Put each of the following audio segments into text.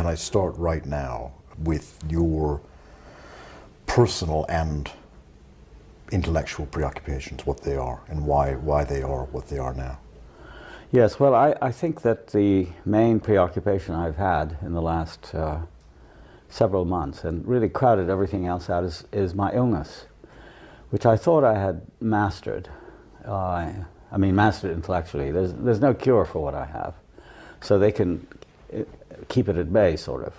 I start right now with your personal and intellectual preoccupations, what they are, and why they are what they are now? Yes, well, I think that the main preoccupation I've had in the last several months, and really crowded everything else out, is my illness, which I thought I had mastered. I mean, mastered intellectually. There's no cure for what I have, so they can keep it at bay, sort of.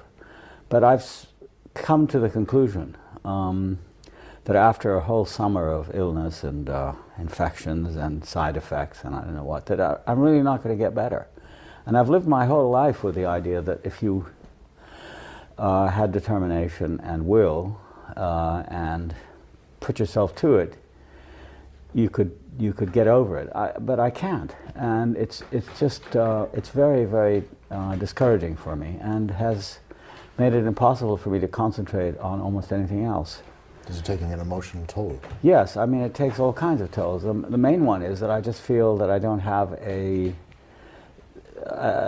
But I've come to the conclusion that after a whole summer of illness and infections and side effects and I don't know what, that I'm really not going to get better. And I've lived my whole life with the idea that if you had determination and will and put yourself to it, you could get over it. But I can't, and it's just it's very, very discouraging for me, and has made it impossible for me to concentrate on almost anything else. Is it taking an emotional toll? Yes, I mean, it takes all kinds of tolls. The main one is that I just feel that I don't have a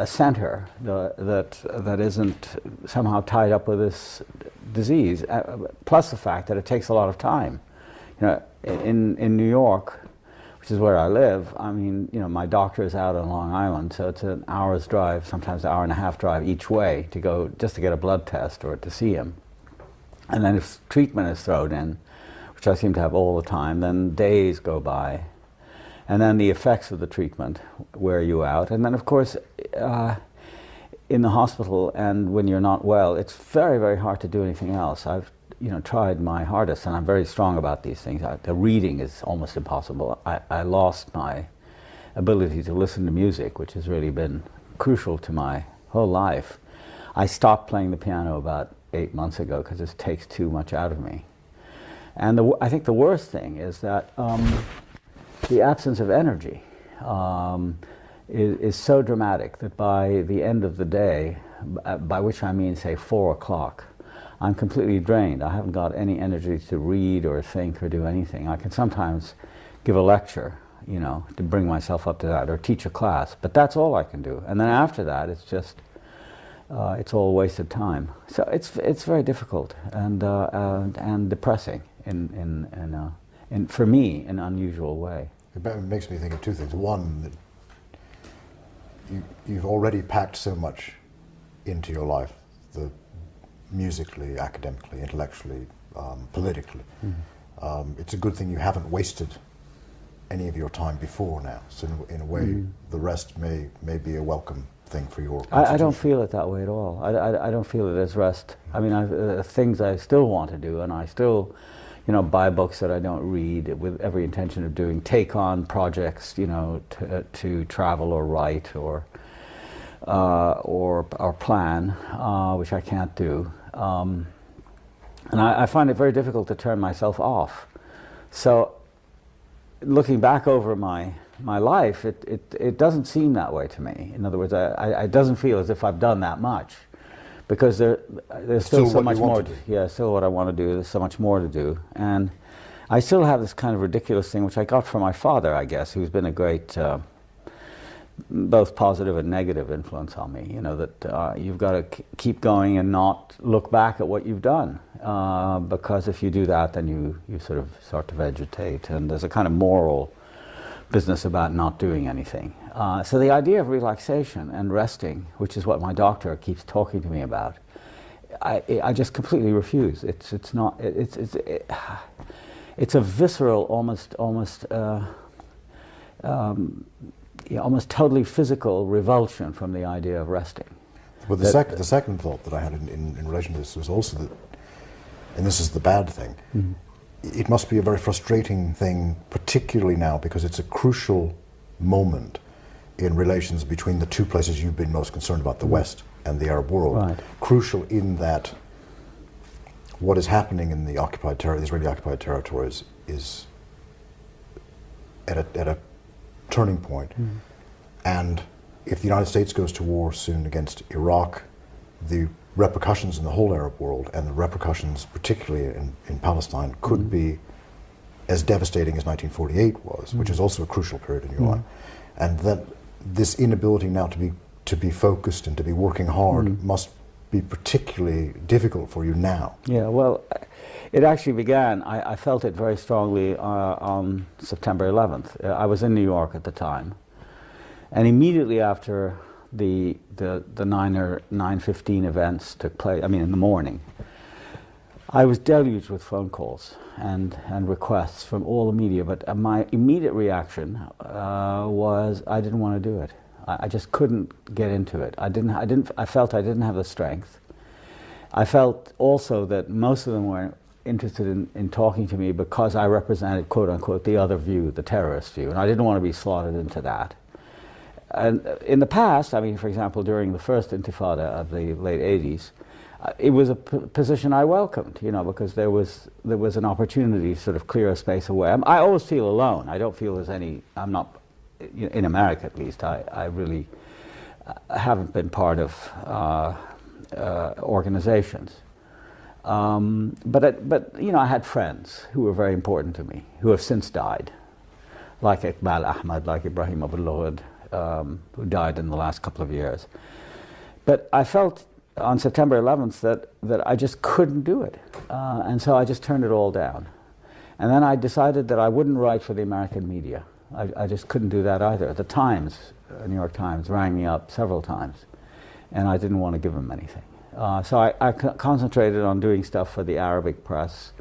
center that isn't somehow tied up with this disease, plus the fact that it takes a lot of time. You know, in New York, which is where I live, I mean, you know, my doctor is out on Long Island, so it's an hour's drive, sometimes an hour and a half drive each way to go just to get a blood test or to see him. And then if treatment is thrown in, which I seem to have all the time, then days go by. And then the effects of the treatment wear you out. And then, of course, in the hospital and when you're not well, it's very, very hard to do anything else. I've tried my hardest, and I'm very strong about these things. The reading is almost impossible. I lost my ability to listen to music, which has really been crucial to my whole life. I stopped playing the piano about 8 months ago because it takes too much out of me. And I think the worst thing is that the absence of energy is so dramatic that by the end of the day, by which I mean, say, 4 o'clock, I'm completely drained. I haven't got any energy to read or think or do anything. I can sometimes give a lecture, you know, to bring myself up to that, or teach a class, but that's all I can do. And then after that, it's just it's all wasted time. So it's very difficult and depressing in for me, in an unusual way. It makes me think of two things. One, that you've already packed so much into your life, musically, academically, intellectually, politically. Mm-hmm. It's a good thing you haven't wasted any of your time before now. So in a way, the rest may be a welcome thing for your I don't feel it that way at all. I don't feel it as rest. I mean, things I still want to do, and I still, you know, buy books that I don't read with every intention of doing, take on projects, you know, to travel or write or plan, which I can't do. And I find it very difficult to turn myself off. So looking back over my life, it doesn't seem that way to me. In other words, it doesn't feel as if I've done that much, because there's still so much more. Yeah, still what I want to do. There's so much more to do, and I still have this kind of ridiculous thing, which I got from my father, I guess, who's been a great both positive and negative influence on me. You know, that you've got to keep going and not look back at what you've done, because if you do that, then you sort of start to vegetate, and there's a kind of moral business about not doing anything. So the idea of relaxation and resting, which is what my doctor keeps talking to me about, I just completely refuse. It's not. It's a visceral, almost totally physical revulsion from the idea of resting. Well, the second thought that I had in relation to this was also that, and this is the bad thing, it must be a very frustrating thing, particularly now, because it's a crucial moment in relations between the two places you've been most concerned about, the West and the Arab world. Right. Crucial in that what is happening in the Israeli-occupied territories is at a turning point. And if the United States goes to war soon against Iraq, the repercussions in the whole Arab world, and the repercussions particularly in Palestine, could be as devastating as 1948 was, which is also a crucial period in your life. And that this inability now to be focused and to be working hard must be particularly difficult for you now? Yeah, well, it actually began, I felt it very strongly on September 11th. I was in New York at the time, and immediately after the 9 or 9:15 events took place, I mean in the morning, I was deluged with phone calls and requests from all the media, but my immediate reaction was I didn't want to do it. I just couldn't get into it. I felt I didn't have the strength. I felt also that most of them were interested in talking to me because I represented, quote unquote, the other view, the terrorist view, and I didn't want to be slotted into that. And in the past, I mean, for example, during the first Intifada of the late 80s, it was a position I welcomed, you know, because there was an opportunity to sort of clear a space away. I always feel alone. I don't feel there's any, I'm not, in America at least, I really haven't been part of organizations. But you know, I had friends who were very important to me, who have since died, like Iqbal Ahmed, like Ibrahim Abul Lughad, who died in the last couple of years. But I felt on September 11th that I just couldn't do it. And so I just turned it all down. And then I decided that I wouldn't write for the American media. I just couldn't do that either. The Times, New York Times, rang me up several times, and I didn't want to give them anything. So I concentrated on doing stuff for the Arabic press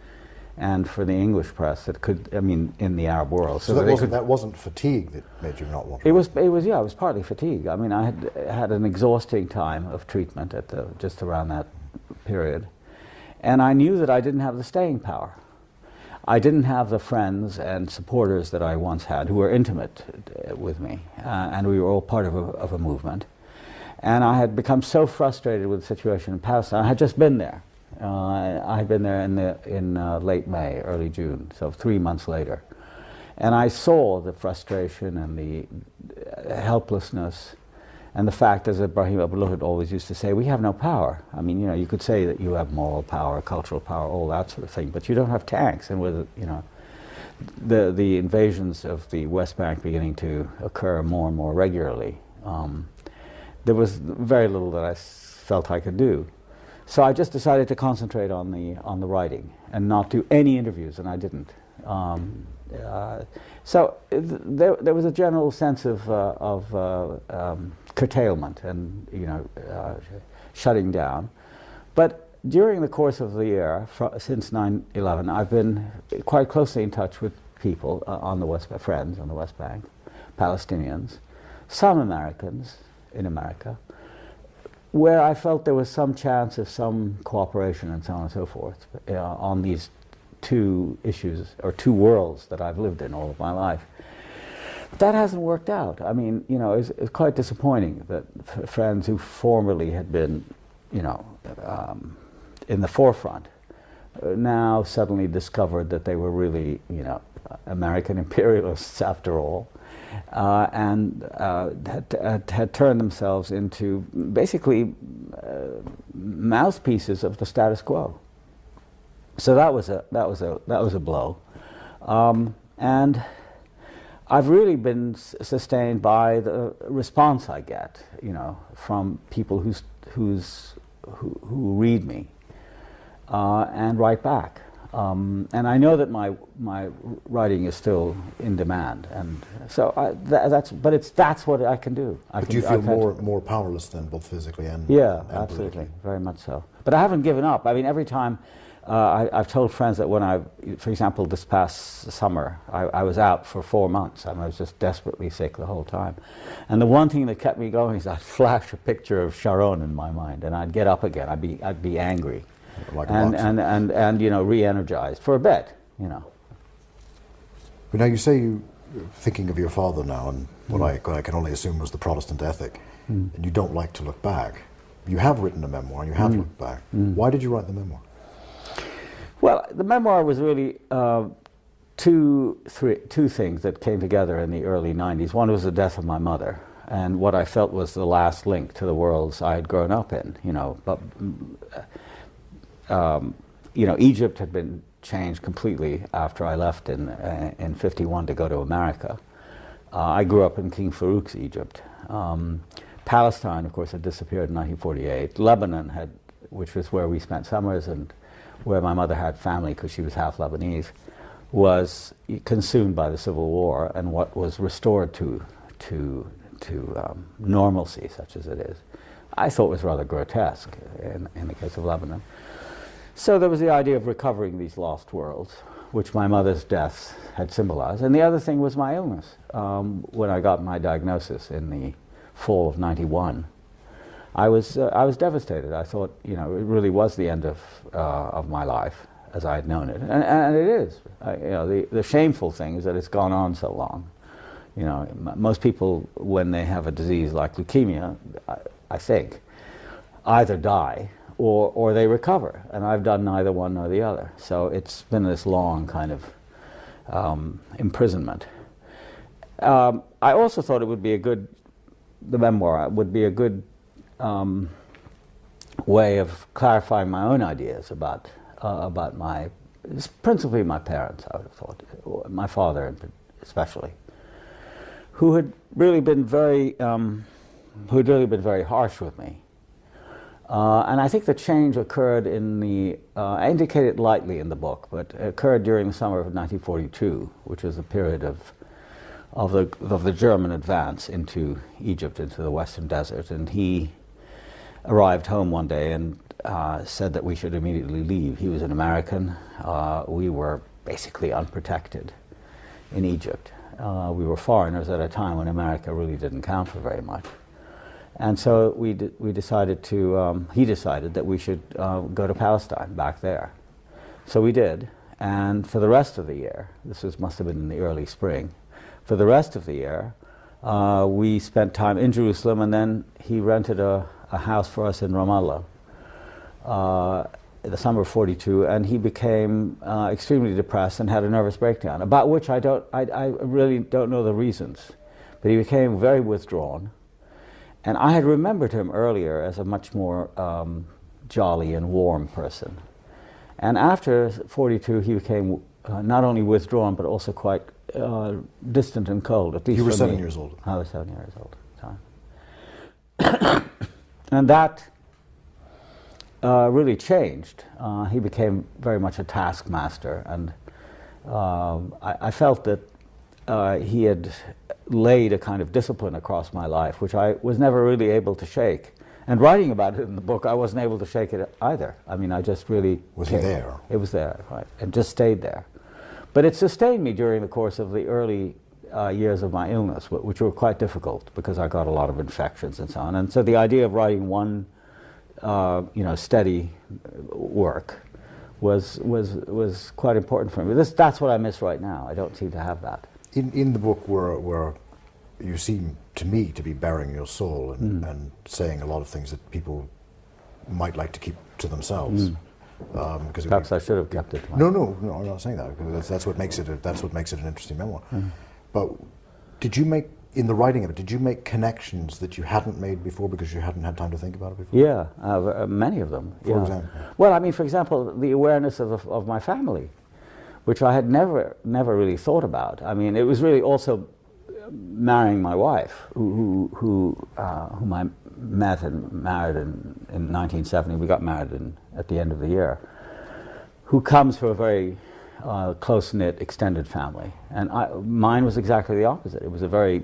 and for the English press that could, I mean, in the Arab world. So that wasn't fatigue that made you not want to? It was partly fatigue. I mean, I had an exhausting time of treatment at just around that period, and I knew that I didn't have the staying power. I didn't have the friends and supporters that I once had, who were intimate with me, and we were all part of a movement. And I had become so frustrated with the situation in Palestine. I had just been there. I had been there in late May, early June, so 3 months later. And I saw the frustration and the helplessness and the fact, as Ibrahim Abul Lughad always used to say, we have no power. I mean, you know, you could say that you have moral power, cultural power, all that sort of thing, but you don't have tanks. And with, you know, the invasions of the West Bank beginning to occur more and more regularly, there was very little that I felt I could do. So I just decided to concentrate on the writing and not do any interviews, and I didn't. So there was a general sense of curtailment and, you know, shutting down. But during the course of the year, since 9/11, I've been quite closely in touch with people on the friends on the West Bank, Palestinians, some Americans in America, where I felt there was some chance of some cooperation and so on and so forth on these two issues, or two worlds that I've lived in all of my life. That hasn't worked out. I mean, you know, it's quite disappointing that friends who formerly had been, you know, in the forefront now suddenly discovered that they were really, you know, American imperialists after all, and had turned themselves into basically mouthpieces of the status quo. So that was a blow, and I've really been sustained by the response I get, you know, from people who read me and write back. And I know that my writing is still in demand, and so that's what I can do. But do you feel more powerless then, both physically and yeah, and absolutely, politically? very much so. But I haven't given up. I mean, every time I've told friends that when for example, this past summer, I was out for 4 months, and I was just desperately sick the whole time. And the one thing that kept me going is I'd flash a picture of Sharon in my mind, and I'd get up again. I'd be angry. Like a and you know, re-energized for a bit, you know. But now you say you're thinking of your father now, and what I can only assume was the Protestant ethic, and you don't like to look back. You have written a memoir, and you have looked back. Why did you write the memoir? Well, the memoir was really two things that came together in the early 90s. One was the death of my mother, and what I felt was the last link to the worlds I had grown up in, you know. But you know, Egypt had been changed completely after I left in '51 to go to America. I grew up in King Farouk's Egypt. Palestine, of course, had disappeared in 1948. Lebanon had which was where we spent summers and where my mother had family because she was half Lebanese, was consumed by the Civil War, and what was restored to normalcy, such as it is, I thought was rather grotesque in the case of Lebanon. So there was the idea of recovering these lost worlds, which my mother's death had symbolized. And the other thing was my illness. When I got my diagnosis in the fall of '91, I was devastated. I thought, you know, it really was the end of my life as I had known it, and it is. You know, the shameful thing is that it's gone on so long. You know, most people, when they have a disease like leukemia, I think, either die or they recover, and I've done neither one nor the other. So it's been this long kind of imprisonment. I also thought it would be the memoir would be a good way of clarifying my own ideas about principally my parents, I would have thought, my father especially, who had really been very harsh with me. And I think the change occurred I indicate it lightly in the book, but it occurred during the summer of 1942, which was a period of the German advance into Egypt, into the Western Desert. And he arrived home one day and said that we should immediately leave. He was an American. We were basically unprotected in Egypt. We were foreigners at a time when America really didn't count for very much. And so we decided he decided that we should go to Palestine, back there. So we did, and for the rest of the year, must have been in the early spring, for the rest of the year, we spent time in Jerusalem, and then he rented a house for us in Ramallah, in the summer of '42, and he became extremely depressed and had a nervous breakdown, about which I really don't know the reasons, but he became very withdrawn. And I had remembered him earlier as a much more jolly and warm person. And after '42, he became not only withdrawn, but also quite distant and cold, at least You were for 7 me. years old. I was 7 years old at the time. And that really changed. He became very much a taskmaster, and I felt that he had laid a kind of discipline across my life, which I was never really able to shake. And writing about it in the book, I wasn't able to shake it either. I mean, I just really... Was he there? It was there, right, and just stayed there. But it sustained me during the course of the early years of my illness, which were quite difficult because I got a lot of infections and so on. And so the idea of writing one, steady work was quite important for me. That's what I miss right now. I don't seem to have that. In the book where you seem to me to be baring your soul and saying a lot of things that people might like to keep to themselves. Because perhaps I should have kept it. No, I'm not saying that. Because that's what makes it an interesting memoir. But in the writing of it, did you make connections that you hadn't made before because you hadn't had time to think about it before? Yeah, many of them. For example? Well, I mean, for example, the awareness of my family, which I had never really thought about. I mean, it was really also marrying my wife, whom I met and married in 1970. We got married at the end of the year. Who comes from a very close-knit, extended family, and mine was exactly the opposite. It was a very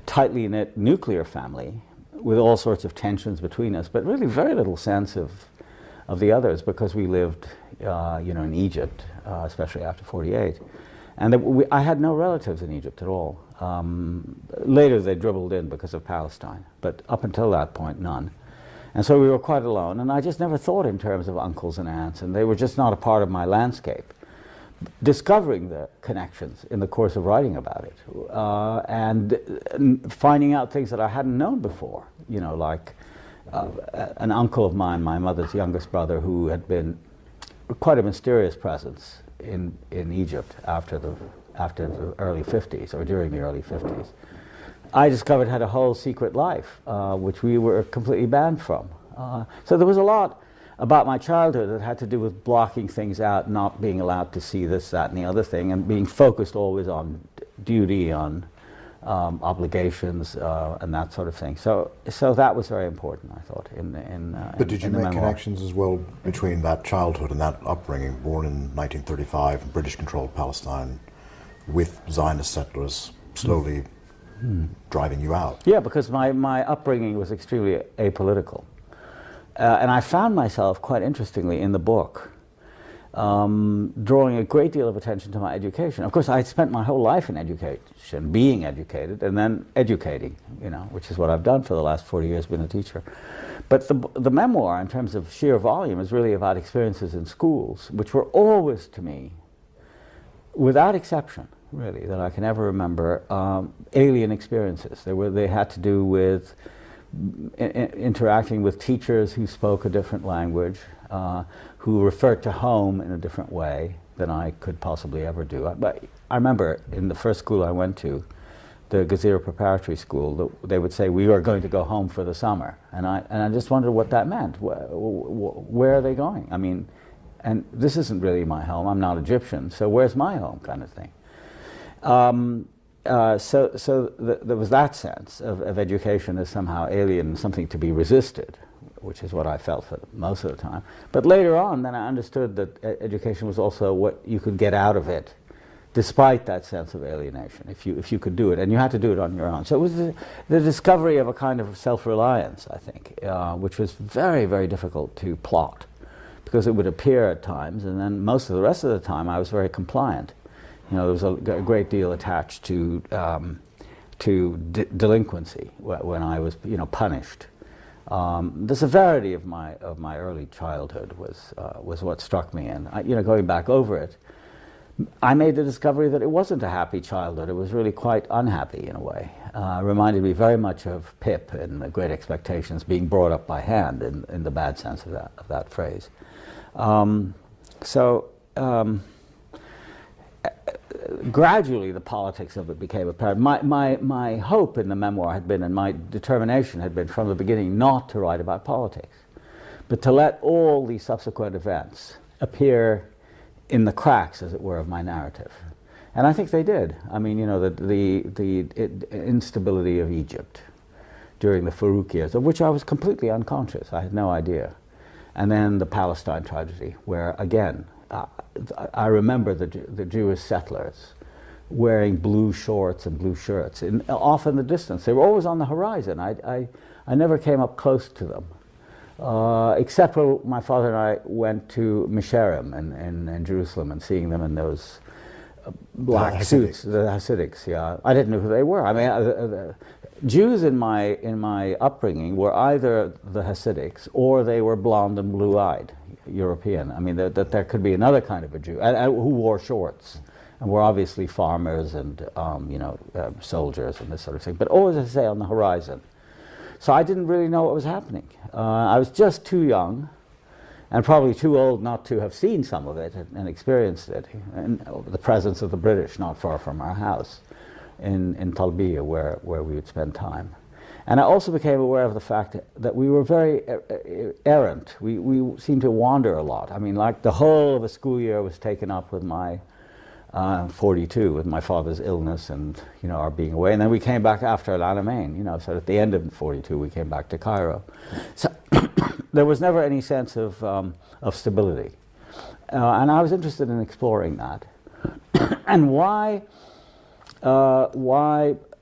tightly knit nuclear family with all sorts of tensions between us, but really very little sense of the others because we lived, in Egypt, especially after '48, and I had no relatives in Egypt at all. Later they dribbled in because of Palestine, but up until that point, none. And so we were quite alone, and I just never thought in terms of uncles and aunts, and they were just not a part of my landscape. Discovering the connections in the course of writing about it, and finding out things that I hadn't known before, like an uncle of mine, my mother's youngest brother, who had been quite a mysterious presence in Egypt after the early '50s, or during the early '50s. I discovered had a whole secret life, which we were completely banned from. So there was a lot about my childhood that had to do with blocking things out, not being allowed to see this, that, and the other thing, and being focused always on duty, on obligations, and that sort of thing. So that was very important, I thought. But did you in the make memoir. connections as well between that childhood and that upbringing, born in 1935 in British-controlled Palestine, with Zionist settlers slowly driving you out? Yeah, because my upbringing was extremely apolitical. And I found myself, quite interestingly, in the book, drawing a great deal of attention to my education. Of course, I had spent my whole life in education, being educated, and then educating, which is what I've done for the last 40 years, been a teacher. But the memoir, in terms of sheer volume, is really about experiences in schools, which were always, to me, without exception, really, that I can ever remember, alien experiences. They had to do with interacting with teachers who spoke a different language, who referred to home in a different way than I could possibly ever do. But I remember in the first school I went to, the Gezira Preparatory School, they would say, "We are going to go home for the summer." And I just wondered what that meant. Where are they going? I mean, and this isn't really my home. I'm not Egyptian, so where's my home, kind of thing. There was that sense of education as somehow alien, something to be resisted, which is what I felt for most of the time. But later on, then I understood that education was also what you could get out of it, despite that sense of alienation, if you could do it, and you had to do it on your own. So it was the discovery of a kind of self-reliance, I think, which was very, very difficult to plot, because it would appear at times, and then most of the rest of the time I was very compliant. There was a great deal attached to delinquency when I was, punished. The severity of my early childhood was what struck me, and going back over it, I made the discovery that it wasn't a happy childhood. It was really quite unhappy in a way. Reminded me very much of Pip in The Great Expectations, being brought up by hand in the bad sense of that phrase. Gradually the politics of it became apparent. My hope in the memoir had been, and my determination had been from the beginning, not to write about politics, but to let all the subsequent events appear in the cracks, as it were, of my narrative. And I think they did. I mean, the instability of Egypt during the Farouk years, of which I was completely unconscious. I had no idea. And then the Palestine tragedy, where, again, I remember the Jewish settlers wearing blue shorts and blue shirts, off in the distance. They were always on the horizon. I never came up close to them, except when my father and I went to Misharim in Jerusalem, and seeing them in those black suits, the Hasidics. Yeah, I didn't know who they were. I mean, Jews in my upbringing were either the Hasidics or they were blonde and blue-eyed European. I mean, that there could be another kind of a Jew who wore shorts and were obviously farmers and soldiers and this sort of thing, but always, as I say, on the horizon. So I didn't really know what was happening. I was just too young and probably too old not to have seen some of it and experienced it, and the presence of the British not far from our house in Talbiya, where we would spend time. And I also became aware of the fact that we were very errant. We seemed to wander a lot. I mean, like the whole of a school year was taken up with my 42, with my father's illness and our being away. And then we came back after Al Alamein, so at the end of 42 we came back to Cairo. So there was never any sense of stability. And I was interested in exploring that. And why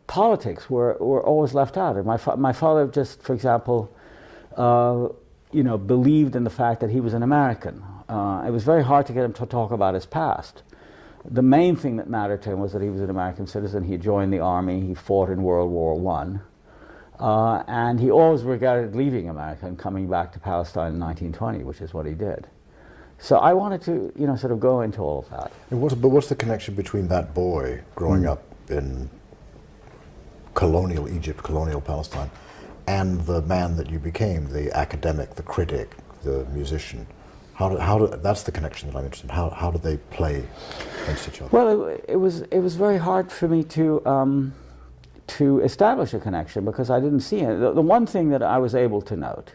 politics were always left out. And my father just, for example, believed in the fact that he was an American. It was very hard to get him to talk about his past. The main thing that mattered to him was that he was an American citizen. He joined the army. He fought in World War I. And he always regarded leaving America and coming back to Palestine in 1920, which is what he did. So I wanted to, sort of go into all of that. But what's the connection between that boy growing up in colonial Egypt, colonial Palestine, and the man that you became, the academic, the critic, the musician? That's the connection that I'm interested in. How do they play against each other? Well, it was very hard for me to establish a connection because I didn't see it. The one thing that I was able to note,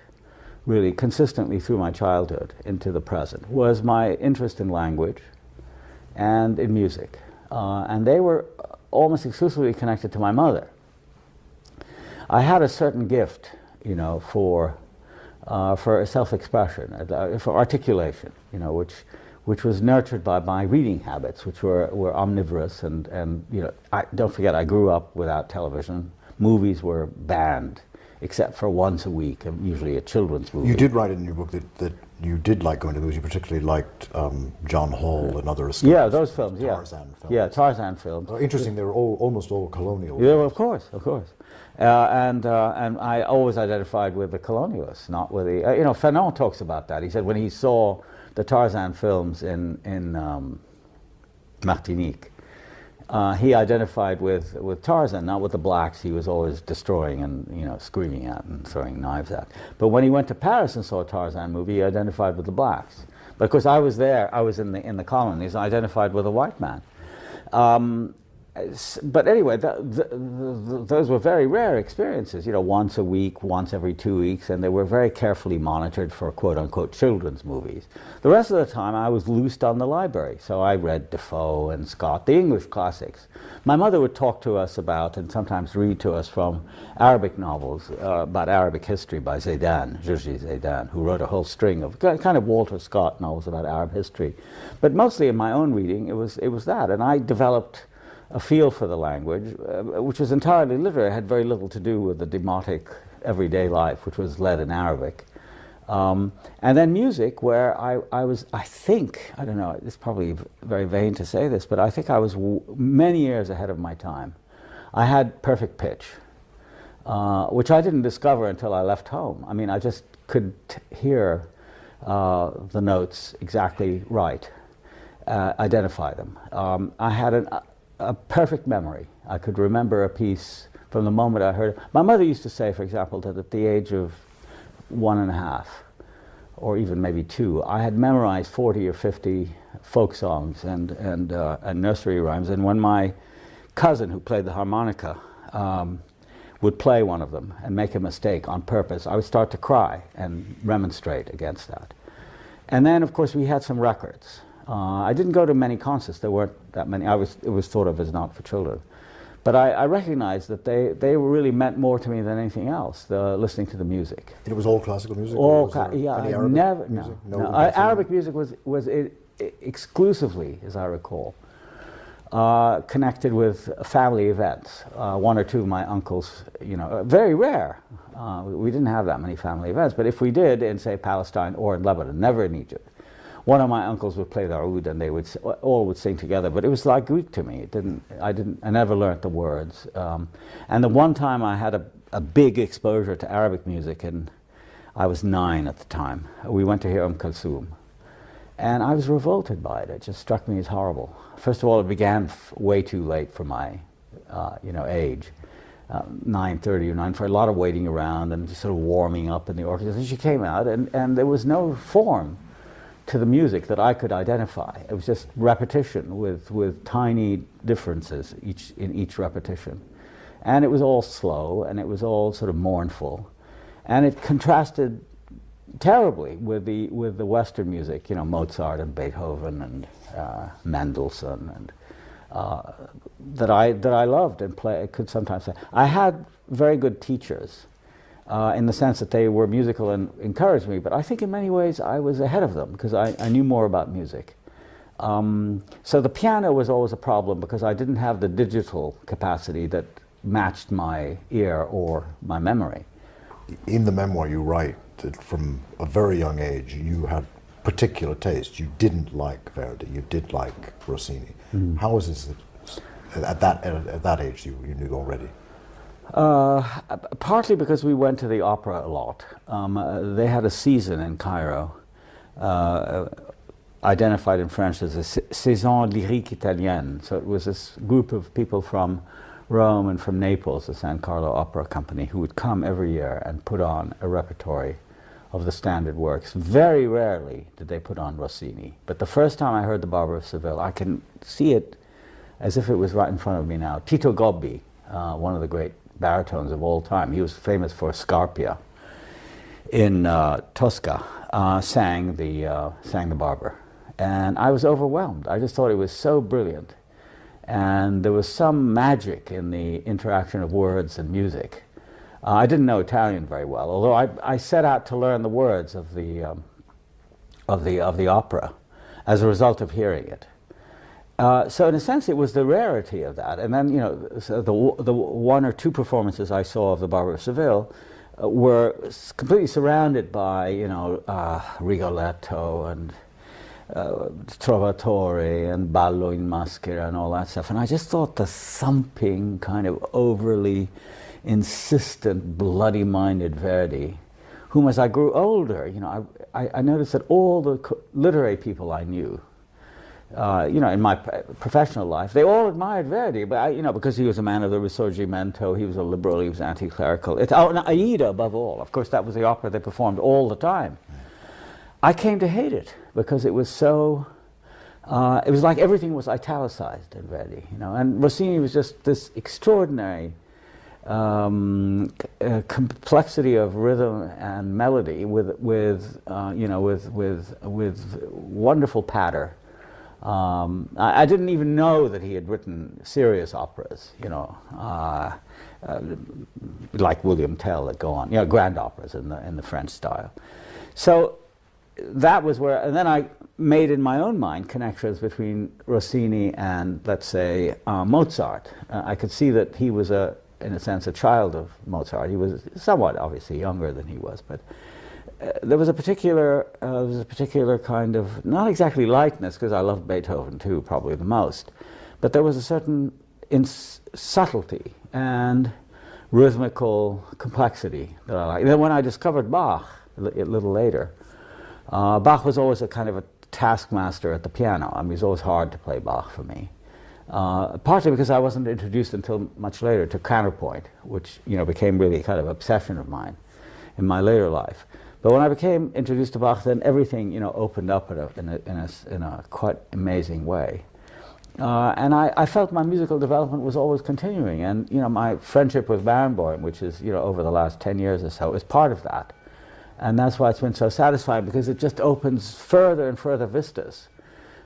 really consistently through my childhood into the present, was my interest in language and in music, and they were almost exclusively connected to my mother. I had a certain gift, you know, for self-expression, for articulation, you know, which was nurtured by my reading habits, which were omnivorous, and you know, don't forget, I grew up without television. Movies were banned, except for once a week, usually a children's movie. You did write in your book that you did like going to movies. You particularly liked John Hall and other yeah, those films, Tarzan films. Yeah, Tarzan films. Interesting, they were almost all colonial. Yeah, films. of course, of course. And I always identified with the colonialists, not with the... you know, Fanon talks about that. He said when he saw the Tarzan films in Martinique, he identified with Tarzan, not with the blacks he was always destroying and, you know, screaming at and throwing knives at. But when he went to Paris and saw a Tarzan movie, he identified with the blacks. But of course, I was there, I was in the colonies, I identified with a white man. But anyway, those were very rare experiences, you know, once a week, once every 2 weeks, and they were very carefully monitored for quote-unquote children's movies. The rest of the time I was loosed on the library, so I read Defoe and Scott, the English classics. My mother would talk to us about, and sometimes read to us from Arabic novels, about Arabic history by Zaidan, Jerzy Zaidan, who wrote a whole string of kind of Walter Scott novels about Arab history. But mostly in my own reading, it was that, and I developed a feel for the language, which was entirely literary. It had very little to do with the demotic everyday life, which was led in Arabic. And then music, where I think, I don't know, it's probably very vain to say this, but I think I was many years ahead of my time. I had perfect pitch, which I didn't discover until I left home. I mean, I just could hear the notes exactly right, identify them. I had a perfect memory. I could remember a piece from the moment I heard it. My mother used to say, for example, that at the age of 1.5, or even maybe 2, I had memorized 40 or 50 folk songs and nursery rhymes. And when my cousin, who played the harmonica, would play one of them and make a mistake on purpose, I would start to cry and remonstrate against that. And then, of course, we had some records. I didn't go to many concerts. There weren't that many. It was thought of as not for children. But I recognized that they really meant more to me than anything else, listening to the music. It was all classical music? All, yeah, any Arabic never, music? No, Arabic music was exclusively, as I recall, connected with family events. One or two of my uncles, you know, very rare. We didn't have that many family events, but if we did in, say, Palestine or in Lebanon, never in Egypt, one of my uncles would play the oud and they would all would sing together, but it was like Greek to me. I never learnt the words. And the one time I had a big exposure to Arabic music, and I was 9 at the time. We went to hear Kulthum, and I was revolted by it. It just struck me as horrible. First of all, it began way too late for my you know, age. 9:30 or 9, for a lot of waiting around and just sort of warming up in the orchestra. And she came out, and there was no form to the music that I could identify. It was just repetition with tiny differences in each repetition. And it was all slow, and it was all sort of mournful. And it contrasted terribly with the Western music, you know, Mozart and Beethoven and Mendelssohn, and that I loved and could sometimes say. I had very good teachers, in the sense that they were musical and encouraged me, but I think in many ways I was ahead of them because I knew more about music. So the piano was always a problem because I didn't have the digital capacity that matched my ear or my memory. In the memoir you write that from a very young age you had particular taste. You didn't like Verdi, you did like Rossini. Mm. How was this at that age you knew already? Partly because we went to the opera a lot. They had a season in Cairo, identified in French as a saison lyrique italienne. So it was this group of people from Rome and from Naples, the San Carlo Opera Company, who would come every year and put on a repertory of the standard works. Very rarely did they put on Rossini. But the first time I heard The Barber of Seville, I can see it as if it was right in front of me now. Tito Gobbi, one of the great baritones of all time. He was famous for Scarpia in Tosca, sang the Barber, and I was overwhelmed. I just thought it was so brilliant, And there was some magic in the interaction of words and music. I didn't know Italian very well, although I set out to learn the words of the opera as a result of hearing it. So in a sense, it was the rarity of that. And then, you know, so the one or two performances I saw of the Barber of Seville were completely surrounded by, you know, Rigoletto and Trovatore and Ballo in Maschera and all that stuff. And I just thought the thumping, kind of overly insistent, bloody-minded Verdi, whom as I grew older, you know, I noticed that all the literary people I knew, you know, in my professional life, they all admired Verdi, but you know, because he was a man of the Risorgimento, he was a liberal, he was anti-clerical. And Aida, above all, of course, that was the opera they performed all the time. I came to hate it because it was so. It was like everything was italicized in Verdi, you know, and Rossini was just this extraordinary complexity of rhythm and melody with you know, with wonderful patter. I didn't even know that he had written serious operas, you know, like William Tell that go on, you know, grand operas in the French style. So that was where, and then I made in my own mind connections between Rossini and, let's say, Mozart. I could see that he was in a sense, a child of Mozart. He was somewhat, obviously, younger than he was, but there was a particular kind of, not exactly lightness, because I loved Beethoven too, probably the most, but there was a certain subtlety and rhythmical complexity that I liked. And then when I discovered Bach a little later, Bach was always a kind of a taskmaster at the piano. I mean, it was always hard to play Bach for me. Partly because I wasn't introduced until much later to counterpoint, which, you know, became really a kind of obsession of mine in my later life. But when I became introduced to Bach, then everything, you know, opened up in a quite amazing way. And I felt my musical development was always continuing. And, you know, my friendship with Barenboim, which is, you know, over the last 10 years or so, is part of that. And that's why it's been so satisfying, because it just opens further and further vistas,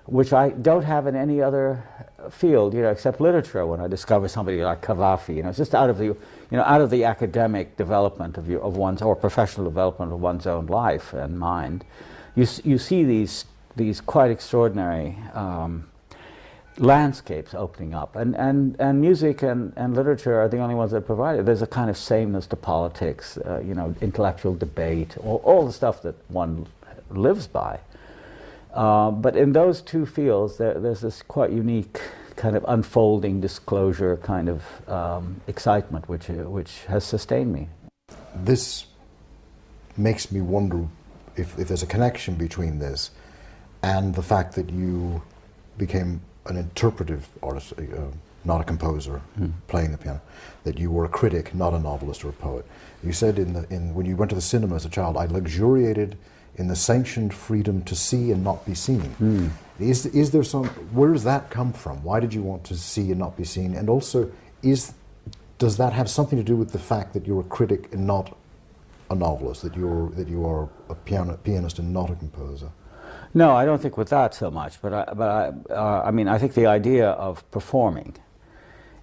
which I don't have in any other field, you know, except literature. When I discover somebody like Cavafy, you know, it's just out of the, you know, out of the academic development of one's, or professional development of one's own life and mind, you see these quite extraordinary landscapes opening up, and music and literature are the only ones that provide it. There's a kind of sameness to politics, you know, intellectual debate, all the stuff that one lives by. But in those two fields, there's this quite unique kind of unfolding disclosure kind of excitement which has sustained me. This makes me wonder if there's a connection between this and the fact that you became an interpretive artist, not a composer playing the piano, that you were a critic, not a novelist or a poet. You said when you went to the cinema as a child, I luxuriated in the sanctioned freedom to see and not be seen. Is there some, where does that come from? Why did you want to see and not be seen? And also, does that have something to do with the fact that you're a critic and not a novelist, that you are a pianist and not a composer? No, I don't think with that so much, but I mean, I think the idea of performing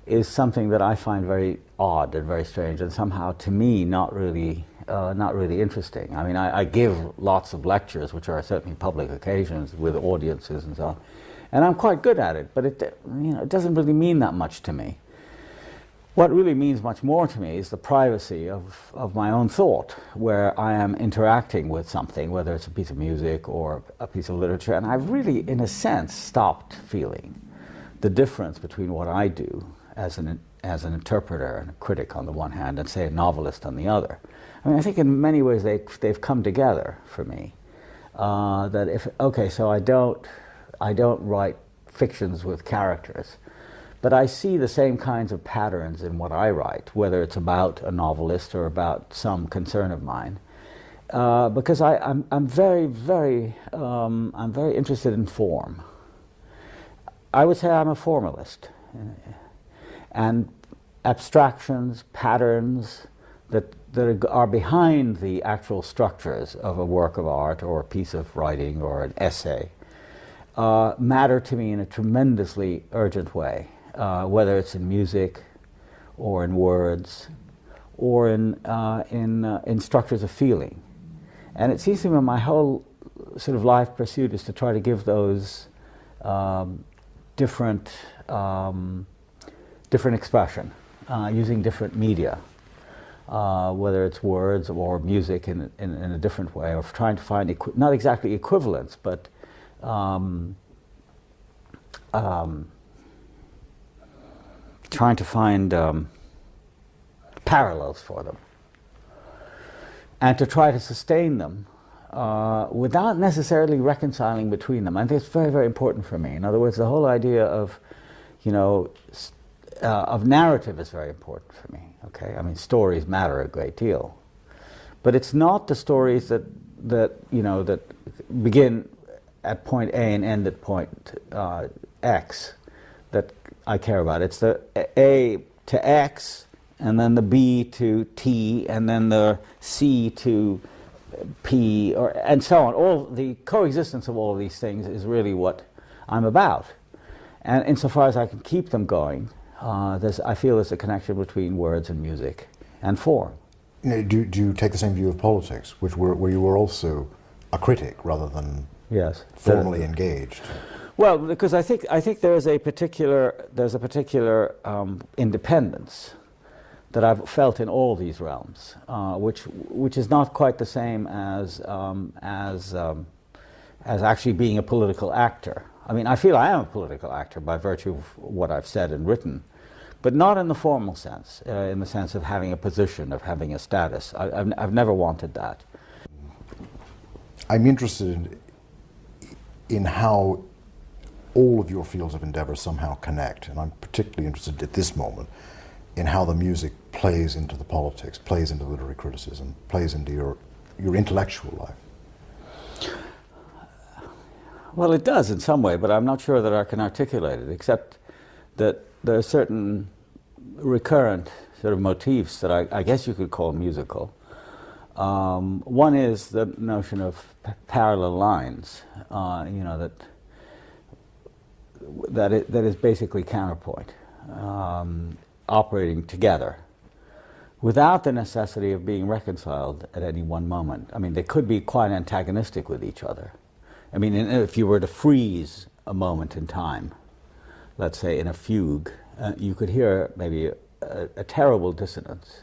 is something that I find very odd and very strange, and somehow, to me, not really interesting. I mean, I give lots of lectures, which are certainly public occasions with audiences and so on, and I'm quite good at it. But it doesn't really mean that much to me. What really means much more to me is the privacy of my own thought, where I am interacting with something, whether it's a piece of music or a piece of literature, and I've really, in a sense, stopped feeling the difference between what I do as an interpreter and a critic on the one hand, and say a novelist on the other. I mean, I think in many ways they've come together for me. So I don't write fictions with characters, but I see the same kinds of patterns in what I write, whether it's about a novelist or about some concern of mine, because I'm very interested in form. I would say I'm a formalist, and abstractions, patterns that are behind the actual structures of a work of art or a piece of writing or an essay matter to me in a tremendously urgent way. whether it's in music or in words or in structures of feeling. And it seems to me my whole sort of life pursuit is to try to give those different expression using different media, whether it's words or music in a different way, or trying to find not exactly equivalents, but trying to find parallels for them, and to try to sustain them without necessarily reconciling between them. I think it's very, very important for me. In other words, the whole idea of, of narrative is very important for me. Okay, I mean, stories matter a great deal, but it's not the stories that begin at point A and end at point X that I care about. It's the A to X, and then the B to T, and then the C to P, and so on. All the coexistence of all of these things is really what I'm about. And insofar as I can keep them going, I feel there's a connection between words and music and form. Do you take the same view of politics, where you were also a critic rather than formally engaged? Well, because I think there's a particular independence that I've felt in all these realms, which is not quite the same as actually being a political actor. I mean, I feel I am a political actor by virtue of what I've said and written, but not in the formal sense, in the sense of having a position, of having a status. I've never wanted that. I'm interested in how all of your fields of endeavor somehow connect, and I'm particularly interested at this moment in how the music plays into the politics, plays into literary criticism, plays into your intellectual life. Well, it does in some way, but I'm not sure that I can articulate it, except that there are certain recurrent sort of motifs that I guess you could call musical. One is the notion of parallel lines, that is basically counterpoint, operating together without the necessity of being reconciled at any one moment. I mean, they could be quite antagonistic with each other. I mean, if you were to freeze a moment in time, let's say in a fugue, you could hear maybe a terrible dissonance.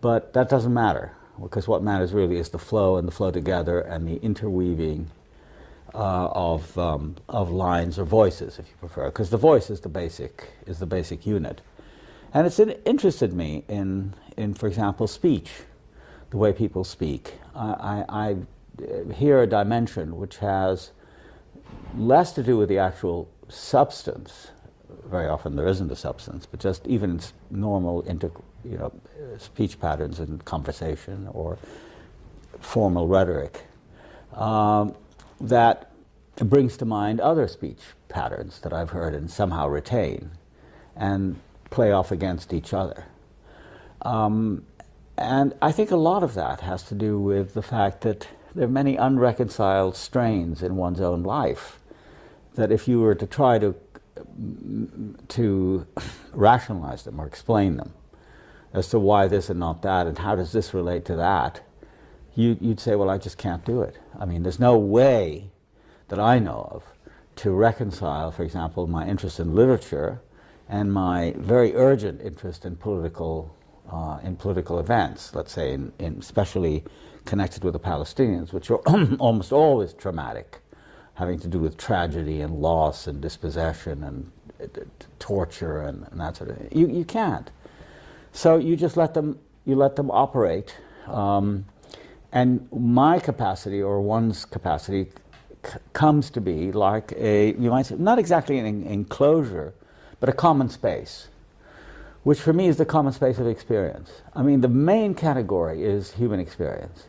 But that doesn't matter, because what matters really is the flow and the flow together and the interweaving of lines or voices, if you prefer, because the voice is the basic unit. And it's interested me in, for example, speech, the way people speak. I hear a dimension which has less to do with the actual substance. Very often there isn't a substance, but just even normal speech patterns in conversation or formal rhetoric that brings to mind other speech patterns that I've heard and somehow retain and play off against each other. And I think a lot of that has to do with the fact that there are many unreconciled strains in one's own life that if you were to try to rationalize them or explain them as to why this and not that and how does this relate to that, you'd say, well, I just can't do it. I mean, there's no way that I know of to reconcile, for example, my interest in literature and my very urgent interest in political events, let's say, especially connected with the Palestinians, which are almost always traumatic, having to do with tragedy and loss and dispossession and torture and that sort of thing. You can't. So you just let them operate. And my capacity, or one's capacity, comes to be like you might say, not exactly an enclosure, but a common space, which for me is the common space of experience. I mean, the main category is human experience.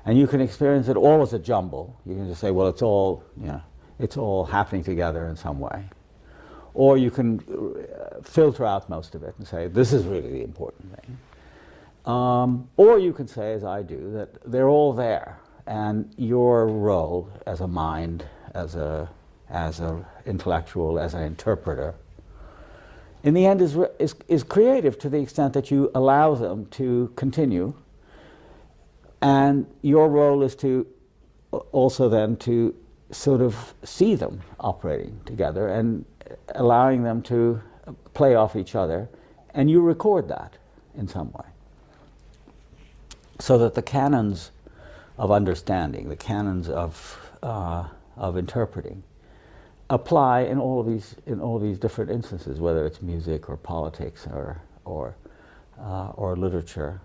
And you can experience it all as a jumble. You can just say, well, it's all happening together in some way. Or you can filter out most of it and say, this is really the important thing. Or you can say, as I do, that they're all there, and your role as a mind, as a intellectual, as an interpreter, in the end is creative to the extent that you allow them to continue, and your role is to also then to sort of see them operating together and allowing them to play off each other, and you record that in some way, so that the canons of understanding, the canons of interpreting, apply in all of these different instances, whether it's music or politics or literature.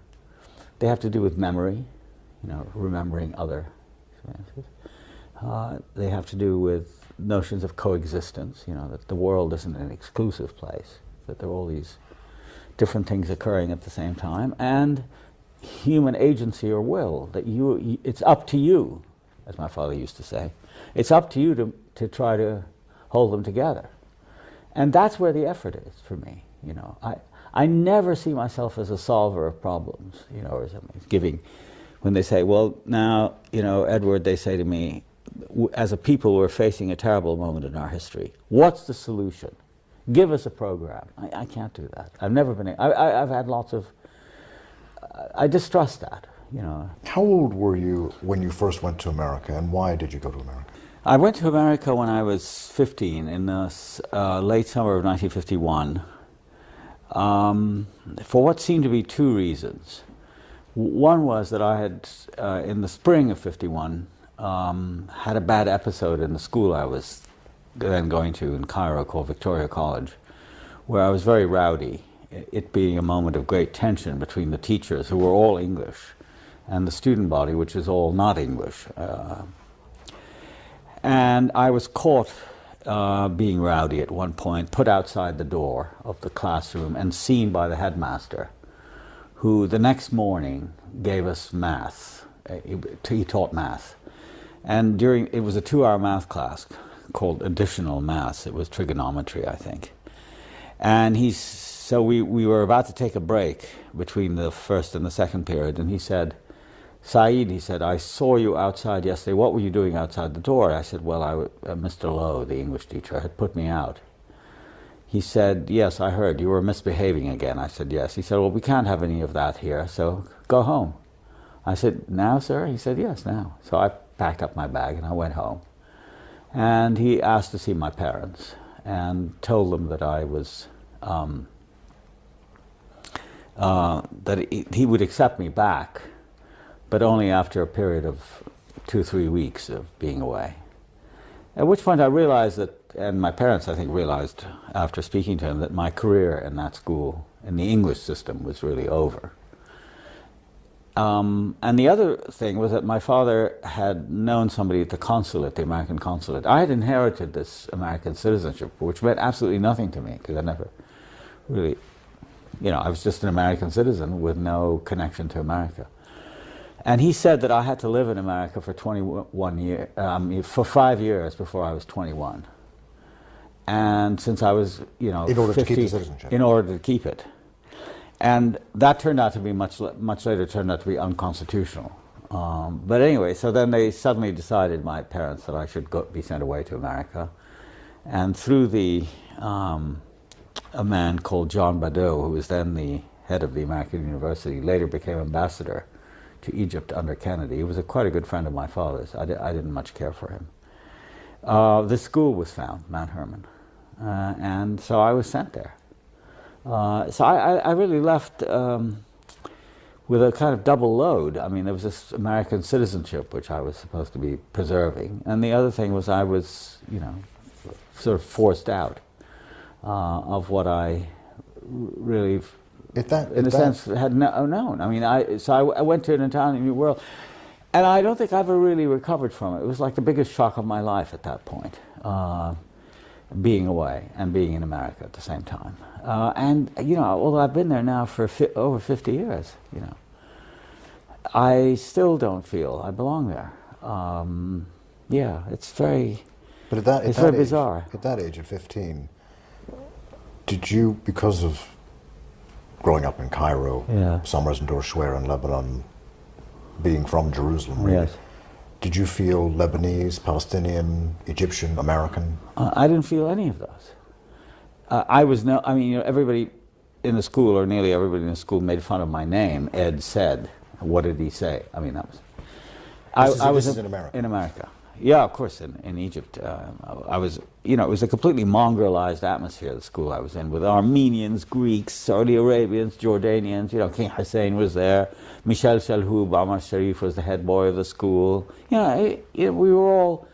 They have to do with memory, remembering other experiences. They have to do with notions of coexistence, that the world isn't an exclusive place, that there are all these different things occurring at the same time, and human agency or will, that it's up to you, as my father used to say, it's up to you to try to hold them together. And that's where the effort is for me. I never see myself as a solver of problems, or something. When they say, well, now, Edward, they say to me, as a people, we're facing a terrible moment in our history. What's the solution? Give us a program. I can't do that. I've never been. I've had lots of. I distrust that. How old were you when you first went to America, and why did you go to America? I went to America when I was 15, in the late summer of 1951, for what seemed to be two reasons. One was that I had, in the spring of 51, had a bad episode in the school I was then going to in Cairo called Victoria College, where I was very rowdy, it being a moment of great tension between the teachers, who were all English, and the student body, which is all not English. And I was caught being rowdy at one point, put outside the door of the classroom and seen by the headmaster, who the next morning gave us math. He taught math. And it was a 2-hour math class called additional maths. It was trigonometry, I think. And so we were about to take a break between the first and the second period, and he said, Saeed, he said, I saw you outside yesterday. What were you doing outside the door? I said, well, Mr. Lowe, the English teacher, had put me out. He said, yes, I heard. You were misbehaving again. I said, yes. He said, well, we can't have any of that here, so go home. I said, now, sir? He said, yes, now. So I packed up my bag and I went home. And he asked to see my parents and told them that I was, that he would accept me back, but only after a period of 2 or 3 weeks of being away. At which point I realized that, and my parents I think realized after speaking to him, that my career in that school, in the English system, was really over. And the other thing was that my father had known somebody at the consulate, the American consulate. I had inherited this American citizenship, which meant absolutely nothing to me, because I never really, I was just an American citizen with no connection to America. And he said that I had to live in America for 21 years, for 5 years before I was 21. And since I was, in order 50, to keep the citizenship. In order to keep it. And that turned out to be much later turned out to be unconstitutional. But anyway, so then they suddenly decided, my parents, that I should be sent away to America. And through a man called John Badeau, who was then the head of the American University, later became ambassador to Egypt under Kennedy. He was quite a good friend of my father's. I didn't much care for him. This school was found, Mount Hermon, and so I was sent there. So I really left with a kind of double load. I mean, there was this American citizenship which I was supposed to be preserving, and the other thing was I was, sort of forced out of what I really, in a sense, had known. I mean, I went to an entirely new world, and I don't think I ever really recovered from it. It was like the biggest shock of my life at that point, being away and being in America at the same time. And although I've been there now for over 50 years, I still don't feel I belong there. Yeah, it's very. But it's very bizarre. At that age, at 15, did you, because of growing up in Cairo, summers in Dorshwera in Lebanon, being from Jerusalem, really, yes, did you feel Lebanese, Palestinian, Egyptian, American? I didn't feel any of those. I was no. I mean, everybody in the school, or nearly everybody in the school, made fun of my name. Ed said, "What did he say?" I mean, that was. This is in America. In America, yeah, of course. In Egypt, I was. It was a completely mongrelized atmosphere. The school I was in, with Armenians, Greeks, Saudi Arabians, Jordanians. King Hussein was there. Michel Shalhoub, Ahmad Sharif was the head boy of the school. We were all.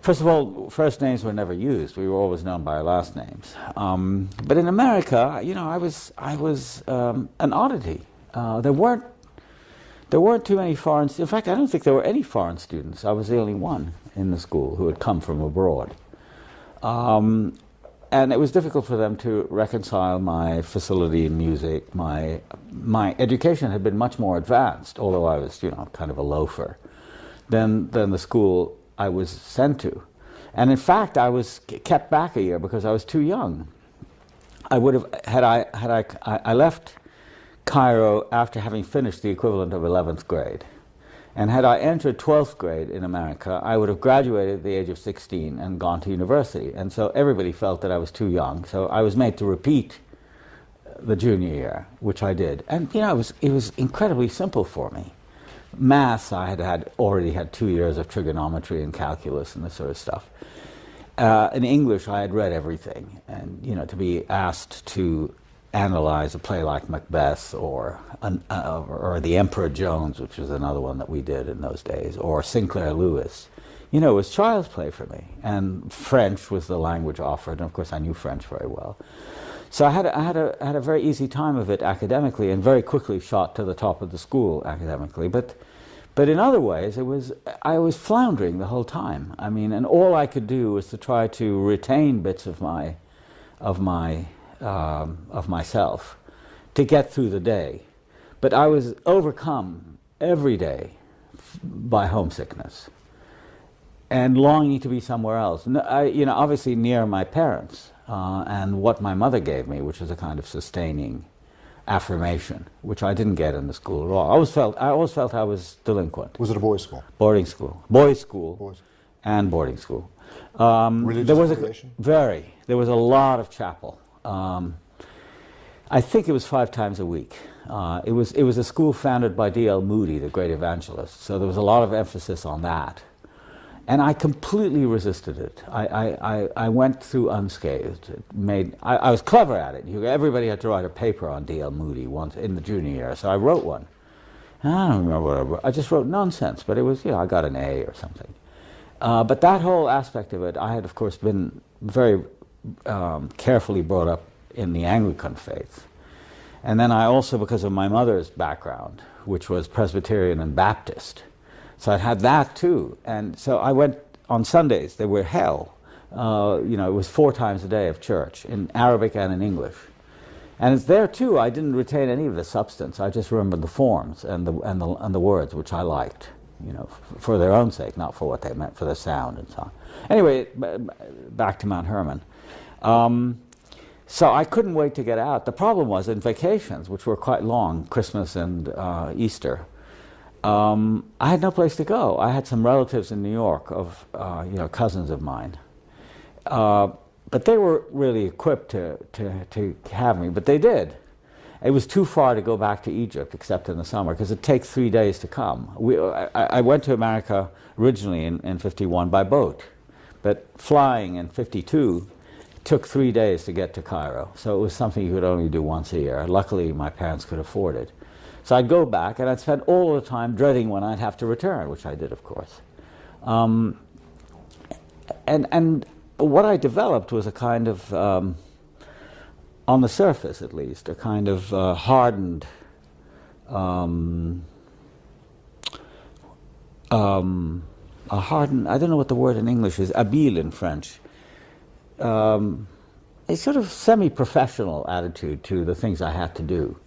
First of all, first names were never used. We were always known by our last names. But in America, I was an oddity. There weren't too many foreign. In fact, I don't think there were any foreign students. I was the only one in the school who had come from abroad, and it was difficult for them to reconcile my facility in music. My education had been much more advanced, although I was kind of a loafer, than the school I was sent to. And in fact, I was kept back a year because I was too young. I would have, I left Cairo after having finished the equivalent of 11th grade. And had I entered 12th grade in America, I would have graduated at the age of 16 and gone to university. And so everybody felt that I was too young. So I was made to repeat the junior year, which I did. And it was incredibly simple for me. Maths, I already had 2 years of trigonometry and calculus and this sort of stuff. In English, I had read everything, and to be asked to analyze a play like Macbeth or The Emperor Jones, which was another one that we did in those days, or Sinclair Lewis, it was child's play for me. And French was the language offered, and of course I knew French very well. So I had a very easy time of it academically, and very quickly shot to the top of the school academically. But in other ways, I was floundering the whole time. I mean, and all I could do was to try to retain bits of myself to get through the day. But I was overcome every day by homesickness and longing to be somewhere else. Obviously near my parents. And what my mother gave me, which was a kind of sustaining affirmation, which I didn't get in the school at all. I always felt I was delinquent. Was it a boys' school? Boarding school. Boys' school. Boys. And boarding school. Religious affiliation? There was a lot of chapel. I think it was 5 times a week. It was a school founded by D.L. Moody, the great evangelist, so there was a lot of emphasis on that. And I completely resisted it. I went through unscathed. I was clever at it. Everybody had to write a paper on D.L. Moody once in the junior year, so I wrote one. I don't remember what I wrote. I just wrote nonsense, but it was, I got an A or something. But that whole aspect of it, I had, of course, been very carefully brought up in the Anglican faith. And then I also, because of my mother's background, which was Presbyterian and Baptist, so I'd had that too. And so I went on Sundays. They were hell. It was 4 times a day of church in Arabic and in English. And it's there too. I didn't retain any of the substance. I just remembered the forms and the words, which I liked, for their own sake, not for what they meant, for the sound and so on. Anyway, back to Mount Hermon. So I couldn't wait to get out. The problem was in vacations, which were quite long, Christmas and Easter, I had no place to go. I had some relatives in New York of, cousins of mine. But they were really equipped to have me, but they did. It was too far to go back to Egypt, except in the summer, because it takes 3 days to come. I went to America originally in 51 by boat, but flying in 52 took 3 days to get to Cairo. So it was something you could only do once a year. Luckily, my parents could afford it. So I'd go back, and I'd spend all the time dreading when I'd have to return, which I did, of course. And what I developed was a kind of, on the surface at least, a kind of hardened, I don't know what the word in English is, habile in French, a sort of semi-professional attitude to the things I had to do.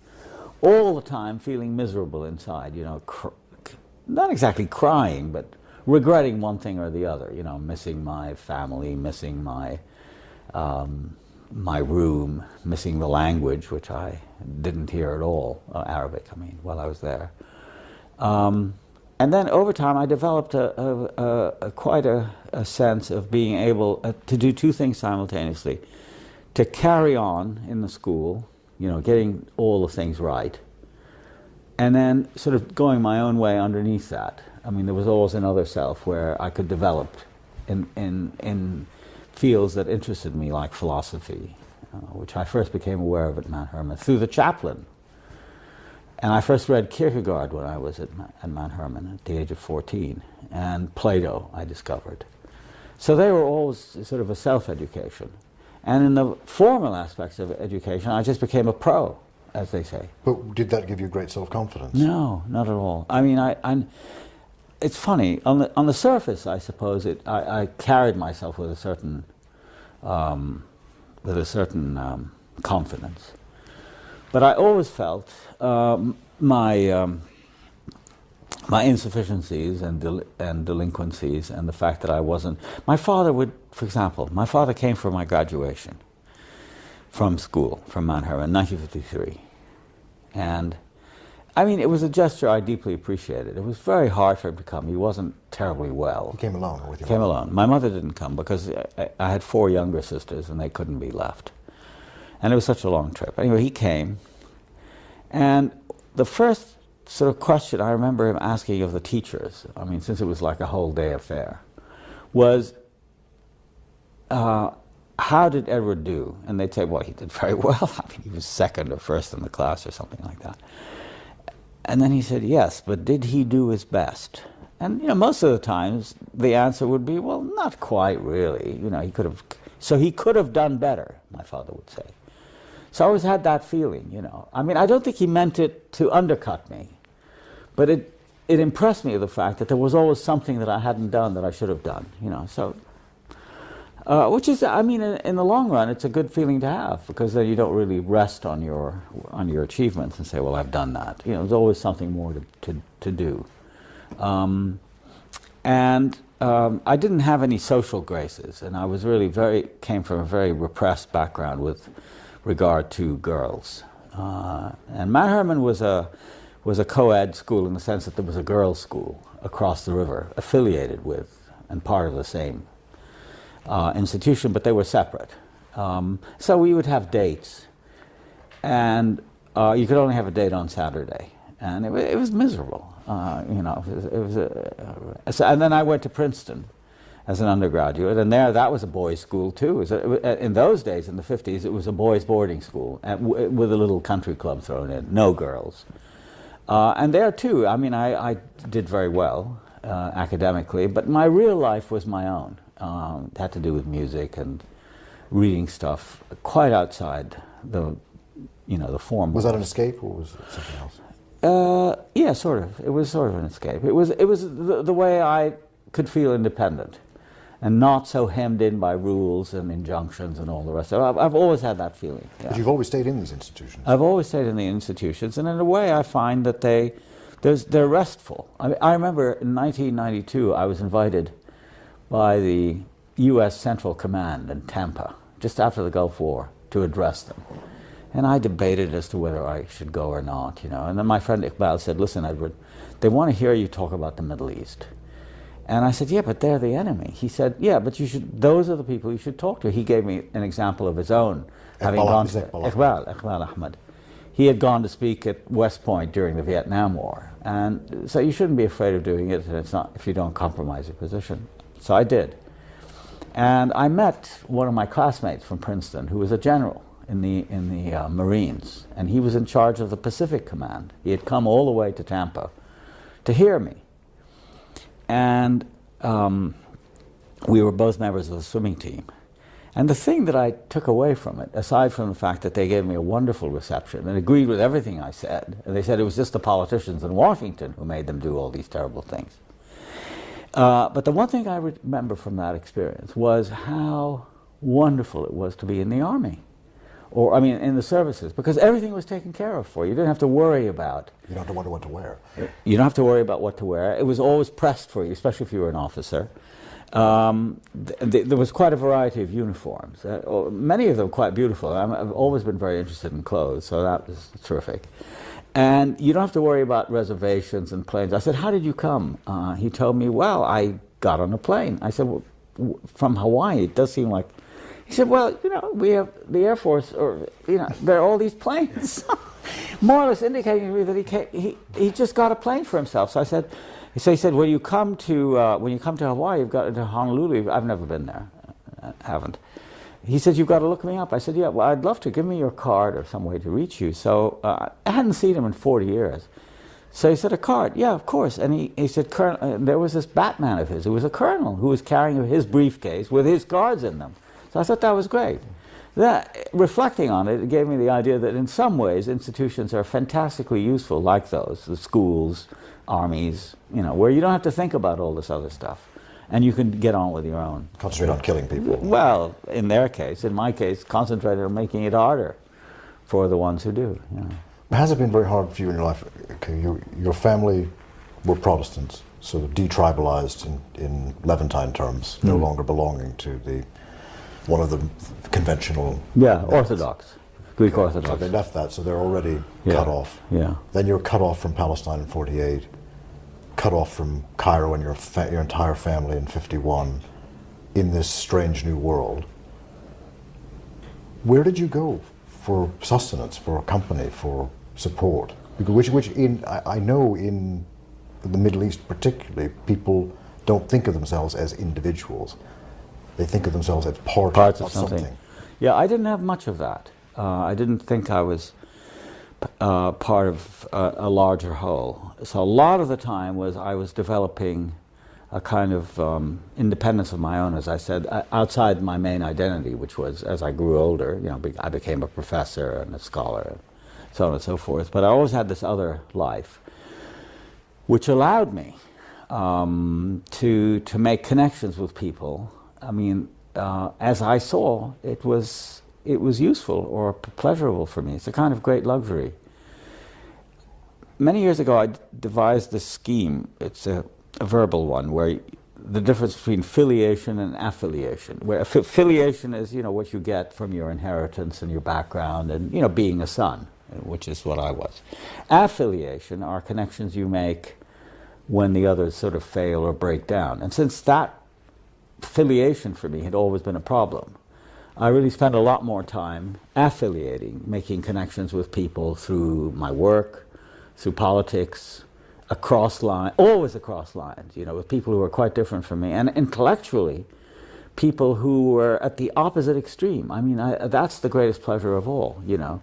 All the time feeling miserable inside, not exactly crying, but regretting one thing or the other, missing my family, missing my room, missing the language, which I didn't hear at all, Arabic, while I was there. And then over time I developed quite a sense of being able to do 2 things simultaneously. to carry on in the school, you know, getting all the things right, and then sort of going my own way underneath that. I mean, there was always another self where I could develop in fields that interested me, like philosophy, which I first became aware of at Mount Hermon through the chaplain. And I first read Kierkegaard when I was at Mount Hermon at the age of 14, and Plato I discovered. So they were always sort of a self-education. And in the formal aspects of education, I just became a pro, as they say. But did that give you great self-confidence? No, not at all. I mean, it's funny. On the surface, I suppose I carried myself with a certain confidence. But I always felt my insufficiencies and delinquencies, and the fact that I wasn't. My father would, for example, my father came for my graduation from school, from Mount Hermon, in 1953, and I mean, it was a gesture I deeply appreciated. It was very hard for him to come. He wasn't terribly well. He came alone, or with your Came mother? alone. My mother didn't come because I had 4 younger sisters and they couldn't be left. And it was such a long trip. Anyway, he came, and the first sort of question I remember him asking of the teachers, I mean, since it was like a whole day affair, was, how did Edward do? And they'd say, well, he did very well. I mean, he was second or first in the class or something like that. And then he said, yes, but did he do his best? And, you know, most of the times the answer would be, well, not quite really. You know, he could have done better, my father would say. So I always had that feeling, you know. I mean, I don't think he meant it to undercut me, but it impressed me, the fact that there was always something that I hadn't done that I should have done, you know. So, which is, I mean, in the long run, it's a good feeling to have, because then you don't really rest on your achievements and say, well, I've done that. You know, there's always something more to do. I didn't have any social graces, and I was really came from a very repressed background with regard to girls. And Mount Hermon was a co-ed school in the sense that there was a girls' school across the river, affiliated with and part of the same institution, but they were separate. So we would have dates, and you could only have a date on Saturday, and it was miserable. You know, and then I went to Princeton as an undergraduate, and that was a boys' school too. In those days, in the 50s, it was a boys' boarding school with a little country club thrown in, no girls. And there too, I mean, I did very well academically, but my real life was my own. It had to do with music and reading stuff quite outside the formal. Was that an escape, or was it something else? Yeah, sort of. It was sort of an escape. It was the way I could feel independent and not so hemmed in by rules and injunctions and all the rest. I've always had that feeling. Yeah. But you've always stayed in these institutions. I've always stayed in the institutions, and in a way I find that they're restful. I remember in 1992 I was invited by the U.S. Central Command in Tampa, just after the Gulf War, to address them. And I debated as to whether I should go or not, you know. And then my friend Iqbal said, listen, Edward, they want to hear you talk about the Middle East. And I said, yeah, but they're the enemy. He said, yeah, but those are the people you should talk to. He gave me an example of his own. Iqbal Ahmed. He had gone to speak at West Point during the Vietnam War. And so you shouldn't be afraid of doing it, and it's not if you don't compromise your position. So I did. And I met one of my classmates from Princeton, who was a general in the Marines, and he was in charge of the Pacific Command. He had come all the way to Tampa to hear me. And we were both members of the swimming team. And the thing that I took away from it, aside from the fact that they gave me a wonderful reception and agreed with everything I said, and they said it was just the politicians in Washington who made them do all these terrible things. But the one thing I remember from that experience was how wonderful it was to be in the Army. Or, I mean, in the services, because everything was taken care of for you. You didn't have to worry about... You don't have to wonder what to wear. You don't have to worry about what to wear. It was always pressed for you, especially if you were an officer. There was quite a variety of uniforms, many of them quite beautiful. I've always been very interested in clothes, so that was terrific. And you don't have to worry about reservations and planes. I said, how did you come? He told me, well, I got on a plane. I said, well, from Hawaii, it does seem like He said, well, you know, we have the Air Force, or, you know, there are all these planes. More or less indicating to me that he just got a plane for himself. So I said, he said, when you come to Hawaii, you've got to Honolulu. I've never been there, haven't. He said, you've got to look me up. I said, yeah, well, I'd love to. Give me your card or some way to reach you. So I hadn't seen him in 40 years. So he said, a card? Yeah, of course. And he said, there was this Batman of his who was a colonel who was carrying his briefcase with his cards in them. So I thought that was great. That, reflecting on it, it gave me the idea that in some ways institutions are fantastically useful, like those, the schools, armies, you know, where you don't have to think about all this other stuff. And you can get on with your own. Concentrate on killing people. Well, in their case, in my case, concentrate on making it harder for the ones who do. You know. Has it been very hard for you in your life? Okay, your family were Protestants, so detribalized in Levantine terms, no longer belonging to one of the conventional... Yeah, Orthodox, Greek Orthodox. So they left that, so they're already cut off. Yeah. Then you're cut off from Palestine in 48, cut off from Cairo and your entire family in 51, in this strange new world. Where did you go for sustenance, for a company, for support? Because I know in the Middle East particularly, people don't think of themselves as individuals. They think of themselves as parts of something. Yeah, I didn't have much of that. I didn't think I was part of a larger whole. So a lot of the time I was developing a kind of independence of my own, as I said, outside my main identity, which was, as I grew older, you know, I became a professor and a scholar, and so on and so forth. But I always had this other life, which allowed me to make connections with people. I mean, as I saw, it was useful or pleasurable for me. It's a kind of great luxury. Many years ago, I devised this scheme. It's a verbal one, where the difference between filiation and affiliation. Where affiliation is, you know, what you get from your inheritance and your background, and, you know, being a son, which is what I was. Affiliation are connections you make when the others sort of fail or break down. And since that affiliation for me had always been a problem, I really spent a lot more time affiliating, making connections with people through my work, through politics, always across lines, you know, with people who were quite different from me, and intellectually, people who were at the opposite extreme. I mean, that's the greatest pleasure of all, you know.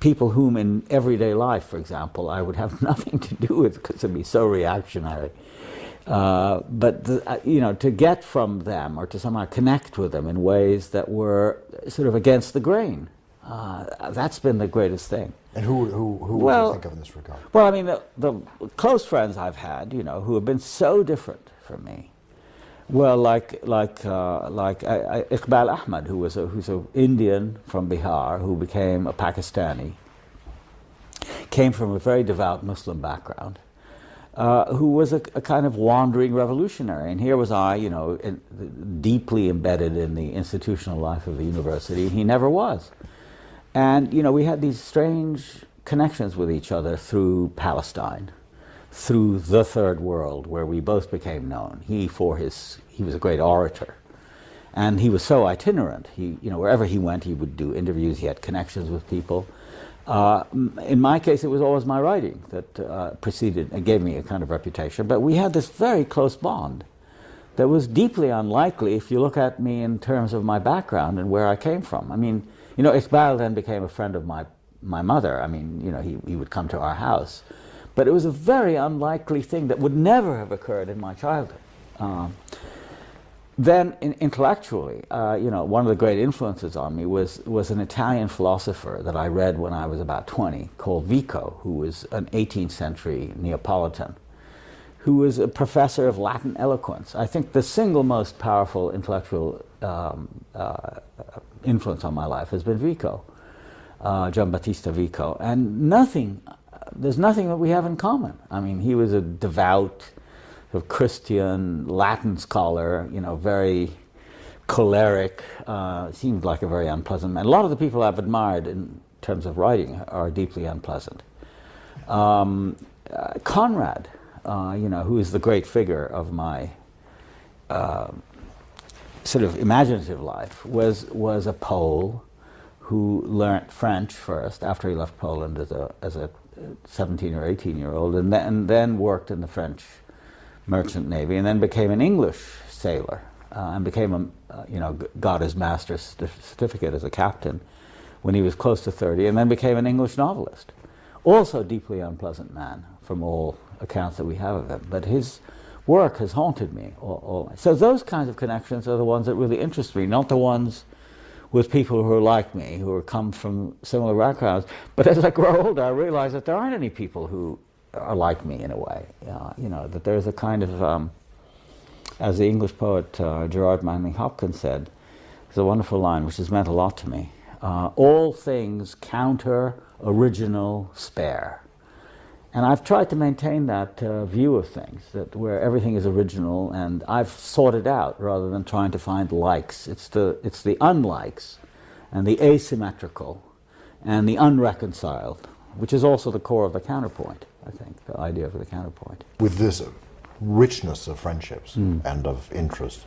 People whom in everyday life, for example, I would have nothing to do with because it'd be so reactionary. But you know, to get from them or to somehow connect with them in ways that were sort of against the grain, that's been the greatest thing. And who would you think of in this regard? Well, I mean, the close friends I've had, you know, who have been so different from me. Well, like Iqbal Ahmed, who's an Indian from Bihar who became a Pakistani, came from a very devout Muslim background. Who was a kind of wandering revolutionary. And here was I, you know, deeply embedded in the institutional life of the university. He never was. And, you know, we had these strange connections with each other through Palestine, through the Third World, where we both became known. He was a great orator. And he was so itinerant. You know, wherever he went, he would do interviews. He had connections with people. In my case, it was always my writing that preceded and gave me a kind of reputation. But we had this very close bond that was deeply unlikely if you look at me in terms of my background and where I came from. I mean, you know, Iqbal then became a friend of my mother. I mean, you know, he would come to our house. But it was a very unlikely thing that would never have occurred in my childhood. Then, intellectually, you know, one of the great influences on me was an Italian philosopher that I read when I was about 20, called Vico, who was an 18th century Neapolitan, who was a professor of Latin eloquence. I think the single most powerful intellectual influence on my life has been Vico, Giambattista Vico, and there's nothing that we have in common. I mean, he was a devout, Christian Latin scholar, you know, very choleric, seemed like a very unpleasant man. A lot of the people I've admired in terms of writing are deeply unpleasant. Conrad, you know, who is the great figure of my sort of imaginative life was a Pole who learnt French first after he left Poland as a 17 or 18-year-old, and then worked in the French merchant navy, and then became an English sailor, and became got his master's certificate as a captain when he was close to 30, and then became an English novelist. Also a deeply unpleasant man from all accounts that we have of him, but his work has haunted me. So those kinds of connections are the ones that really interest me, not the ones with people who are like me, who come from similar backgrounds. But as I grow older, I realize that there aren't any people who are like me in a way. That there's a kind of, as the English poet Gerard Manley Hopkins said, there's a wonderful line which has meant a lot to me. All things counter, original, spare. And I've tried to maintain that view of things, that where everything is original, and I've sought it out rather than trying to find likes. It's the unlikes, and the asymmetrical, and the unreconciled, which is also the core of the counterpoint, I think, the idea of the counterpoint. With this richness of friendships and of interest,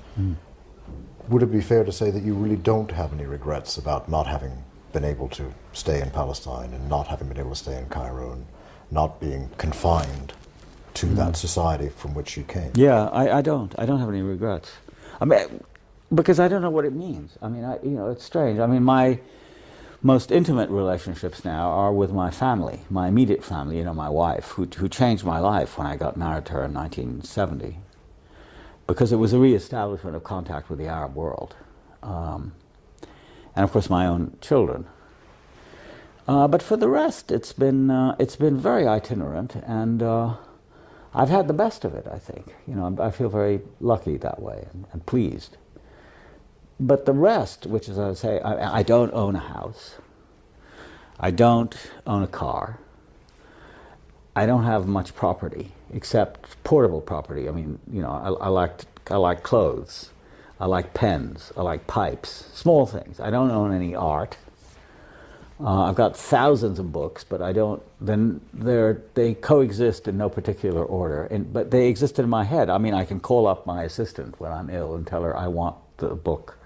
would it be fair to say that you really don't have any regrets about not having been able to stay in Palestine and not having been able to stay in Cairo and not being confined to that society from which you came? Yeah, I don't have any regrets. I mean, because I don't know what it means. I mean, it's strange. I mean, my most intimate relationships now are with my family, my immediate family, my wife, who changed my life when I got married to her in 1970, because it was a reestablishment of contact with the Arab world. And of course my own children. But for the rest, it's been very itinerant, and I've had the best of it, I think. I feel very lucky that way and pleased. But the rest, which is, I say, I don't own a house. I don't own a car. I don't have much property, except portable property. I mean, I like clothes. I like pens. I like pipes. Small things. I don't own any art. I've got thousands of books, but I don't. Then they coexist in no particular order, but they exist in my head. I mean, I can call up my assistant when I'm ill and tell her I want the book,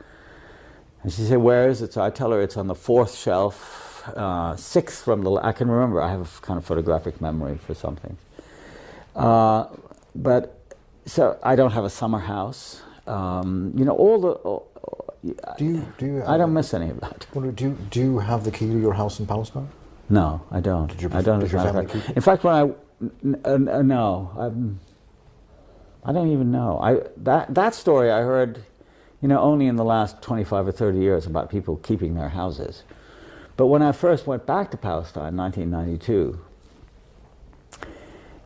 and she said, "Where is it?" So I tell her it's on the 4th shelf, 6th from the. I can remember. I have kind of photographic memory for something. But so I don't have a summer house. Do you? I don't miss any of that. Well, do you have the key to your house in Palestine? No, I don't. Did your In family keep it? fact, when no, I don't even know. That story I heard, only in the last 25 or 30 years about people keeping their houses. But when I first went back to Palestine in 1992,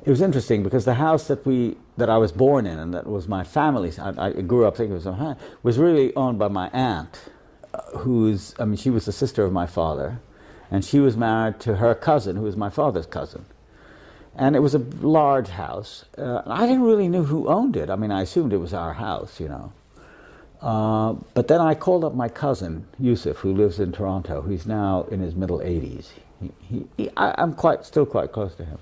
it was interesting because the house that I was born in and that was my family's, I grew up thinking it was my aunt, was really owned by my aunt, she was the sister of my father, and she was married to her cousin, who was my father's cousin. And it was a large house. I didn't really know who owned it. I mean, I assumed it was our house, But then I called up my cousin, Yusuf, who lives in Toronto, who's now in his middle 80s. I'm still quite close to him.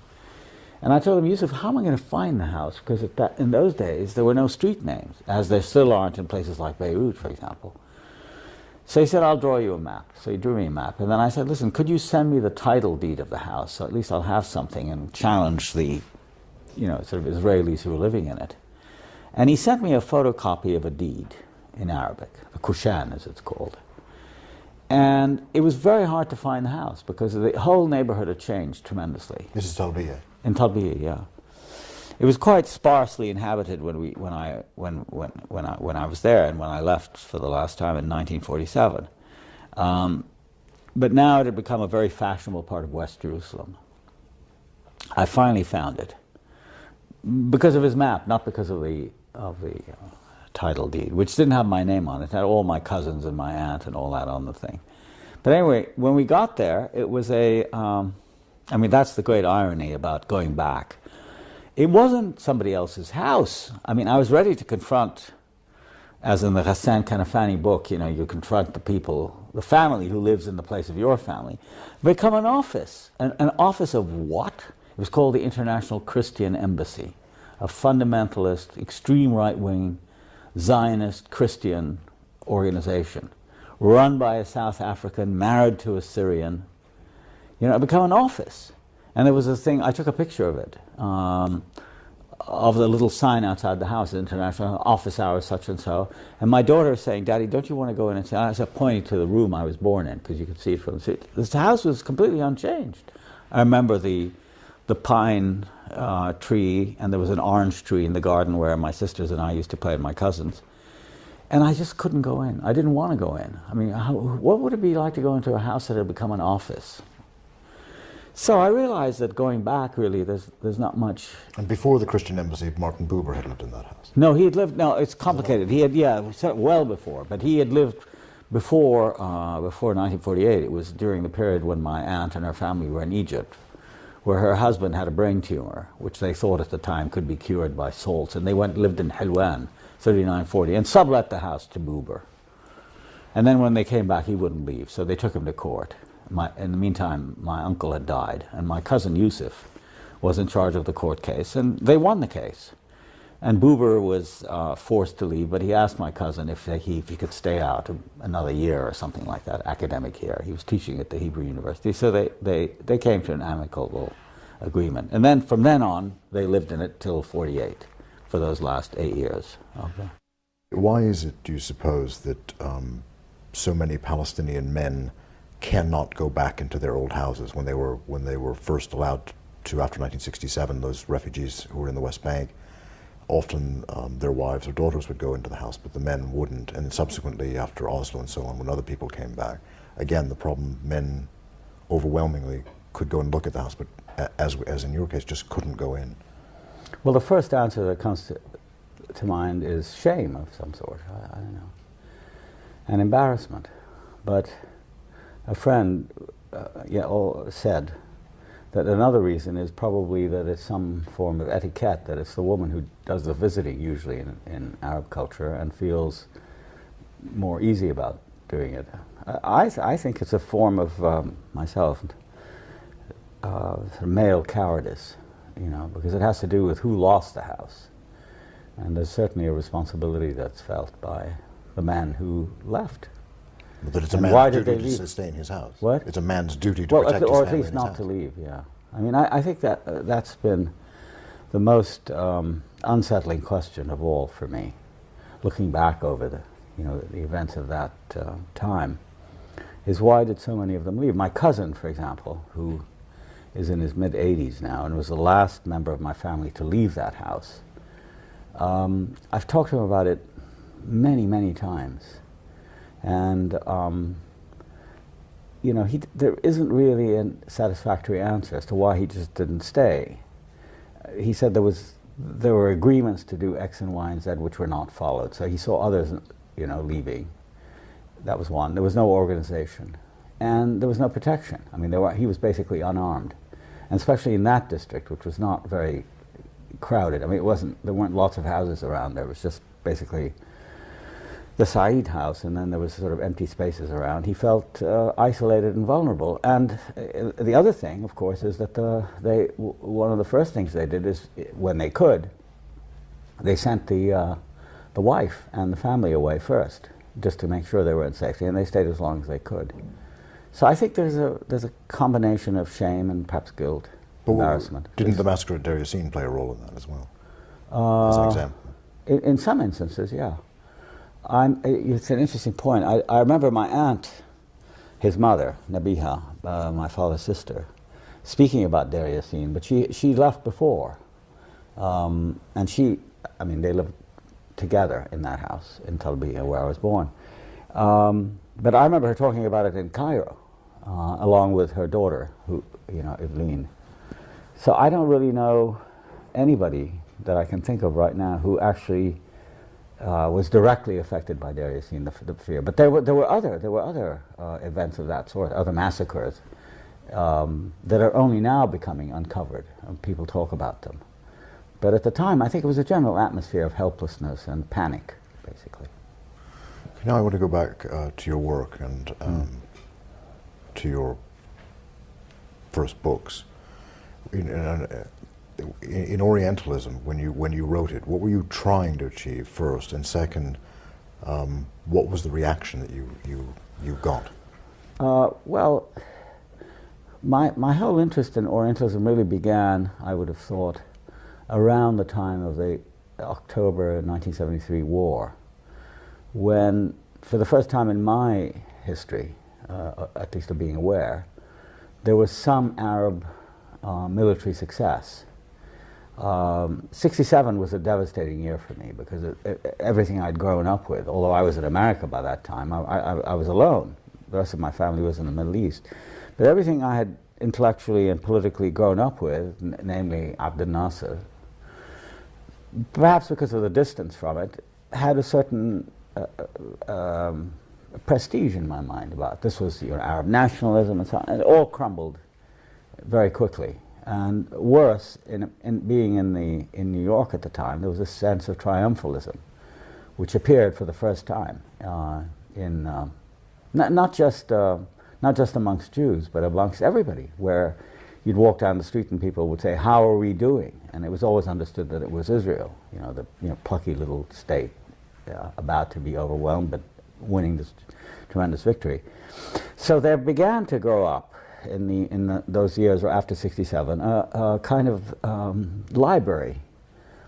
And I told him, Yusuf, how am I going to find the house? Because in those days, there were no street names, as there still aren't in places like Beirut, for example. So he said, I'll draw you a map. So he drew me a map. And then I said, listen, could you send me the title deed of the house, so at least I'll have something and challenge the, sort of Israelis who were living in it. And he sent me a photocopy of a deed in Arabic, the Kushan as it's called. And it was very hard to find the house because the whole neighborhood had changed tremendously. This is Talbiya. In Talbiya, yeah. It was quite sparsely inhabited when I was there and when I left for the last time in 1947. But now it had become a very fashionable part of West Jerusalem. I finally found it because of his map, not because of the title deed, which didn't have my name on it. It had all my cousins and my aunt and all that on the thing. But anyway, when we got there, it was that's the great irony about going back. It wasn't somebody else's house. I mean, I was ready to confront, as in the Ghassan Kanafani book, you confront the people, the family who lives in the place of your family. Become an office. An office of what? It was called the International Christian Embassy, a fundamentalist, extreme right-wing, Zionist, Christian organization, run by a South African, married to a Syrian. You know, it became an office. And there was a thing, I took a picture of it, of the little sign outside the house, international office hours, such and so. And my daughter was saying, "Daddy, don't you want to go in and see?" I was pointing to the room I was born in, because you could see it from the street. This house was completely unchanged. I remember the pine tree, and there was an orange tree in the garden where my sisters and I used to play, and my cousins. And I just couldn't go in. I didn't want to go in. I mean, what would it be like to go into a house that had become an office? So I realized that going back, really, there's not much. And before the Christian Embassy, Martin Buber had lived in that house? No, he had lived, no, it's complicated. He had, yeah, well before, but he had lived before 1948. It was during the period when my aunt and her family were in Egypt, where her husband had a brain tumor, which they thought at the time could be cured by salts, and they lived in Helwan, 3940, and sublet the house to Buber. And then when they came back, he wouldn't leave, so they took him to court. In the meantime, my uncle had died, and my cousin Yusuf was in charge of the court case, and they won the case. And Buber was forced to leave, but he asked my cousin if he could stay out another year or something like that, academic year. He was teaching at the Hebrew University, so they came to an amicable agreement. And then from then on, they lived in it till 48, for those last 8 years. Okay. Why is it, do you suppose, that so many Palestinian men cannot go back into their old houses when they were first allowed to after 1967? Those refugees who were in the West Bank, often their wives or daughters would go into the house, but the men wouldn't. And subsequently, after Oslo and so on, when other people came back, again the problem: men overwhelmingly could go and look at the house, but as in your case, just couldn't go in. Well, the first answer that comes to mind is shame of some sort. I don't know, and embarrassment, but. A friend said that another reason is probably that it's some form of etiquette, that it's the woman who does the visiting usually in Arab culture and feels more easy about doing it. I think it's a form of myself, sort of male cowardice, you know, because it has to do with who lost the house. And there's certainly a responsibility that's felt by the man who left. But it's a man's duty to sustain his house. What? It's a man's duty to protect his family. Or at least not to leave, yeah. I mean, I think that's been the most unsettling question of all for me, looking back over the events of that time, is why did so many of them leave? My cousin, for example, who is in his mid-80s now and was the last member of my family to leave that house, I've talked to him about it many, many times. And, you know, there isn't really a satisfactory answer as to why he just didn't stay. He said there were agreements to do X and Y and Z which were not followed. So he saw others, you know, leaving. That was one. There was no organization. And there was no protection. I mean, he was basically unarmed. And especially in that district, which was not very crowded. I mean, there weren't lots of houses around there. It was just basically the Said house, and then there was sort of empty spaces around. He felt isolated and vulnerable. And the other thing, of course, is that one of the first things they did is, when they could, they sent the wife and the family away first, just to make sure they were in safety, and they stayed as long as they could. So I think there's a combination of shame and perhaps guilt, embarrassment. Didn't the massacre at Deir Yassin play a role in that as well, as an example? In some instances, yeah. It's an interesting point. I remember my aunt, his mother, Nabiha, my father's sister, speaking about Deir Yassin, but she left before. And they lived together in that house in Talbiya, where I was born. But I remember her talking about it in Cairo, along with her daughter, Evelyn. So I don't really know anybody that I can think of right now who actually was directly affected by Deir Yassin, the fear. But there were other events of that sort, other massacres that are only now becoming uncovered, and people talk about them. But at the time, I think it was a general atmosphere of helplessness and panic, basically. Now I want to go back to your work and to your first books. In Orientalism, when you wrote it, what were you trying to achieve first? And second, What was the reaction that you got? Well, my whole interest in Orientalism really began, I would have thought, around the time of the October 1973 war, when, for the first time in my history, at least of being aware, there was some Arab military success. 67 was a devastating year for me because everything I'd grown up with, although I was in America by that time, I was alone. The rest of my family was in the Middle East. But everything I had intellectually and politically grown up with, namely Abdel Nasser, perhaps because of the distance from it, had a certain prestige in my mind about it. This was Arab nationalism and so on. It all crumbled very quickly. And worse, in being in New York at the time, there was a sense of triumphalism, which appeared for the first time in not just amongst Jews, but amongst everybody, where you'd walk down the street and people would say, "How are we doing?" And it was always understood that it was Israel, the plucky little state about to be overwhelmed, but winning this tremendous victory. So there began to grow up in those years or after 67 a kind of library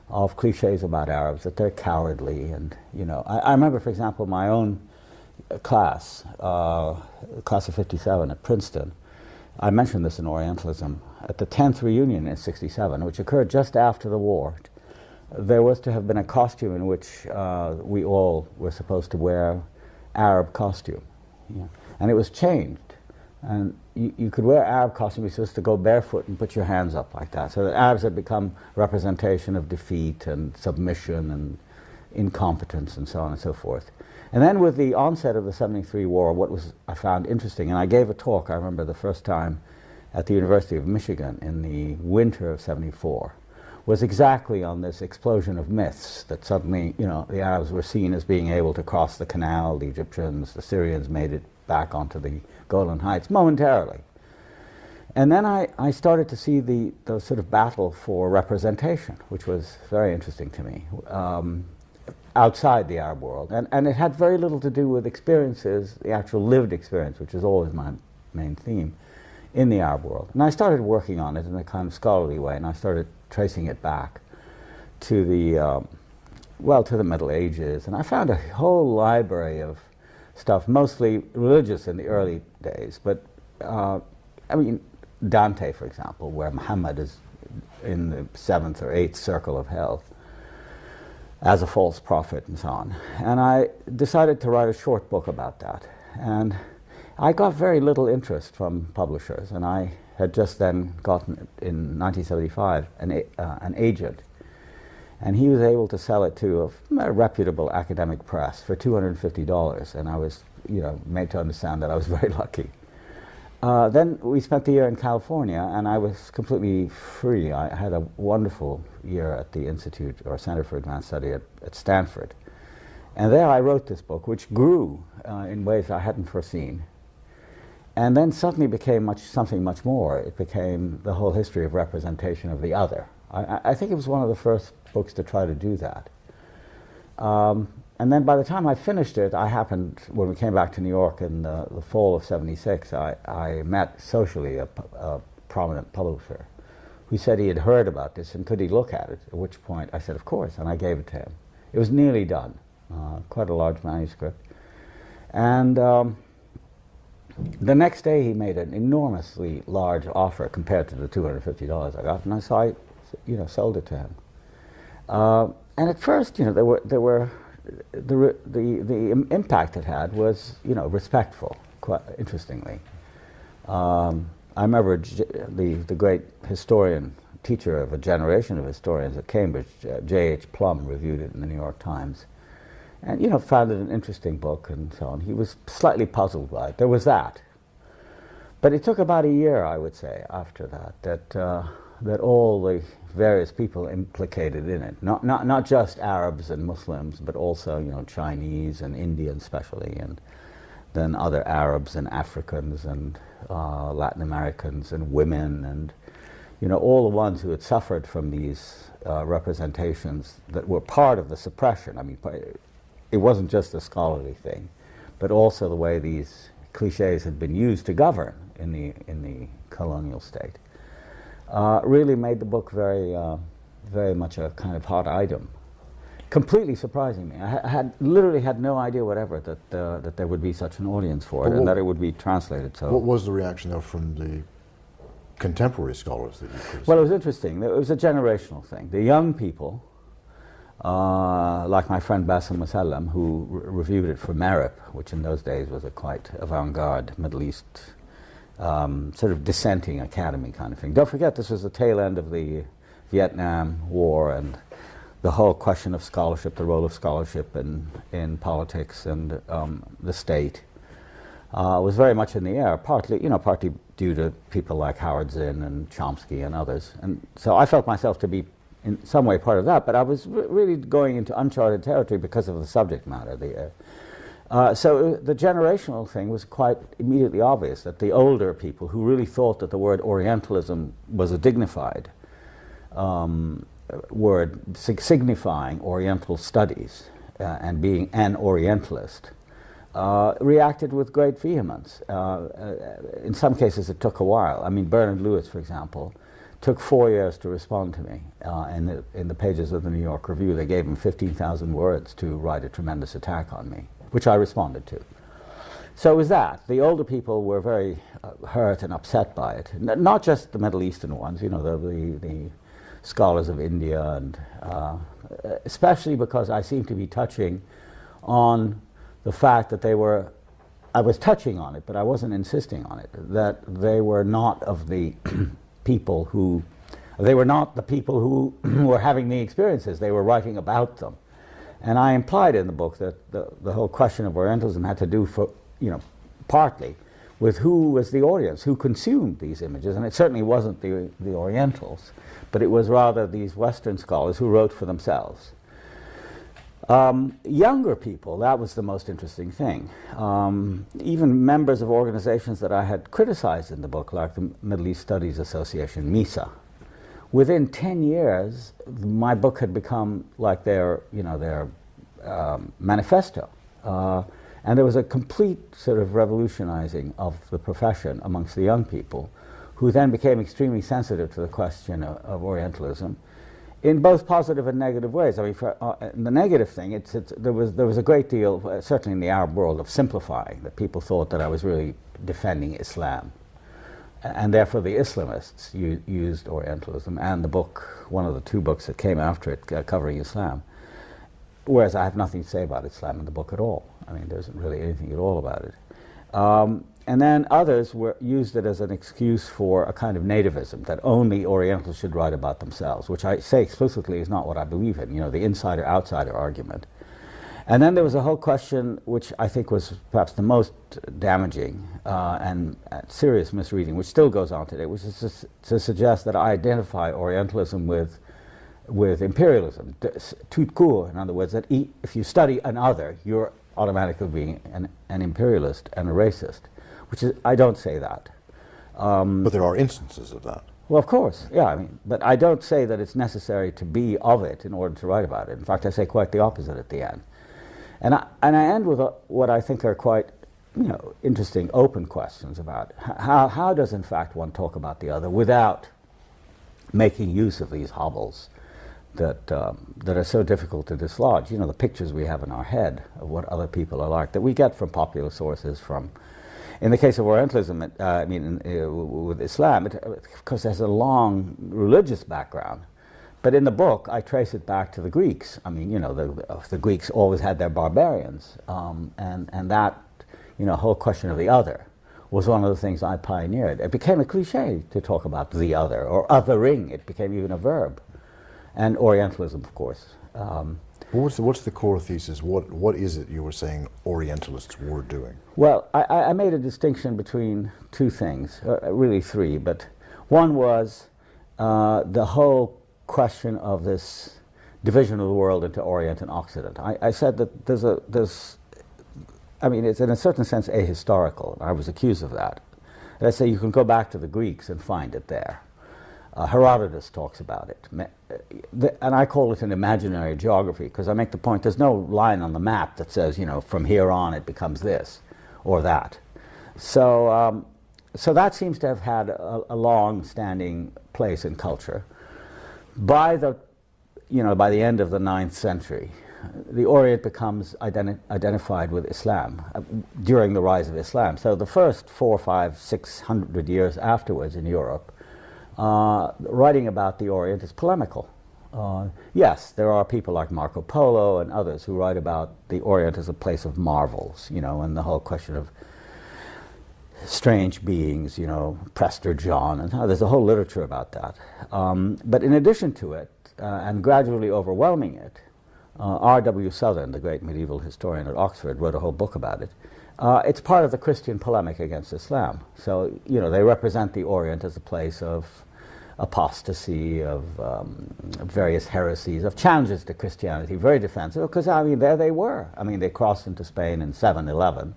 of cliches about Arabs, that they're cowardly, and I remember, for example, my own class of 57 at Princeton. I mentioned this in Orientalism. At the 10th reunion in 67, which occurred just after the war, there was to have been a costume in which we all were supposed to wear Arab costume. And it was changed. And you could wear Arab costume, you're supposed to go barefoot and put your hands up like that. So the Arabs had become representation of defeat and submission and incompetence and so on and so forth. And then with the onset of the 73 war, what I found interesting, and I gave a talk, I remember the first time, at the University of Michigan in the winter of 74, was exactly on this explosion of myths that suddenly, the Arabs were seen as being able to cross the canal, the Egyptians, the Syrians made it back onto the Golan Heights momentarily. And then I started to see the sort of battle for representation, which was very interesting to me, outside the Arab world. And it had very little to do with experiences, the actual lived experience, which is always my main theme, in the Arab world. And I started working on it in a kind of scholarly way, and I started tracing it back to the Middle Ages. And I found a whole library of stuff, mostly religious in the early days, but Dante, for example, where Muhammad is in the 7th or 8th circle of hell as a false prophet and so on. And I decided to write a short book about that. And I got very little interest from publishers, and I had just then gotten, in 1975, an agent. And he was able to sell it to a reputable academic press for $250, and I was, made to understand that I was very lucky. Then we spent the year in California, and I was completely free. I had a wonderful year at the Institute, or Center for Advanced Study at Stanford. And there I wrote this book, which grew in ways I hadn't foreseen. And then suddenly became something much more. It became the whole history of representation of the other. I think it was one of the first books to try to do that. And then by the time I finished it, when we came back to New York in the fall of 76, I met socially a prominent publisher who said he had heard about this and could he look at it, at which point I said, of course, and I gave it to him. It was nearly done, quite a large manuscript. And the next day he made an enormously large offer compared to the $250 I got, and so I sold it to him. And at first, the impact it had was, respectful, quite interestingly. I remember the great historian, teacher of a generation of historians at Cambridge, J.H. Plum, reviewed it in the New York Times. And, found it an interesting book and so on. He was slightly puzzled by it. There was that. But it took about a year, I would say, after that all the various people implicated in it, not just Arabs and Muslims, but also, Chinese and Indians especially, and then other Arabs and Africans and Latin Americans and women and, all the ones who had suffered from these representations that were part of the suppression. I mean, it wasn't just a scholarly thing, but also the way these cliches had been used to govern in the colonial state, really made the book very much a kind of hot item. Completely surprising me. I literally had no idea whatever that there would be such an audience for it, and that it would be translated so. What was the reaction, though, from the contemporary scholars that you criticized? Well, it was interesting. It was a generational thing. The young people, like my friend Bassem Musallam, who reviewed it for Merip, which in those days was a quite avant-garde Middle East sort of dissenting academy kind of thing. Don't forget, this was the tail end of the Vietnam War, and the whole question of scholarship, the role of scholarship in politics and the state was very much in the air, partly due to people like Howard Zinn and Chomsky and others. And so I felt myself to be in some way part of that, but I was really going into uncharted territory because of the subject matter. So the generational thing was quite immediately obvious, that the older people who really thought that the word Orientalism was a dignified word signifying Oriental studies and being an Orientalist, reacted with great vehemence. In some cases it took a while. I mean, Bernard Lewis, for example, took 4 years to respond to me. In the pages of the New York Review, they gave him 15,000 words to write a tremendous attack on me, which I responded to. So it was that. The older people were very hurt and upset by it. Not just the Middle Eastern ones, the scholars of India, and especially because I seemed to be touching on the fact that I was touching on it, but I wasn't insisting on it, that they were not of the people who were having the experiences, they were writing about them. And I implied in the book that the whole question of Orientalism had to do partly with who was the audience, who consumed these images, and it certainly wasn't the Orientals, but it was rather these Western scholars who wrote for themselves. Younger people, that was the most interesting thing. Even members of organizations that I had criticized in the book, like the Middle East Studies Association, MISA, within 10 years, my book had become like their manifesto. And there was a complete sort of revolutionizing of the profession amongst the young people, who then became extremely sensitive to the question of Orientalism in both positive and negative ways. I mean, the negative thing, there was a great deal, certainly in the Arab world, of simplifying, that people thought that I was really defending Islam. And therefore the Islamists used Orientalism, and the book, one of the two books that came after it, covering Islam. Whereas I have nothing to say about Islam in the book at all. I mean, there isn't really anything at all about it. And then others used it as an excuse for a kind of nativism, that only Orientals should write about themselves, which I say explicitly is not what I believe in, the insider-outsider argument. And then there was a whole question, which I think was perhaps the most damaging and serious misreading, which still goes on today, which is to suggest that I identify Orientalism with imperialism, tout court, in other words, that if you study another, you're automatically being an imperialist and a racist, which is, I don't say that. But there are instances of that. Well, of course, yeah, I mean, but I don't say that it's necessary to be of it in order to write about it. In fact, I say quite the opposite at the end. And I end with what I think are quite, interesting open questions about how does, in fact, one talk about the other without making use of these hobbles that are so difficult to dislodge. The pictures we have in our head of what other people are like, that we get from popular sources, in the case of Orientalism, with Islam, of course, there's a long religious background. But in the book, I trace it back to the Greeks. I mean, the Greeks always had their barbarians, and that, whole question of the other was one of the things I pioneered. It became a cliche to talk about the other, or othering. It became even a verb. And Orientalism, of course. What's the core thesis? What is it you were saying Orientalists were doing? Well, I made a distinction between two things, really three, but one was the whole question of this division of the world into Orient and Occident. I said that it's in a certain sense ahistorical. I was accused of that. And I say you can go back to the Greeks and find it there. Herodotus talks about it. And I call it an imaginary geography because I make the point there's no line on the map that says, from here on it becomes this or that. So, so that seems to have had a long-standing place in culture. By the end of the 9th century, the Orient becomes identified with Islam during the rise of Islam. So the first 400, 500, 600 years afterwards in Europe, writing about the Orient is polemical. Yes, there are people like Marco Polo and others who write about the Orient as a place of marvels, and the whole question of strange beings, Prester John, and there's a whole literature about that. But in addition to it, and gradually overwhelming it, R.W. Southern, the great medieval historian at Oxford, wrote a whole book about it. It's part of the Christian polemic against Islam. So, they represent the Orient as a place of apostasy, of various heresies, of challenges to Christianity, very defensive, because, there they were. They crossed into Spain in 711,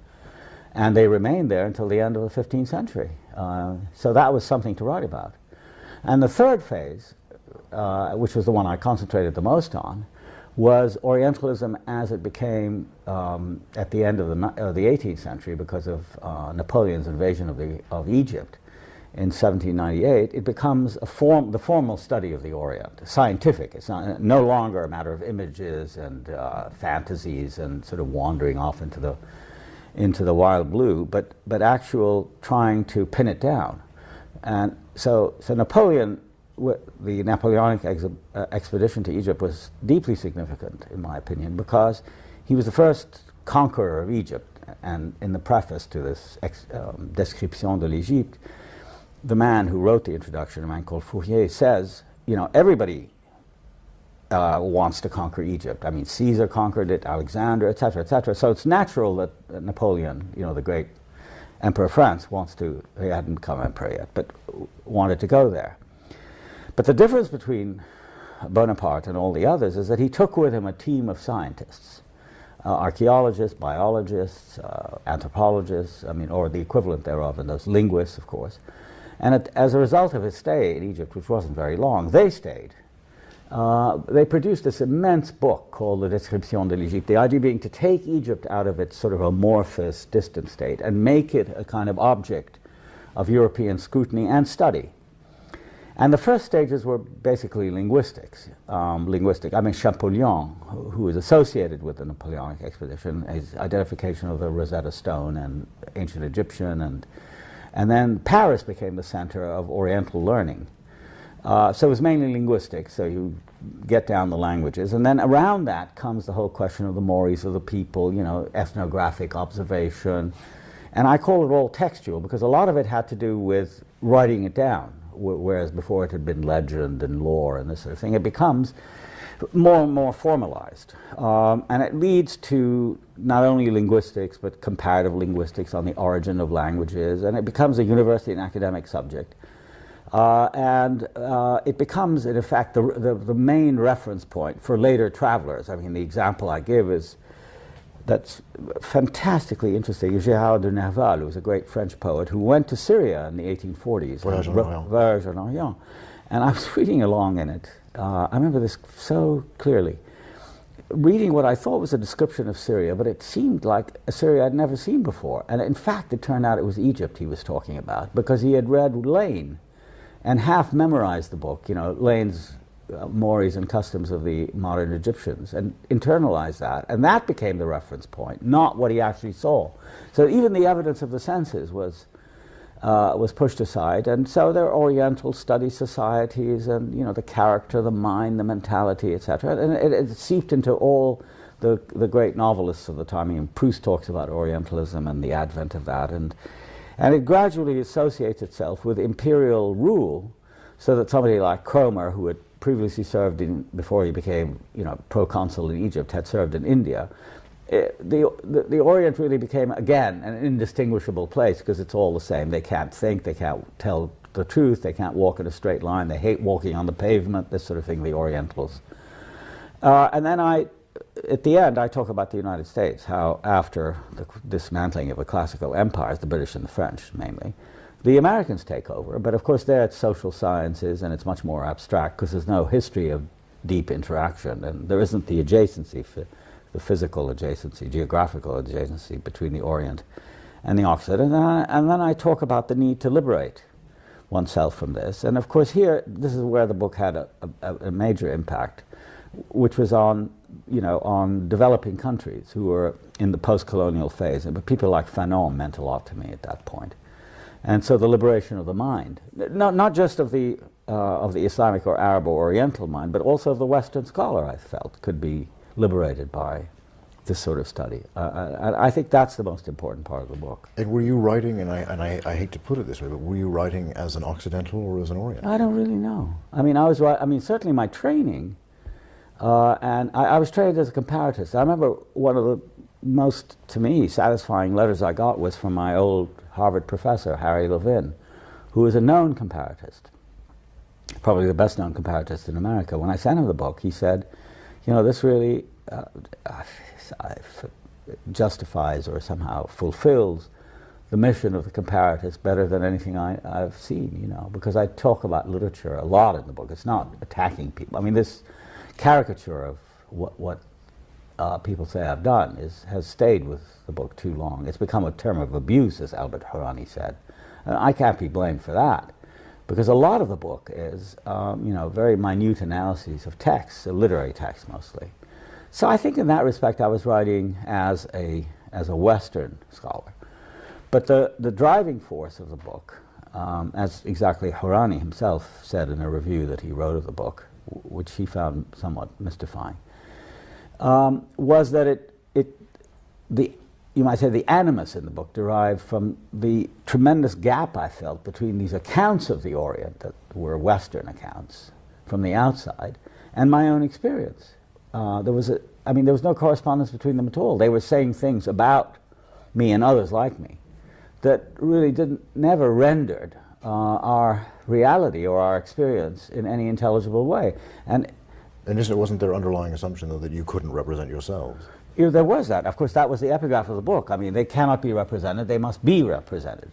and they remained there until the end of the 15th century. So that was something to write about. And the third phase, which was the one I concentrated the most on, was Orientalism as it became at the end of the 18th century because of Napoleon's invasion of Egypt in 1798. It becomes the formal study of the Orient, scientific. It's no longer a matter of images and fantasies and sort of wandering off into the wild blue, but actual trying to pin it down. And so Napoleon, the Napoleonic expedition to Egypt was deeply significant, in my opinion, because he was the first conqueror of Egypt. And in the preface to this Description de l'Égypte, the man who wrote the introduction, a man called Fourier, says, everybody wants to conquer Egypt. Caesar conquered it, Alexander, etc., etc. So it's natural that Napoleon, the great emperor of France, he hadn't become emperor yet, but wanted to go there. But the difference between Bonaparte and all the others is that he took with him a team of scientists, archaeologists, biologists, anthropologists, or the equivalent thereof, and those linguists, of course. And as a result of his stay in Egypt, which wasn't very long, they stayed. They produced this immense book called the Description de l'Égypte, the idea being to take Egypt out of its sort of amorphous, distant state and make it a kind of object of European scrutiny and study. And the first stages were basically linguistics. Champollion, who is associated with the Napoleonic expedition, his identification of the Rosetta Stone and ancient Egyptian, and then Paris became the center of Oriental learning. So it was mainly linguistics, so you get down the languages. And then around that comes the whole question of the mores of the people, ethnographic observation. And I call it all textual because a lot of it had to do with writing it down, whereas before it had been legend and lore and this sort of thing. It becomes more and more formalized. And it leads to not only linguistics, but comparative linguistics on the origin of languages. And it becomes a university and academic subject. And it becomes, in effect, the main reference point for later travelers. The example I give that's fantastically interesting is Gérard de Nerval, who was a great French poet who went to Syria in the 1840s. Voyage en Orient. And I was reading along in it. I remember this so clearly. Reading what I thought was a description of Syria, but it seemed like a Syria I'd never seen before. And in fact, it turned out it was Egypt he was talking about, because he had read Lane and half memorized the book, Lane's mores and customs of the modern Egyptians, and internalized that. And that became the reference point, not what he actually saw. So even the evidence of the senses was pushed aside. And so there are Oriental study societies and, the character, the mind, the mentality, etc. And it seeped into all the great novelists of the time. Proust talks about Orientalism and the advent of that. And it gradually associates itself with imperial rule, so that somebody like Cromer, who had previously served before he became, proconsul in Egypt, had served in India. The Orient really became, again, an indistinguishable place because it's all the same. They can't think, they can't tell the truth, they can't walk in a straight line, they hate walking on the pavement, this sort of thing, the Orientals. And then at the end, I talk about the United States, how after the dismantling of the classical empires, the British and the French mainly, The Americans take over, but of course there it's social sciences and it's much more abstract because there's no history of deep interaction and there isn't the adjacency, the physical adjacency, geographical adjacency between the Orient and the Occident. And then I talk about the need to liberate oneself from this. And of course here, this is where the book had a major impact, which was on, you know, on developing countries who were in the post-colonial phase. But people like Fanon meant a lot to me at that point. And so the liberation of the mind, not just of the Islamic or Arab or Oriental mind, but also of the Western scholar, I felt, could be liberated by this sort of study. I think that's the most important part of the book. And were you writing, and I hate to put it this way, but were you writing as an Occidental or as an Oriental? I don't really know. I mean, certainly my training, and I was trained as a comparatist. I remember one of the most, to me, satisfying letters I got was from my old Harvard professor, Harry Levin, who is a known comparatist, probably the best known comparatist in America. When I sent him the book, he said, you know, this really justifies or somehow fulfills the mission of the comparatist better than anything I've seen, you know, because I talk about literature a lot in the book. It's not attacking people. I mean, this caricature of what people say I've done has stayed with the book too long. It's become a term of abuse, as Albert Hourani said. And I can't be blamed for that, because a lot of the book is, you know, very minute analyses of texts, literary texts mostly. So I think in that respect I was writing as a Western scholar. But the driving force of the book, as exactly Hourani himself said in a review that he wrote of the book, which he found somewhat mystifying, was that you might say the animus in the book derived from the tremendous gap I felt between these accounts of the Orient that were Western accounts from the outside and my own experience. There was no correspondence between them at all. They were saying things about me and others like me that really never rendered our reality or our experience in any intelligible way. And wasn't there underlying assumption, though, that you couldn't represent yourselves? You know, there was that. Of course, that was the epigraph of the book. I mean, they cannot be represented, they must be represented.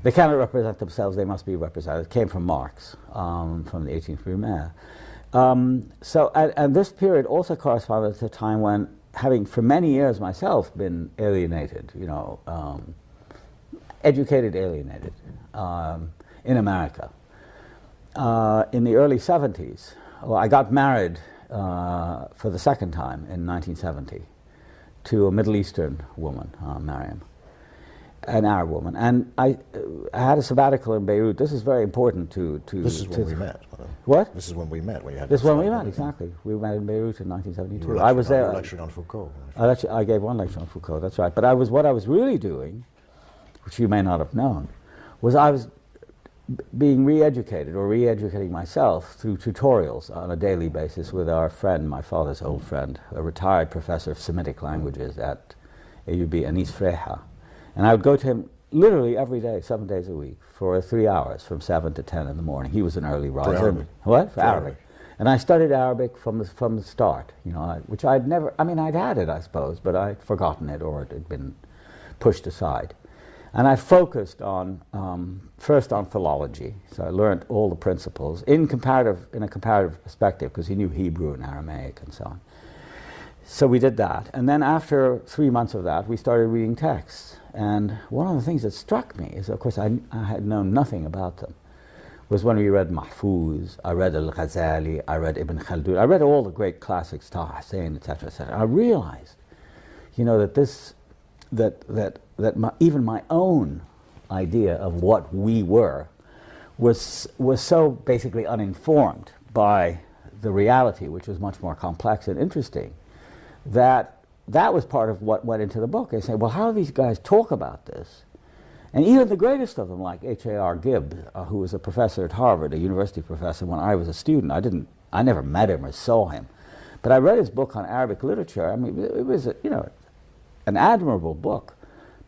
They cannot represent themselves, they must be represented. It came from Marx, from the 18th Brumaire. And this period also corresponded to a time when, having for many years myself been alienated, you know, educated alienated in America. In the early 70s, well, I got married for the second time in 1970 to a Middle Eastern woman, Mariam, an Arab woman. And I had a sabbatical in Beirut. This is very important to This is when we met. What? This is when we met. When you had this is when we met, exactly. We met in Beirut in 1972. I was there. You were lecturing on Foucault. I gave one lecture on Foucault, that's right. But what I was really doing, which you may not have known, was I was being re-educated or re-educating myself through tutorials on a daily basis with our friend, my father's old friend, a retired professor of Semitic languages at AUB, Anis Freha. And I would go to him literally every day, 7 days a week, for 3 hours, from 7 to 10 in the morning. He was an early riser. For Arabic? What? For Arabic. And I studied Arabic from the start, you know, which I'd never, I mean, I'd had it, I suppose, but I'd forgotten it or it had been pushed aside. And I focused on, first on philology, so I learned all the principles in a comparative perspective, because he knew Hebrew and Aramaic and so on. So we did that, and then after 3 months of that, we started reading texts. And one of the things that struck me is, of course, I had known nothing about them, was when we read Mahfouz, I read Al-Ghazali, I read Ibn Khaldun, I read all the great classics, Taha Hussein, etc., etc. I realized, you know, that even my own idea of what we were was so basically uninformed by the reality, which was much more complex and interesting, that was part of what went into the book. I say, well, how do these guys talk about this? And even the greatest of them, like H.A.R. Gibbs, who was a professor at Harvard, a university professor when I was a student. I never met him or saw him, but I read his book on Arabic literature. I mean, it was an admirable book,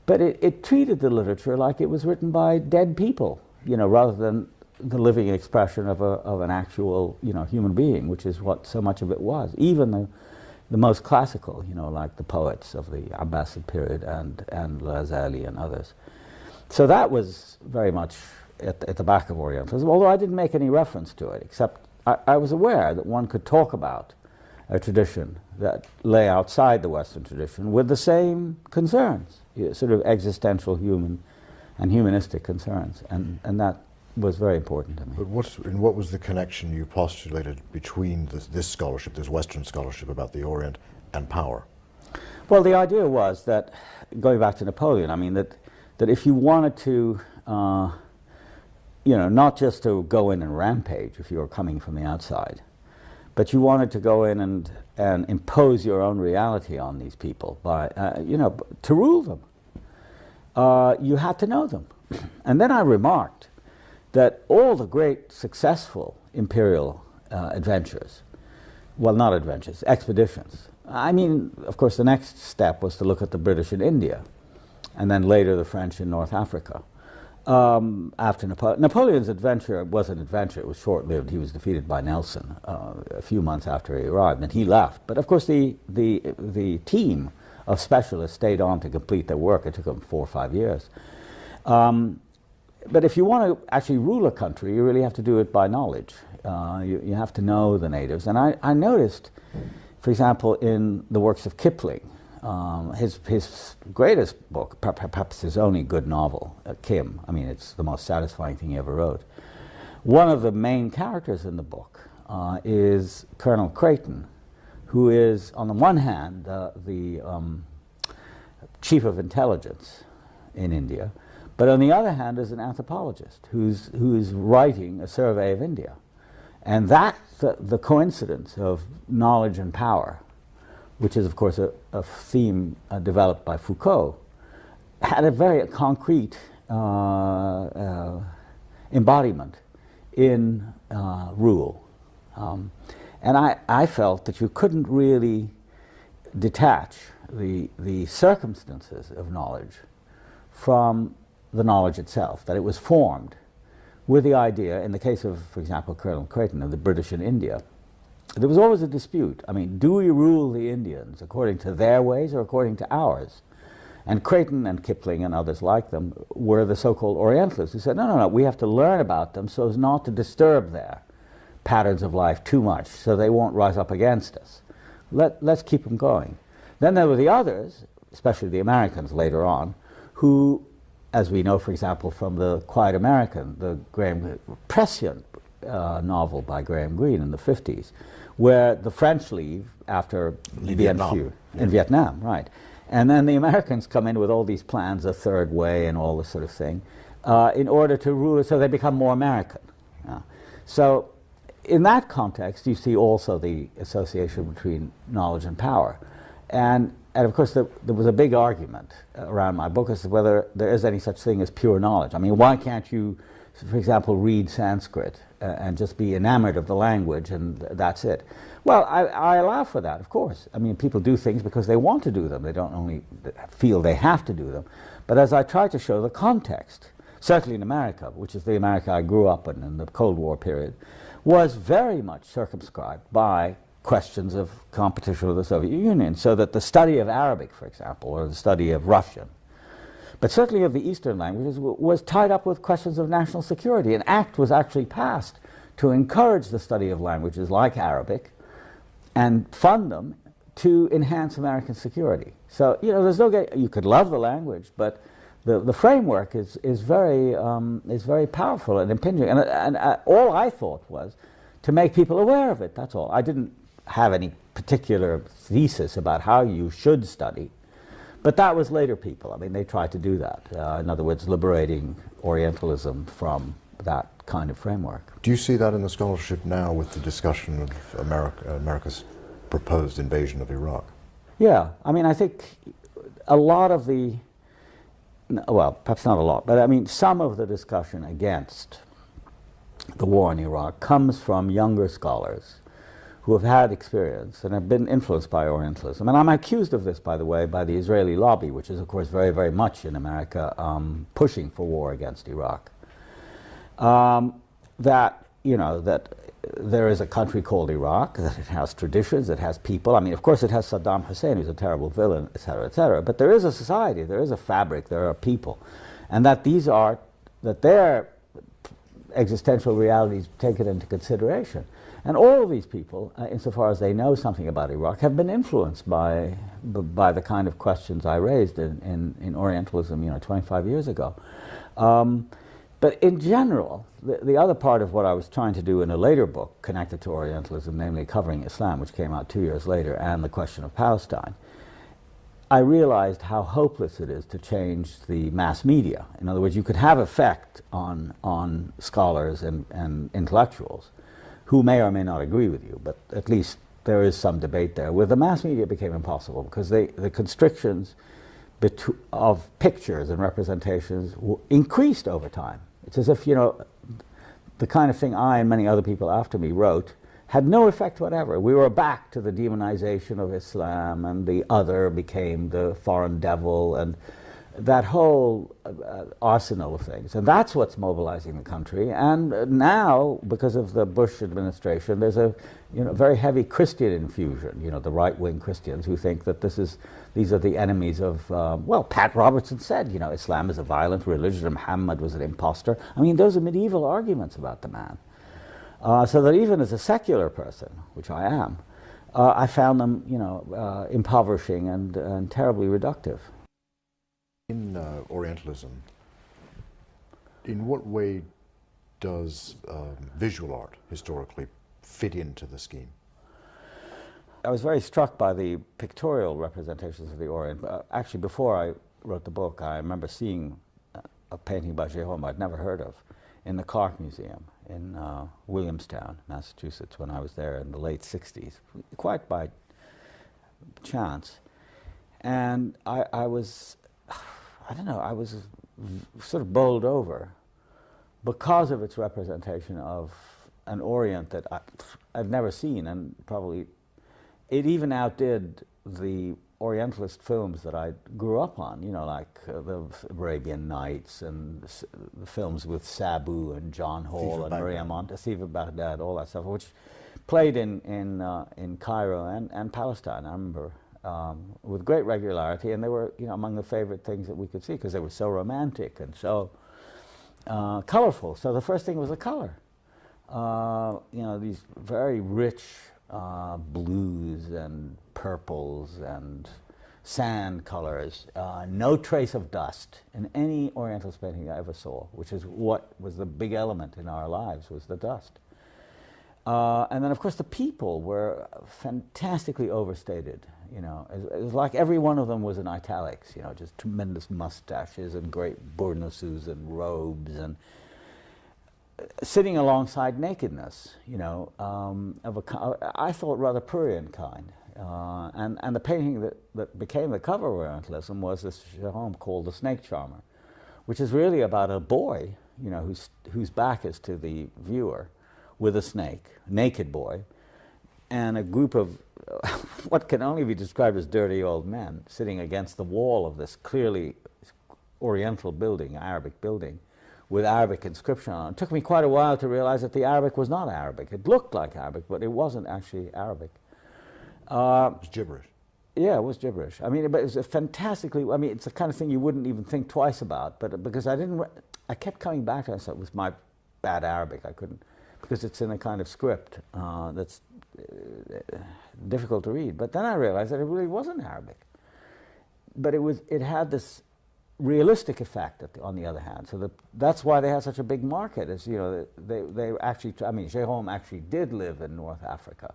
but it treated the literature like it was written by dead people, you know, rather than the living expression of an actual, you know, human being, which is what so much of it was. Even the most classical, you know, like the poets of the Abbasid period and Ghazali and others. So that was very much at the back of Orientalism, although I didn't make any reference to it, except I was aware that one could talk about a tradition that lay outside the Western tradition with the same concerns, sort of existential human and humanistic concerns, and that was very important to me. But what was the connection you postulated between this scholarship, this Western scholarship about the Orient, and power? Well, the idea was that, going back to Napoleon, I mean, that if you wanted to, not just to go in and rampage if you were coming from the outside, but you wanted to go in and impose your own reality on these people by, to rule them. You had to know them. And then I remarked that all the great successful imperial adventures, well, not adventures, expeditions. I mean, of course, the next step was to look at the British in India, and then later the French in North Africa. After Napoleon's adventure was an adventure. It was short-lived. He was defeated by Nelson a few months after he arrived, and he left. But of course, the team of specialists stayed on to complete their work. It took them 4 or 5 years. But if you want to actually rule a country, you really have to do it by knowledge. You have to know the natives. And I noticed, for example, in the works of Kipling, his greatest book, perhaps his only good novel, Kim. I mean, it's the most satisfying thing he ever wrote. One of the main characters in the book is Colonel Creighton, who is, on the one hand, the chief of intelligence in India, but on the other hand is an anthropologist who's writing a survey of India. And that, the coincidence of knowledge and power, which is, of course, a theme developed by Foucault, had a very concrete embodiment in rule. And I felt that you couldn't really detach the circumstances of knowledge from the knowledge itself, that it was formed with the idea, in the case of, for example, Colonel Creighton of the British in India, there was always a dispute. I mean, do we rule the Indians according to their ways or according to ours? And Creighton and Kipling and others like them were the so-called Orientalists who said, no, we have to learn about them so as not to disturb their patterns of life too much, so they won't rise up against us. Let's keep them going. Then there were the others, especially the Americans later on, who, as we know, for example, from the Quiet American, the prescient novel by Graham Greene in the 50s, where the French leave after Vietnam. In Vietnam, right. And then the Americans come in with all these plans, a third way and all this sort of thing, in order to rule it, so they become more American. So in that context, you see also the association between knowledge and power. And of course, there was a big argument around my book as to whether there is any such thing as pure knowledge. I mean, why can't you, for example, read Sanskrit and just be enamored of the language and that's it? Well, I allow for that, of course. I mean, people do things because they want to do them. They don't only feel they have to do them. But as I try to show, the context, certainly in America, which is the America I grew up in the Cold War period, was very much circumscribed by questions of competition with the Soviet Union, so that the study of Arabic, for example, or the study of Russian, but certainly of the Eastern languages, was tied up with questions of national security. An act was actually passed to encourage the study of languages like Arabic and fund them to enhance American security. So, there's no you could love the language, but the framework is very powerful and impinging. And all I thought was to make people aware of it, that's all. I didn't have any particular thesis about how you should study, but that was later people. I mean, they tried to do that. In other words, liberating Orientalism from that kind of framework. Do you see that in the scholarship now with the discussion of America's proposed invasion of Iraq? Yeah, I mean, I think a lot of the, well, perhaps not a lot, but I mean, some of the discussion against the war in Iraq comes from younger scholars who have had experience and have been influenced by Orientalism. And I'm accused of this, by the way, by the Israeli lobby, which is, of course, very, very much in America pushing for war against Iraq. That there is a country called Iraq, that it has traditions, it has people. I mean, of course, it has Saddam Hussein, who's a terrible villain, etc., etc. But there is a society, there is a fabric, there are people. And that their existential realities taken into consideration. And all of these people, insofar as they know something about Iraq, have been influenced by the kind of questions I raised in Orientalism, 25 years ago. But in general, the other part of what I was trying to do in a later book connected to Orientalism, namely covering Islam, which came out 2 years later, and the question of Palestine, I realized how hopeless it is to change the mass media. In other words, you could have effect on scholars and intellectuals who may or may not agree with you, but at least there is some debate there. With the mass media, it became impossible because the constrictions of pictures and representations increased over time. It's as if, the kind of thing I and many other people after me wrote had no effect whatever. We were back to the demonization of Islam, and the other became the foreign devil, and that whole arsenal of things. And that's what's mobilizing the country. And now, because of the Bush administration, there's a very heavy Christian infusion, the right-wing Christians who think that these are the enemies of, Pat Robertson said, Islam is a violent religion and Muhammad was an imposter. I mean, those are medieval arguments about the man. So that even as a secular person, which I am, I found them, impoverishing and terribly reductive. In Orientalism, in what way does visual art historically fit into the scheme? I was very struck by the pictorial representations of the Orient. Actually, before I wrote the book, I remember seeing a painting by Jérôme I'd never heard of in the Clark Museum in Williamstown, Massachusetts, when I was there in the late 60s, quite by chance. And I was sort of bowled over because of its representation of an Orient that I've never seen, and probably it even outdid the Orientalist films that I grew up on, like the Arabian Nights and the films with Sabu and John Hall and Maria Montesiva Baghdad, all that stuff, which played in Cairo and Palestine, I remember, with great regularity, and they were among the favorite things that we could see because they were so romantic and so colorful. So the first thing was the color. These very rich blues and purples and sand colors, no trace of dust in any Orientalist painting I ever saw, which is what was the big element in our lives, was the dust. And then, of course, the people were fantastically overstated. It was like every one of them was in italics, just tremendous mustaches and great burnouses and robes and sitting alongside nakedness, of I thought rather prurient kind. And the painting that became the cover of Orientalism was this Jérôme called The Snake Charmer, which is really about a boy, whose back is to the viewer, with a snake, a naked boy, and a group of what can only be described as dirty old men sitting against the wall of this clearly Oriental building, Arabic building, with Arabic inscription on it. It took me quite a while to realize that the Arabic was not Arabic. It looked like Arabic, but it wasn't actually Arabic. It was gibberish. Yeah, it was gibberish. But it was a fantastically, it's the kind of thing you wouldn't even think twice about, but because I kept coming back to it, so it was my bad Arabic, I couldn't, because it's in a kind of script that's difficult to read. But then I realized that it really wasn't Arabic. But it had this realistic effect on the other hand. So that's why they had such a big market. They actually, Jérôme actually did live in North Africa.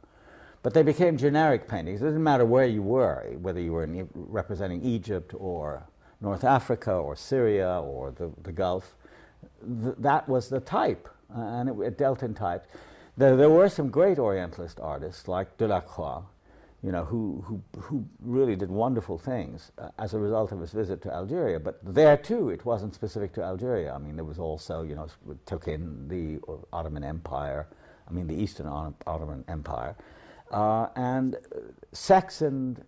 But they became generic paintings. It didn't matter where you were, whether you were representing Egypt or North Africa or Syria or the Gulf. That was the type, and it dealt in types. There were some great Orientalist artists like Delacroix, who really did wonderful things as a result of his visit to Algeria. But there too, it wasn't specific to Algeria. There was also, it took in the Ottoman Empire, the Eastern Ottoman Empire. And sex and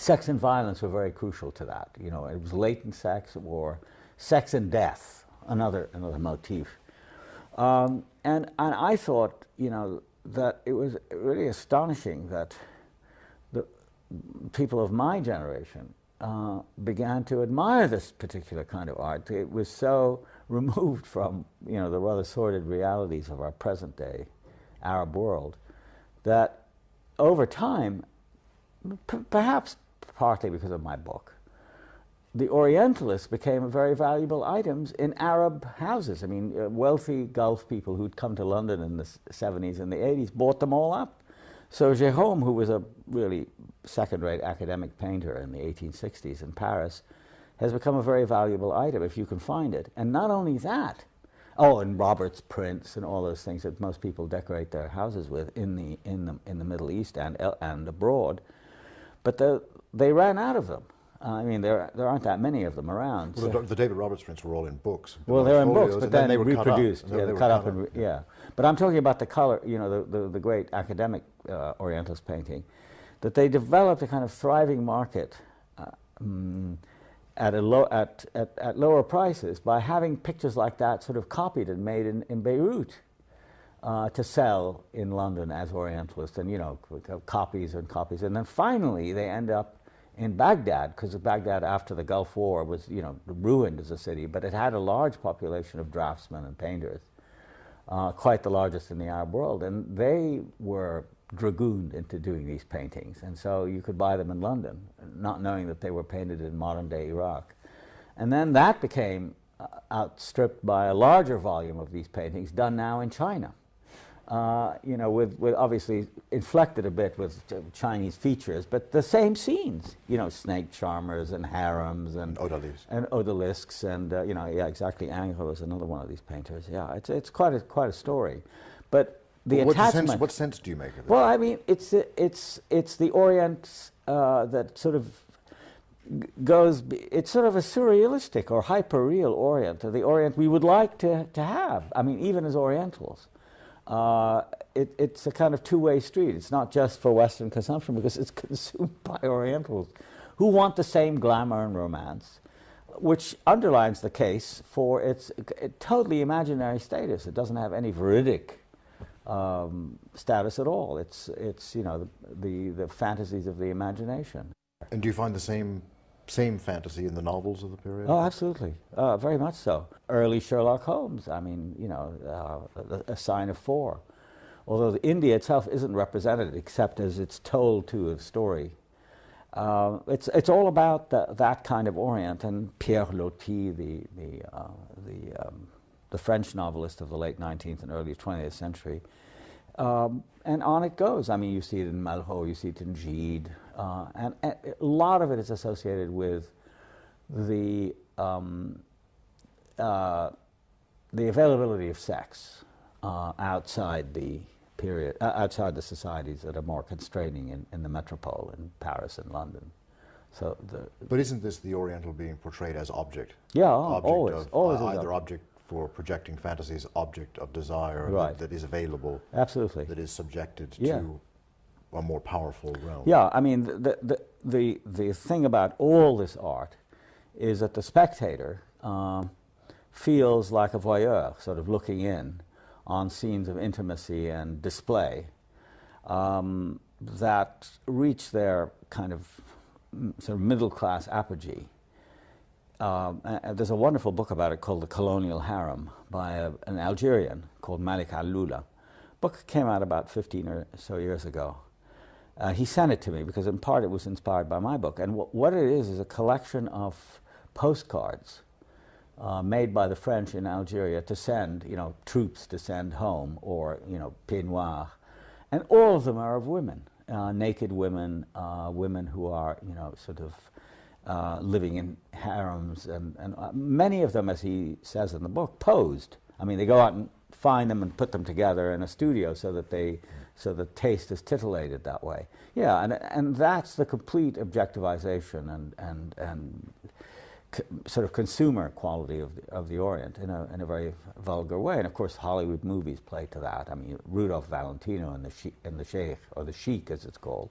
violence were very crucial to that. It was latent sex or sex and death, another motif. And I thought, that it was really astonishing that the people of my generation began to admire this particular kind of art. It was so removed from, you know, the rather sordid realities of our present day Arab world, that over time, perhaps partly because of my book, the Orientalists became very valuable items in Arab houses. I mean, wealthy Gulf people who'd come to London in the 70s and the 80s bought them all up. So Jérôme, who was a really second-rate academic painter in the 1860s in Paris, has become a very valuable item if you can find it. And not only that, oh, and Robert's prints and all those things that most people decorate their houses with in the Middle East and abroad, but they ran out of them. I mean, there aren't that many of them around. Well, the David Roberts prints were all in books. Well, they're in books, but then they were reproduced. Cut up. Yeah, cut up and yeah. But I'm talking about the color. You know, the great academic Orientalist painting, that they developed a kind of thriving market at lower prices by having pictures like that sort of copied and made in Beirut to sell in London as Orientalists, and you know, copies and copies, and then finally they end up in Baghdad, because Baghdad after the Gulf War was, you know, ruined as a city, but it had a large population of draftsmen and painters, quite the largest in the Arab world, and they were dragooned into doing these paintings, and so you could buy them in London, not knowing that they were painted in modern-day Iraq. And then that became outstripped by a larger volume of these paintings done now in China. You know, with obviously inflected a bit with Chinese features, but the same scenes. You know, snake charmers and harems and odalisques and you know, yeah, exactly. Ingres was another one of these painters. Yeah, it's quite a story, but the attachment. What sense do you make of it? Well, I mean, it's the Orient that sort of goes. It's sort of a surrealistic or hyper-real Orient, the Orient we would like to have. I mean, even as Orientals. It's a kind of two-way street. It's not just for Western consumption, because it's consumed by Orientals who want the same glamour and romance, which underlines the case for its totally imaginary status. It doesn't have any veridic status at all. It's you know, the fantasies of the imagination. And do you find the same fantasy in the novels of the period? Oh, absolutely. Very much so. Early Sherlock Holmes, I mean, you know, A Sign of Four. Although India itself isn't represented except as it's told to a story. It's all about that kind of Orient, and Pierre Loti, the French novelist of the late 19th and early 20th century. And on it goes. I mean, you see it in Malraux, you see it in Gide, and a lot of it is associated with the availability of sex outside the period, outside the societies that are more constraining in the metropole, in Paris and London. So but isn't this the Oriental being portrayed as object? Yeah, object always either object for projecting fantasies, object of desire, right, that is available, absolutely, that is subjected to a more powerful realm. Yeah, I mean, the thing about all this art is that the spectator feels like a voyeur, sort of looking in on scenes of intimacy and display that reach their kind of sort of middle-class apogee. There's a wonderful book about it called The Colonial Harem by an Algerian called Malik Al-Lula. Book came out about 15 or so years ago. He sent it to me because in part it was inspired by my book. And what it is a collection of postcards made by the French in Algeria to send, you know, troops to send home, or, you know, pieds noirs. And all of them are of women, naked women, women who are, you know, sort of living in harems, and many of them, as he says in the book, posed. I mean, they go out and find them and put them together in a studio so that the taste is titillated that way. Yeah, and that's the complete objectivization and sort of consumer quality of the Orient in a very vulgar way. And of course, Hollywood movies play to that. I mean, Rudolph Valentino and the Sheikh, or the Sheik as it's called,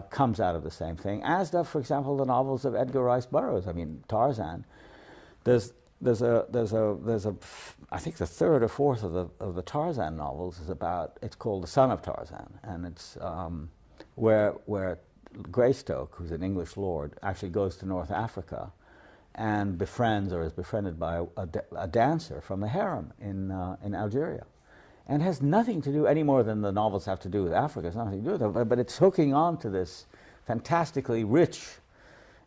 comes out of the same thing, as does, for example, the novels of Edgar Rice Burroughs. I mean, Tarzan. There's a I think the third or fourth of the Tarzan novels is about. It's called The Son of Tarzan, and it's where Greystoke, who's an English lord, actually goes to North Africa and befriends or is befriended by a dancer from the harem in Algeria. And has nothing to do, any more than the novels have to do with Africa, it's nothing to do with it, but it's hooking on to this fantastically rich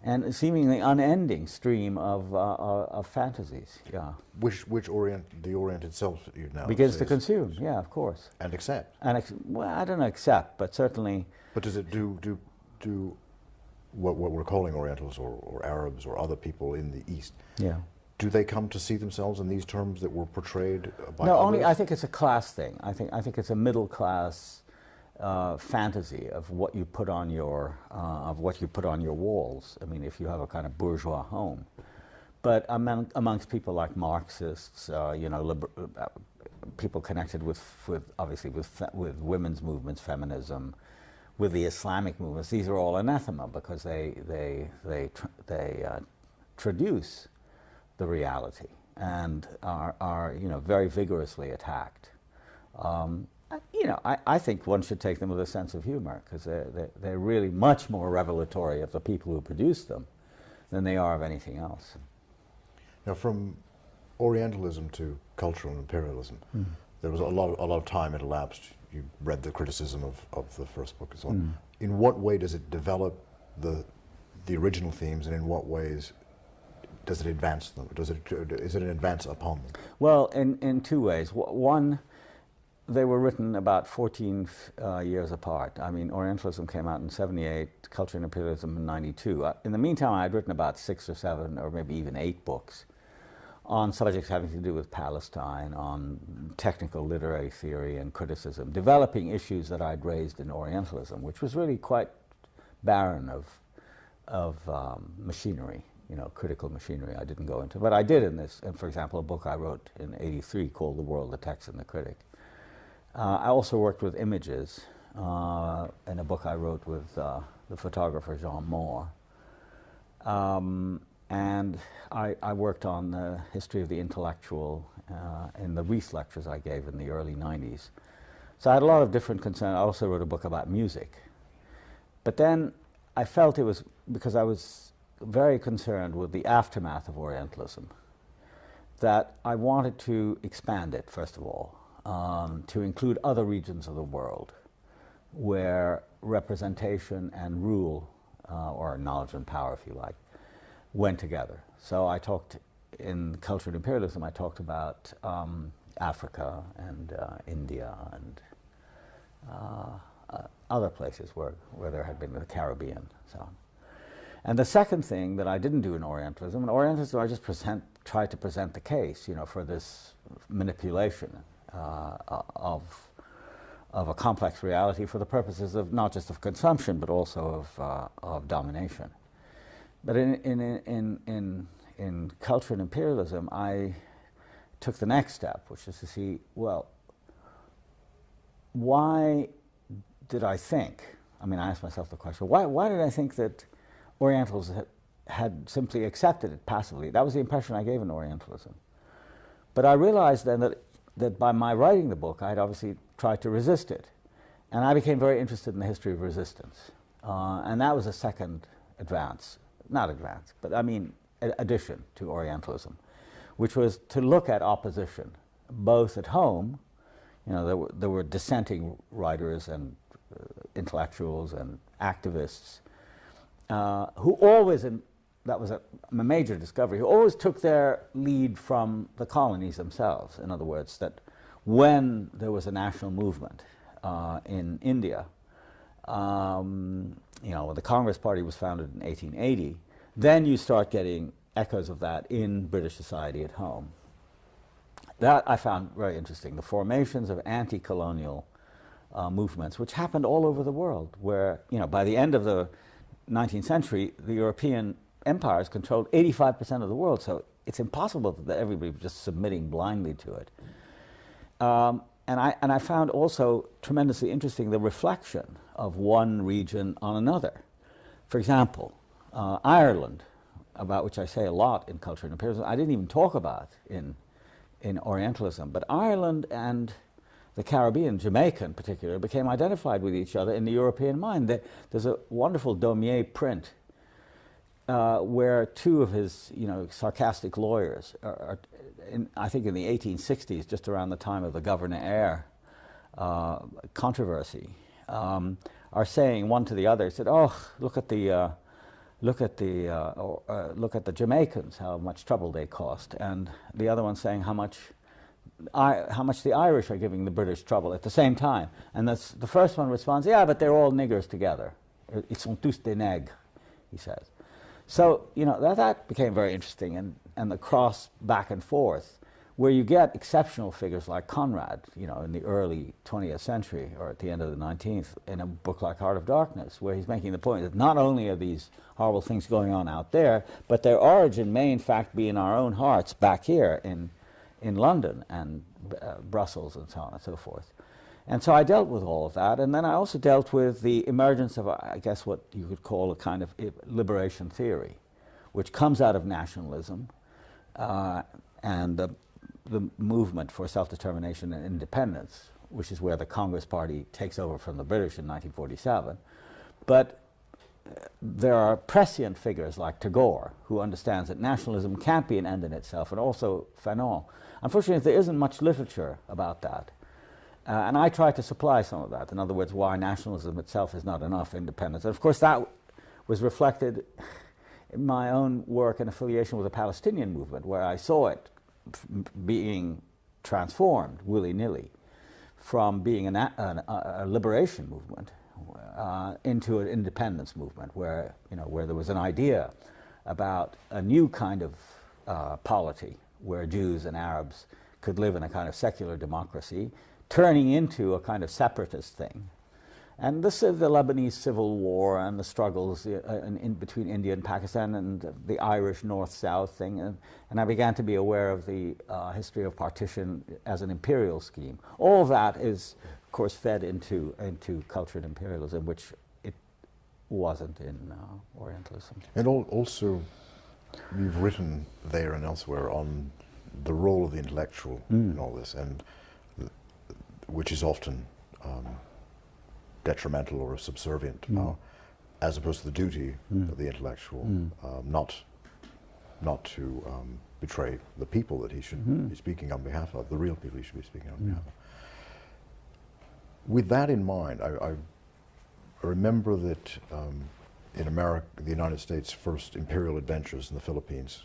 and seemingly unending stream of fantasies. Yeah, Which the Orient itself, you know, begins to consume. Yeah, of course. and accept. And well, I don't know, accept, but certainly. But does it do what we're calling Orientals or Arabs or other people in the East? Yeah. Do they come to see themselves in these terms that were portrayed by No, others? only I think it's a class thing. I think it's a middle class fantasy of what you put on your walls. I mean, if you have a kind of bourgeois home, but amongst people like Marxists, people connected with obviously with women's movements, feminism, with the Islamic movements, these are all anathema because they traduce the reality and are very vigorously attacked. I think one should take them with a sense of humor because they're really much more revelatory of the people who produce them than they are of anything else. Now, from Orientalism to cultural imperialism, there was a lot of time it elapsed. You read the criticism of the first book and so on. In what way does it develop the original themes, and in what ways does it advance them? Is it an advance upon them? Well, in two ways. One, they were written about 14 years apart. I mean, Orientalism came out in 78, Culture and Imperialism in 92. In the meantime, I had written about 6 or 7 or maybe even 8 books on subjects having to do with Palestine, on technical literary theory and criticism, developing issues that I'd raised in Orientalism, which was really quite barren of machinery, critical machinery. I didn't go into, but I did in this. And for example, a book I wrote in '83 called "The World, the Text, and the Critic." I also worked with images in a book I wrote with the photographer Jean Moore. And I worked on the history of the intellectual in the Rees lectures I gave in the early 90s. So I had a lot of different concerns. I also wrote a book about music. But then I felt it was because I was very concerned with the aftermath of Orientalism that I wanted to expand it, first of all, to include other regions of the world where representation and rule, or knowledge and power, if you like, went together. So I talked in Culture and Imperialism, I talked about Africa and India and other places where there had been the Caribbean and so on. And the second thing that I didn't do in Orientalism, I just tried to present the case, for this manipulation of a complex reality for the purposes of not just of consumption but also of domination. But in Culture and Imperialism, I took the next step, which is to see, well, why did I think, I asked myself the question, why did I think that Orientals had simply accepted it passively? That was the impression I gave in Orientalism. But I realized then that by my writing the book, I had obviously tried to resist it. And I became very interested in the history of resistance. And that was a second addition to Orientalism, which was to look at opposition, both at home. There were dissenting writers and intellectuals and activists who always, and that was a major discovery, who always took their lead from the colonies themselves. In other words, that when there was a national movement in India, when the Congress Party was founded in 1880, then you start getting echoes of that in British society at home. That I found very interesting, the formations of anti-colonial movements, which happened all over the world, where, by the end of the 19th century, the European empires controlled 85% of the world, so it's impossible that everybody was just submitting blindly to it. And I found also tremendously interesting the reflection of one region on another. For example, Ireland, about which I say a lot in Culture and Imperialism, I didn't even talk about in Orientalism, but Ireland and the Caribbean, Jamaica in particular, became identified with each other in the European mind. There's a wonderful Daumier print where two of his, sarcastic lawyers, I think in the 1860s, just around the time of the Governor Eyre controversy, are saying one to the other, said, "Oh, look at the Jamaicans, how much trouble they cost," and the other one saying how much the Irish are giving the British trouble at the same time. And the first one responds, "Yeah, but they're all niggers together. Ils sont tous des nègres," he says. So, that became very interesting, and the cross back and forth, where you get exceptional figures like Conrad, in the early 20th century, or at the end of the 19th, in a book like Heart of Darkness, where he's making the point that not only are these horrible things going on out there, but their origin may in fact be in our own hearts back here in London and Brussels and so on and so forth. And so I dealt with all of that, and then I also dealt with the emergence of, I guess, what you could call a kind of liberation theory, which comes out of nationalism and the movement for self-determination and independence, which is where the Congress Party takes over from the British in 1947. But there are prescient figures like Tagore, who understands that nationalism can't be an end in itself, and also Fanon. Unfortunately, there isn't much literature about that. And I try to supply some of that. In other words, why nationalism itself is not enough independence. And of course, that was reflected in my own work and affiliation with the Palestinian movement, where I saw it being transformed willy-nilly from being a liberation movement into an independence movement, where there was an idea about a new kind of polity, where Jews and Arabs could live in a kind of secular democracy, turning into a kind of separatist thing. And the Lebanese Civil War and the struggles between India and Pakistan, and the Irish North-South thing, and I began to be aware of the history of partition as an imperial scheme. All of that is, of course, fed into cultured imperialism, which it wasn't in Orientalism. And also, you've written there and elsewhere on the role of the intellectual in all this, and which is often detrimental or subservient to power, as opposed to the duty of the intellectual, not to betray the people that he should be speaking on behalf of, the real people he should be speaking on behalf of. With that in mind, I remember that in America, the United States' first imperial adventures in the Philippines,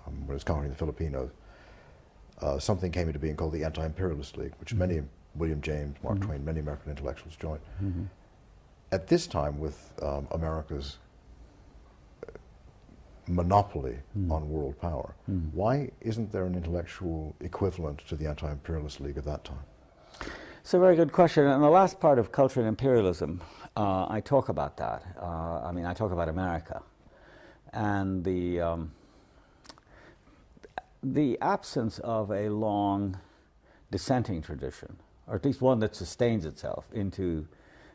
when it was conquering the Filipinos, something came into being called the Anti-Imperialist League, which many, William James, Mark Twain, many American intellectuals joined. At this time, with America's monopoly on world power, why isn't there an intellectual equivalent to the Anti-Imperialist League at that time? It's a very good question. And the last part of culture and imperialism, I talk about that. I talk about America and the absence of a long dissenting tradition, or at least one that sustains itself into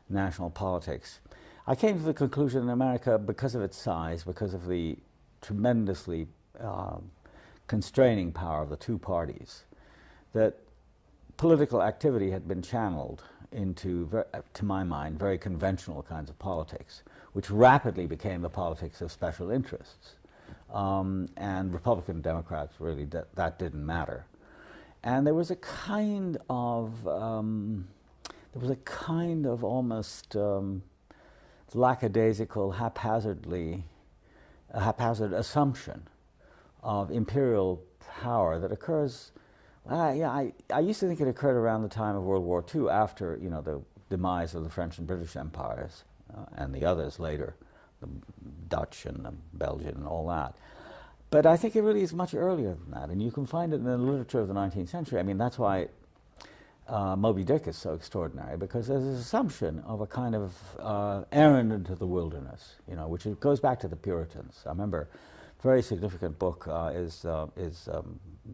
national politics. I came to the conclusion in America, because of its size, because of the tremendously constraining power of the two parties, that political activity had been channeled into, to my mind, very conventional kinds of politics, which rapidly became the politics of special interests. And Republican Democrats, really, that didn't matter. And there was a kind of almost lackadaisical, haphazard assumption of imperial power that occurs. I used to think it occurred around the time of World War II, after the demise of the French and British empires, and the others later, the Dutch and the Belgian and all that. But I think it really is much earlier than that, and you can find it in the literature of the 19th century. I mean, that's why Moby Dick is so extraordinary, because there's this assumption of a kind of errand into the wilderness, which goes back to the Puritans. I remember a very significant book is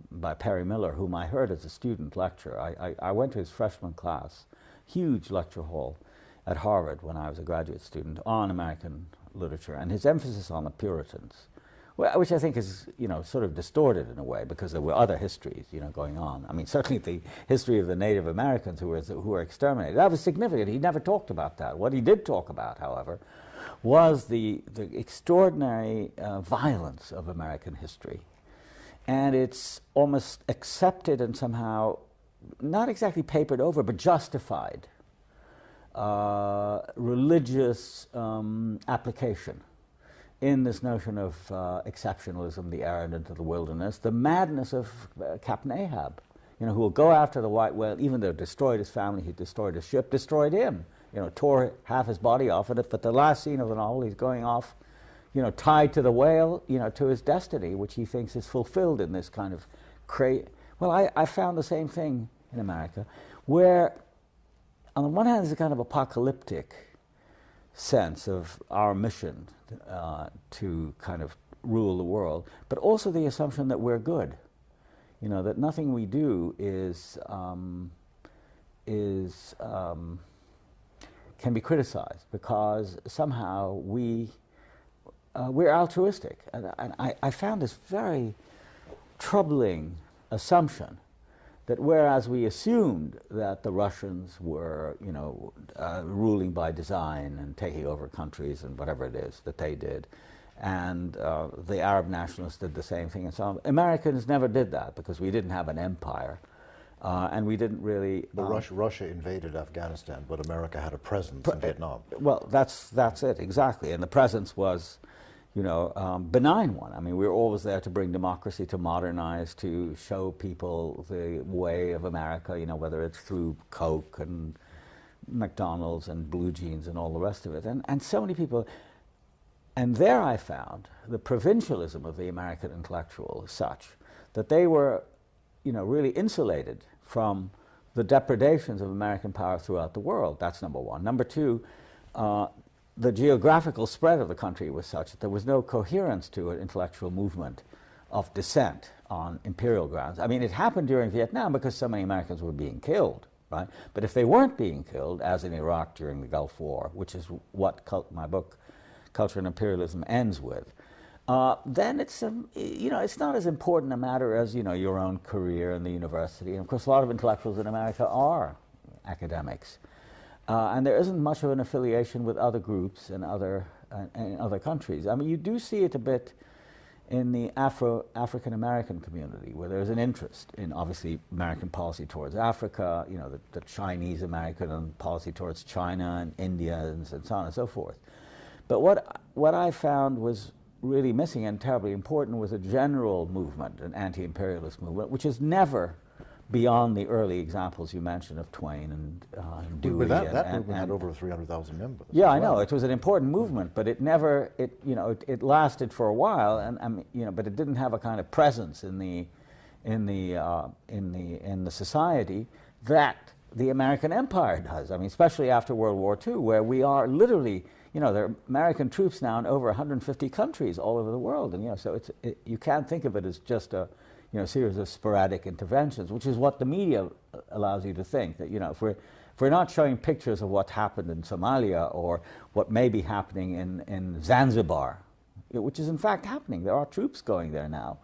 by Perry Miller, whom I heard as a student lecture. I went to his freshman class, huge lecture hall at Harvard when I was a graduate student, on American literature, and his emphasis on the Puritans, which I think is, sort of distorted in a way, because there were other histories, going on. I mean, certainly the history of the Native Americans who were exterminated, that was significant. He never talked about that. What he did talk about, however, was the extraordinary violence of American history. And it's almost accepted and somehow, not exactly papered over, but justified religious application in this notion of exceptionalism, the errand into the wilderness, the madness of Captain Ahab, who will go after the white whale, even though destroyed his family, he destroyed his ship, destroyed him, tore half his body off of it. But the last scene of the novel, he's going off, tied to the whale, to his destiny, which he thinks is fulfilled in this kind of Well, I found the same thing in America, where on the one hand there's a kind of apocalyptic sense of our mission to kind of rule the world, but also the assumption that we're good. That nothing we do can be criticized because somehow we're altruistic. And I found this very troubling assumption that whereas we assumed that the Russians were, ruling by design and taking over countries and whatever it is that they did, and the Arab nationalists did the same thing and so on. Americans never did that because we didn't have an empire, and we didn't really... Russia invaded Afghanistan, but America had a presence in Vietnam. Well, that's it, exactly. And the presence was, benign one. I mean, we were always there to bring democracy, to modernize, to show people the way of America, whether it's through Coke and McDonald's and blue jeans and all the rest of it. And so many people... And there I found the provincialism of the American intellectual is such that they were, really insulated from the depredations of American power throughout the world. That's number one. Number two, the geographical spread of the country was such that there was no coherence to an intellectual movement of dissent on imperial grounds. I mean, it happened during Vietnam because so many Americans were being killed, right? But if they weren't being killed, as in Iraq during the Gulf War, which is what my book Culture and Imperialism ends with, then it's it's not as important a matter as your own career in the university. And of course, a lot of intellectuals in America are academics, and there isn't much of an affiliation with other groups in other countries. I mean, you do see it a bit in the African American community, where there's an interest in obviously American policy towards Africa, the Chinese American and policy towards China and India and so on and so forth. But what I found was really missing and terribly important was a general movement, an anti-imperialist movement, which is never beyond the early examples you mentioned of Twain and Dewey. But that movement had over 300,000 members. Yeah, I know. It was an important movement, but it never, it lasted for a while, but it didn't have a kind of presence in the society that the American empire does. I mean, especially after World War II, where we are literally, there are American troops now in over 150 countries all over the world, and so you can't think of it as just a series of sporadic interventions, which is what the media allows you to think. That if we're not showing pictures of what happened in Somalia or what may be happening in Zanzibar, which is in fact happening. There are troops going there now.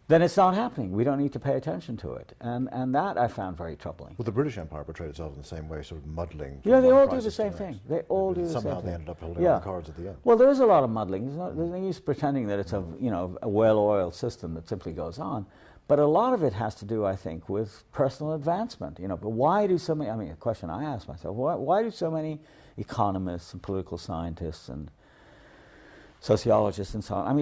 Then it's not happening. We don't need to pay attention to it. And that I found very troubling. Well, the British Empire portrayed itself in the same way, sort of muddling. Yeah, they all do the same thing. They all do the same thing. Somehow they ended up holding the cards at the end. Well, there is a lot of muddling. There's no use pretending that it's a well-oiled system that simply goes on. But a lot of it has to do, I think, with personal advancement. But why do so many, a question I ask myself, why do so many economists and political scientists and sociologists and so on,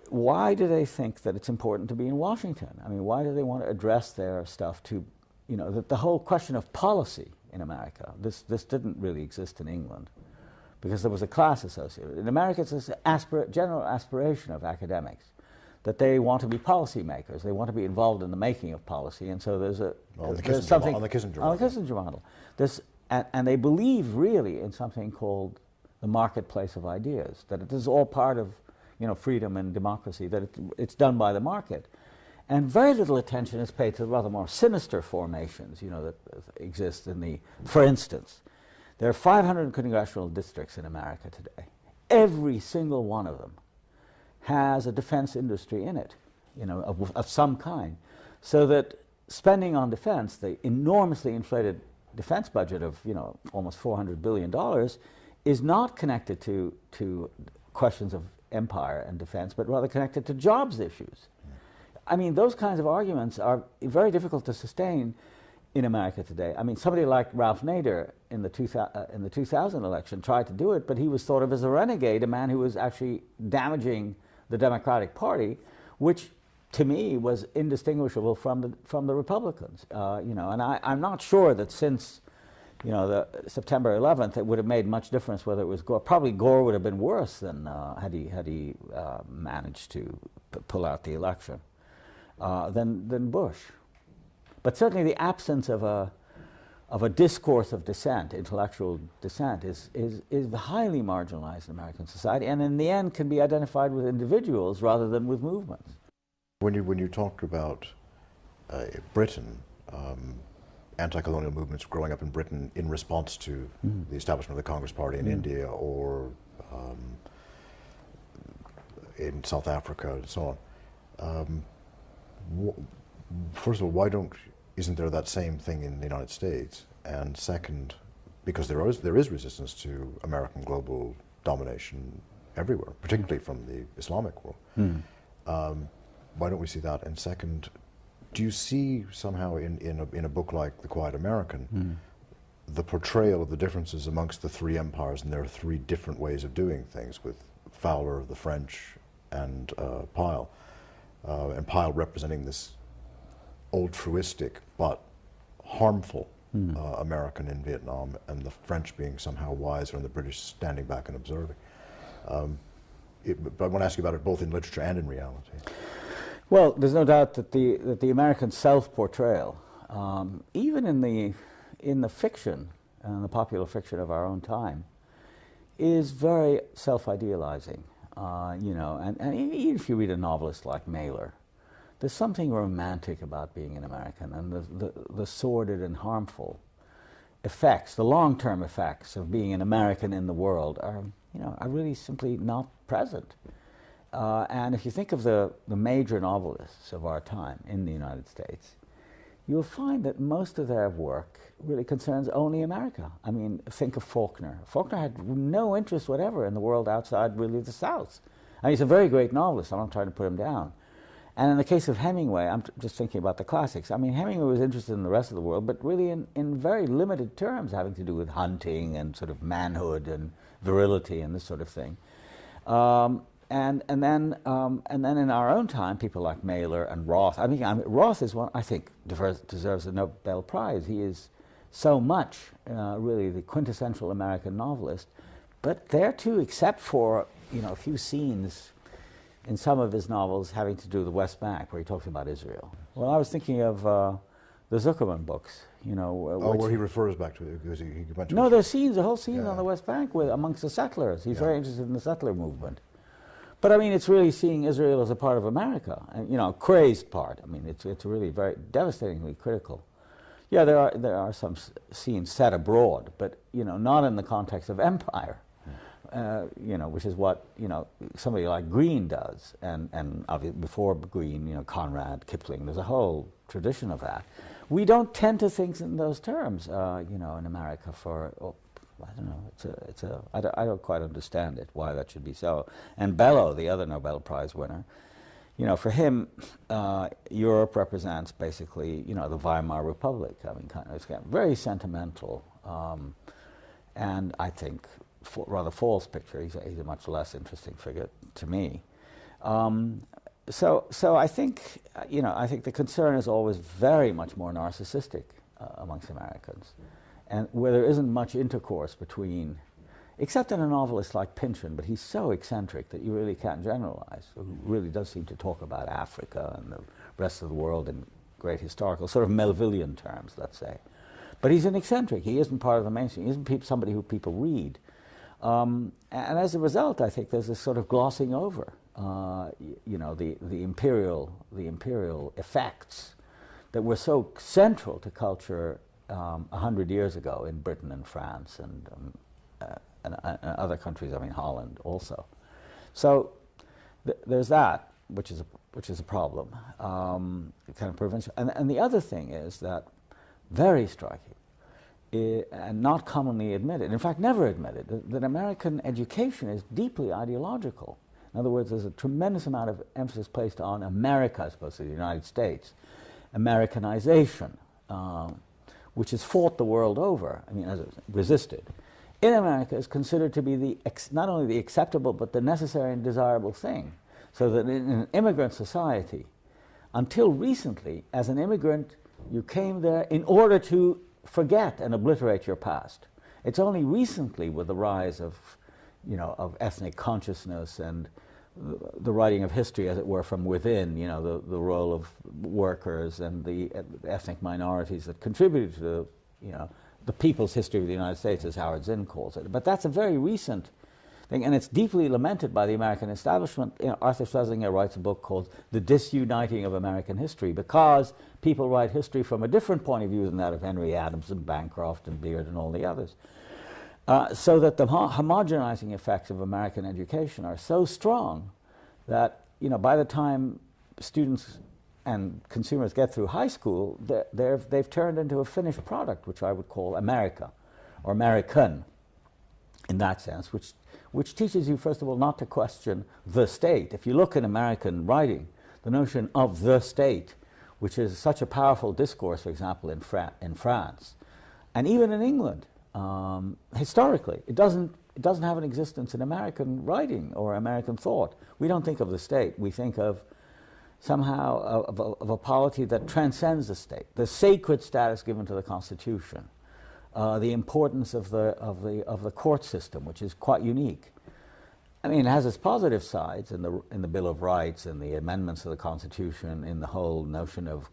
why do they think that it's important to be in Washington? Why do they want to address their stuff to, the whole question of policy in America, this didn't really exist in England because there was a class associated. In America, it's this general aspiration of academics that they want to be policymakers, they want to be involved in the making of policy, and so there's something on the Kissinger model. And they believe really in something called the marketplace of ideas, that it is all part of freedom and democracy, that it's done by the market. And very little attention is paid to the rather more sinister formations that exist in the, for instance, there are 500 congressional districts in America today. Every single one of them has a defense industry in it, of some kind, so that spending on defense, the enormously inflated defense budget of almost $400 billion, is not connected to questions of empire and defense, but rather connected to jobs issues. I mean, those kinds of arguments are very difficult to sustain in America today. I mean, somebody like Ralph Nader in the 2000 election tried to do it, but he was thought of as a renegade, a man who was actually damaging the Democratic Party, which to me was indistinguishable from the Republicans. You know, and I'm not sure that since, you know, the September 11th, it would have made much difference whether it was Gore. Probably Gore would have been worse than had he managed to pull out the election than Bush. But certainly the absence of a discourse of dissent, intellectual dissent, is highly marginalized in American society, and in the end can be identified with individuals rather than with movements. When you talked about Britain, anti-colonial movements growing up in Britain in response to the establishment of the Congress Party in India or in South Africa and so on. First of all, isn't there that same thing in the United States? And second, because there is resistance to American global domination everywhere, particularly from the Islamic world. Why don't we see that? And second, do you see somehow in a book like The Quiet American the portrayal of the differences amongst the three empires, and there are three different ways of doing things, with Fowler, the French, and Pyle representing this altruistic but harmful American in Vietnam, and the French being somehow wiser and the British standing back and observing. But I want to ask you about it both in literature and in reality. Well, there's no doubt that the American self-portrayal, even in the fiction and the popular fiction of our own time, is very self-idealizing. You know, and even if you read a novelist like Mailer, there's something romantic about being an American, and the sordid and harmful effects, the long-term effects of being an American in the world are really simply not present. And if you think of the major novelists of our time in the United States, you'll find that most of their work really concerns only America. I mean, think of Faulkner. Faulkner had no interest whatever in the world outside really the South. I mean, he's a very great novelist. I'm not trying to put him down. And in the case of Hemingway, I'm just thinking about the classics. I mean, Hemingway was interested in the rest of the world, but really in very limited terms, having to do with hunting and sort of manhood and virility and this sort of thing. And then in our own time, people like Mailer and Roth. I mean, Roth is one I think deserves a Nobel Prize. He is so much really the quintessential American novelist. But there too, except for a few scenes in some of his novels having to do with the West Bank, where he talks about Israel. Well, I was thinking of the Zuckerman books. Where he refers back to it because he went to. No, there's scenes, a whole scene on the West Bank amongst the settlers. He's very interested in the settler movement. But I mean, it's really seeing Israel as a part of America, and crazed part. I mean, it's really very devastatingly critical. Yeah, there are some scenes set abroad, but not in the context of empire. Which is what somebody like Green does, and obviously before Green, Conrad, Kipling. There's a whole tradition of that. We don't tend to think in those terms, in America. I don't know. I don't quite understand it, why that should be so. And Bellow, the other Nobel Prize winner, for him, Europe represents basically, the Weimar Republic. I mean, it's very sentimental, and I think rather false picture. He's a much less interesting figure to me. So I think, I think the concern is always very much more narcissistic amongst Americans, and where there isn't much intercourse between, except in a novelist like Pynchon, but he's so eccentric that you really can't generalize, who really does seem to talk about Africa and the rest of the world in great historical, sort of Melvillian terms, let's say. But he's an eccentric. He isn't part of the mainstream. He isn't somebody who people read. And as a result, I think there's this sort of glossing over, the imperial effects that were so central to culture 100 years ago in Britain and France and other countries. I mean, Holland also. So there's that, which is a problem, kind of provincial. And the other thing is that very striking and not commonly admitted, in fact never admitted, that American education is deeply ideological. In other words, there's a tremendous amount of emphasis placed on America as opposed to the United States. Americanization, which is fought the world over, I mean, as it's resisted, in America is considered to be not only the acceptable but the necessary and desirable thing. So that in an immigrant society, until recently, as an immigrant, you came there in order to forget and obliterate your past. It's only recently, with the rise of, of ethnic consciousness and the writing of history, as it were, from within, the role of workers and the ethnic minorities that contributed to the people's history of the United States, as Howard Zinn calls it. But that's a very recent thing, and it's deeply lamented by the American establishment. Arthur Schlesinger writes a book called The Disuniting of American History, because people write history from a different point of view than that of Henry Adams and Bancroft and Beard and all the others. So that the homogenizing effects of American education are so strong that, by the time students and consumers get through high school, they've turned into a finished product, which I would call America, or American, in that sense, which teaches you, first of all, not to question the state. If you look in American writing, the notion of the state, which is such a powerful discourse, for example, in France, and even in England, historically, it doesn't have an existence in American writing or American thought. We don't think of the state. We think of somehow of a polity that transcends the state, the sacred status given to the Constitution, the importance of the court system, which is quite unique. I mean, it has its positive sides in the Bill of Rights and the amendments of the Constitution, in the whole notion of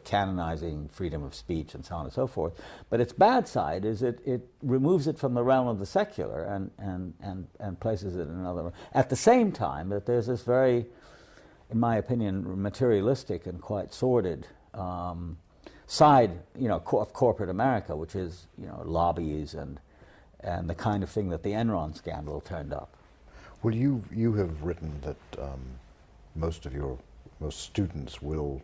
canonizing freedom of speech and so on and so forth. But its bad side is it removes it from the realm of the secular and places it in another. At the same time, that there's this very, in my opinion, materialistic and quite sordid side, of corporate America, which is, lobbies and the kind of thing that the Enron scandal turned up. Well, you have written that most students will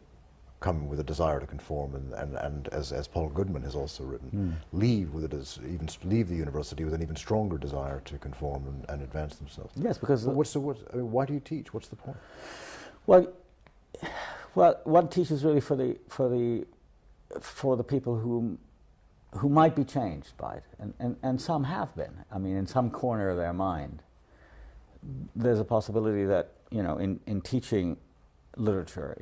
come with a desire to conform, and as Paul Goodman has also written, leave the university with an even stronger desire to conform and advance themselves. Yes, because why do you teach? What's the point? Well, one teaches really for the people who might be changed by it, and some have been. I mean, in some corner of their mind, there's a possibility that, in teaching literature,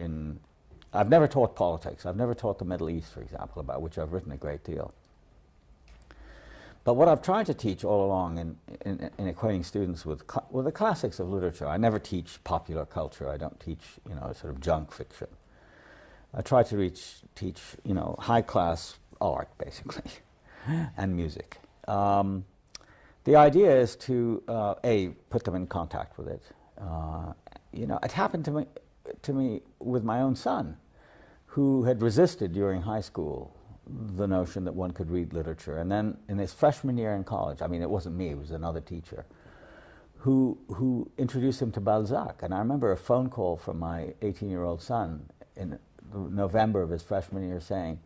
I've never taught politics. I've never taught the Middle East, for example, about which I've written a great deal. But what I've tried to teach all along in equating students with the classics of literature, I never teach popular culture. I don't teach, sort of junk fiction. I try to teach, high-class art, basically, and music. The idea is to, put them in contact with it. It happened to me with my own son, who had resisted during high school the notion that one could read literature. And then in his freshman year in college, I mean, it wasn't me, it was another teacher, who introduced him to Balzac. And I remember a phone call from my 18-year-old son in November of his freshman year saying,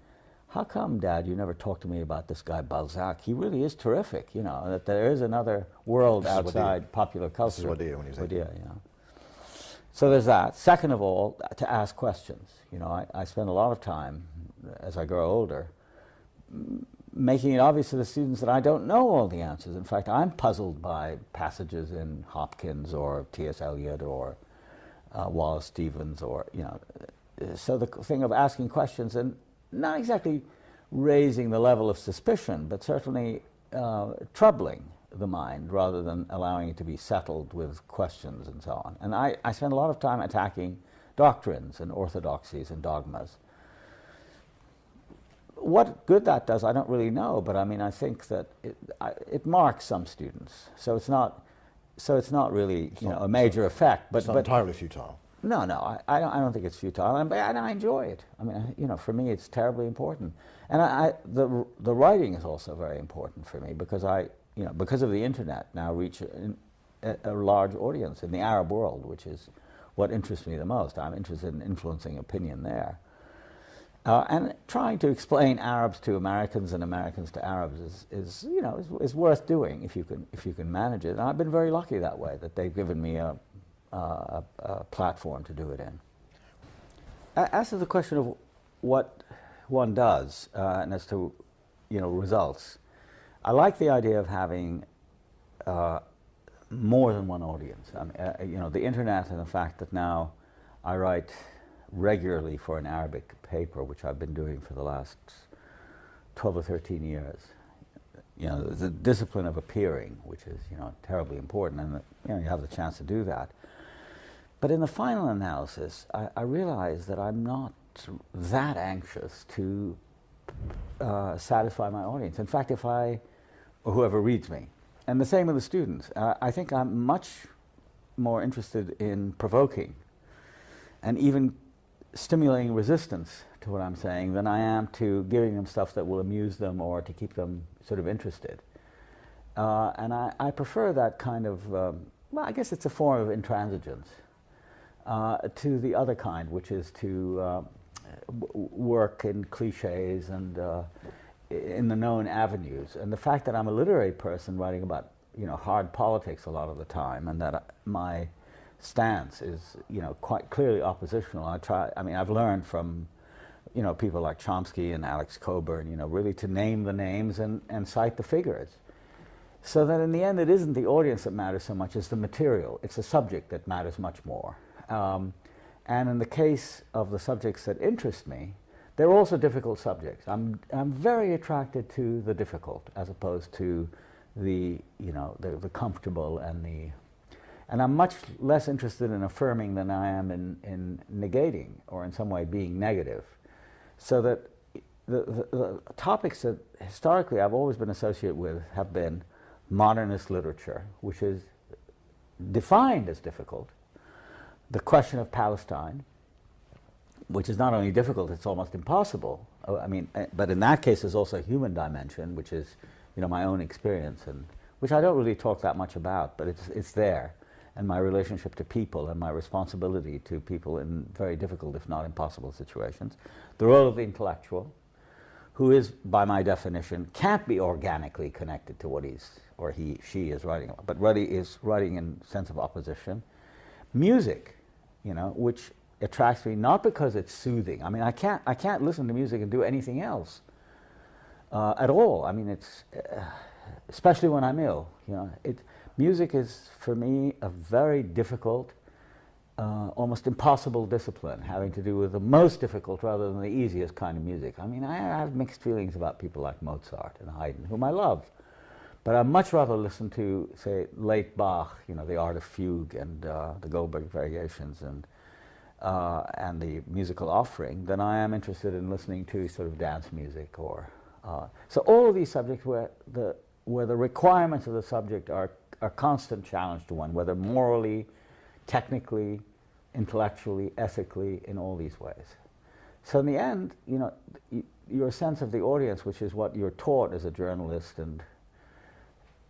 "How come, Dad, you never talk to me about this guy Balzac? He really is terrific, that there is another world outside popular culture." This is Wadia when he's 18. So there's that. Second of all, to ask questions. I spend a lot of time, as I grow older, making it obvious to the students that I don't know all the answers. In fact, I'm puzzled by passages in Hopkins or T.S. Eliot or Wallace Stevens or, so the thing of asking questions and not exactly raising the level of suspicion, but certainly troubling the mind rather than allowing it to be settled with questions and so on. And I spend a lot of time attacking doctrines and orthodoxies and dogmas. What good that does, I don't really know, but I mean, I think that it marks some students. So it's not really a major effect. But it's not entirely futile. No, I don't think it's futile, and I enjoy it. I mean, for me, it's terribly important, and the writing is also very important for me because because of the internet now reach a large audience in the Arab world, which is what interests me the most. I'm interested in influencing opinion there, And trying to explain Arabs to Americans and Americans to Arabs is worth doing if you can manage it. And I've been very lucky that way, that they've given me a platform to do it in. As to the question of what one does and as to results, I like the idea of having more than one audience. I mean, the internet and the fact that now I write regularly for an Arabic paper, which I've been doing for the last 12 or 13 years. The discipline of appearing, which is terribly important, and you have the chance to do that. But in the final analysis, I realize that I'm not that anxious to satisfy my audience. In fact, or whoever reads me, and the same with the students, I think I'm much more interested in provoking and even stimulating resistance to what I'm saying than I am to giving them stuff that will amuse them or to keep them sort of interested. And I prefer that kind of, well, I guess it's a form of intransigence to the other kind, which is to work in cliches and in the known avenues. And the fact that I'm a literary person writing about hard politics a lot of the time, and that my stance is quite clearly oppositional. I've learned from people like Chomsky and Alex Coburn really to name the names and cite the figures, so that in the end it isn't the audience that matters so much as the material. It's the subject that matters much more. And in the case of the subjects that interest me, they're also difficult subjects. I'm very attracted to the difficult as opposed to the comfortable and I'm much less interested in affirming than I am in negating or in some way being negative. So that the topics that historically I've always been associated with have been modernist literature, which is defined as difficult, the question of Palestine, which is not only difficult, it's almost impossible. But in that case there's also a human dimension, which is my own experience, and which I don't really talk that much about, but it's there. And my relationship to people and my responsibility to people in very difficult, if not impossible, situations. The role of the intellectual, who is, by my definition, can't be organically connected to what she is writing about, but really is writing in sense of opposition. Music, which attracts me not because it's soothing. I mean, I can't listen to music and do anything else at all. I mean, it's especially when I'm ill. Music is, for me, a very difficult, almost impossible discipline, having to do with the most difficult rather than the easiest kind of music. I mean, I have mixed feelings about people like Mozart and Haydn, whom I love. But I'd much rather listen to, say, late Bach, the Art of Fugue and the Goldberg Variations and the Musical Offering, than I am interested in listening to sort of dance music or... so all of these subjects where the requirements of the subject are a constant challenge to one, whether morally, technically, intellectually, ethically, in all these ways. So in the end, your sense of the audience, which is what you're taught as a journalist and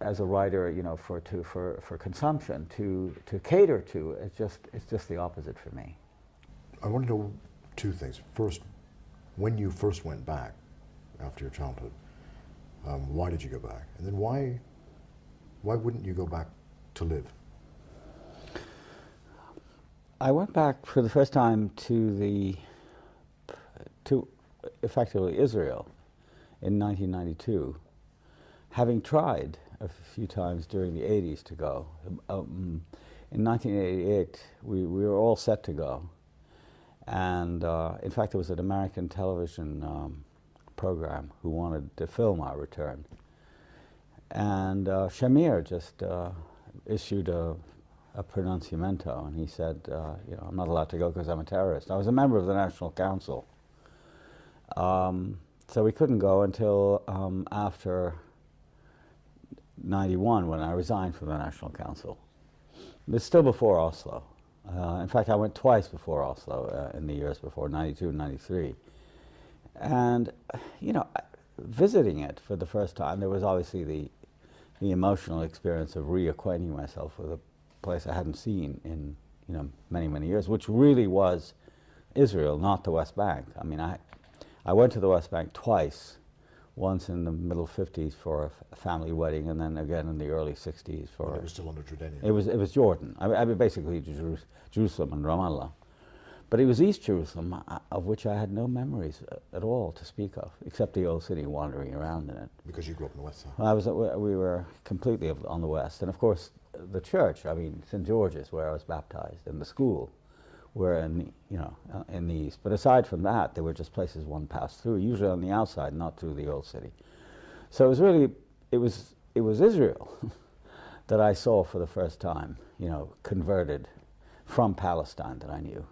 as a writer, for consumption, to cater to, it's just the opposite for me. I want to know two things. First, when you first went back after your childhood, why did you go back? And then why wouldn't you go back to live? I went back for the first time to effectively Israel in 1992, having tried a few times during the 80s to go. In 1988, we were all set to go. And in fact, there was an American television program who wanted to film our return. And Shamir just issued a pronunciamento, and he said, I'm not allowed to go because I'm a terrorist. I was a member of the National Council. So we couldn't go until after 91, when I resigned from the National Council. But still before Oslo. In fact, I went twice before Oslo in the years before, 92 and 93. And, visiting it for the first time, there was obviously the emotional experience of reacquainting myself with a place I hadn't seen in, many, many years, which really was Israel, not the West Bank. I mean, I went to the West Bank twice, once in the middle 50s for a family wedding, and then again in the early 60s for... When it was still under Jordanian. It was Jordan. I mean basically Jerusalem and Ramallah. But it was East Jerusalem, of which I had no memories at all to speak of, except the old city wandering around in it. Because you grew up in the West Side. We were completely on the West. And of course, the church, I mean, St. George's, where I was baptized, and the school were in the, in the East. But aside from that, they were just places one passed through, usually on the outside, not through the old city. So it was really, it was Israel that I saw for the first time, converted from Palestine that I knew.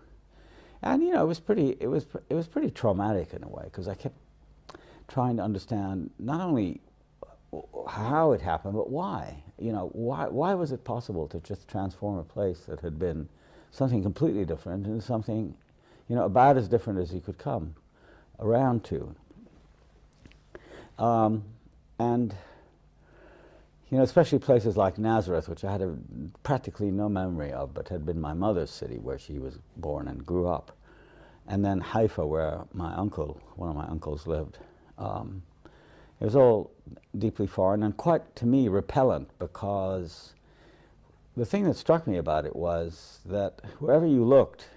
And it was pretty traumatic in a way, because I kept trying to understand not only how it happened, but why. Why was it possible to just transform a place that had been something completely different into something, about as different as you could come around to. And especially places like Nazareth, which I had practically no memory of, but had been my mother's city, where she was born and grew up. And then Haifa, where one of my uncles lived. It was all deeply foreign and quite, to me, repellent, because the thing that struck me about it was that wherever you looked,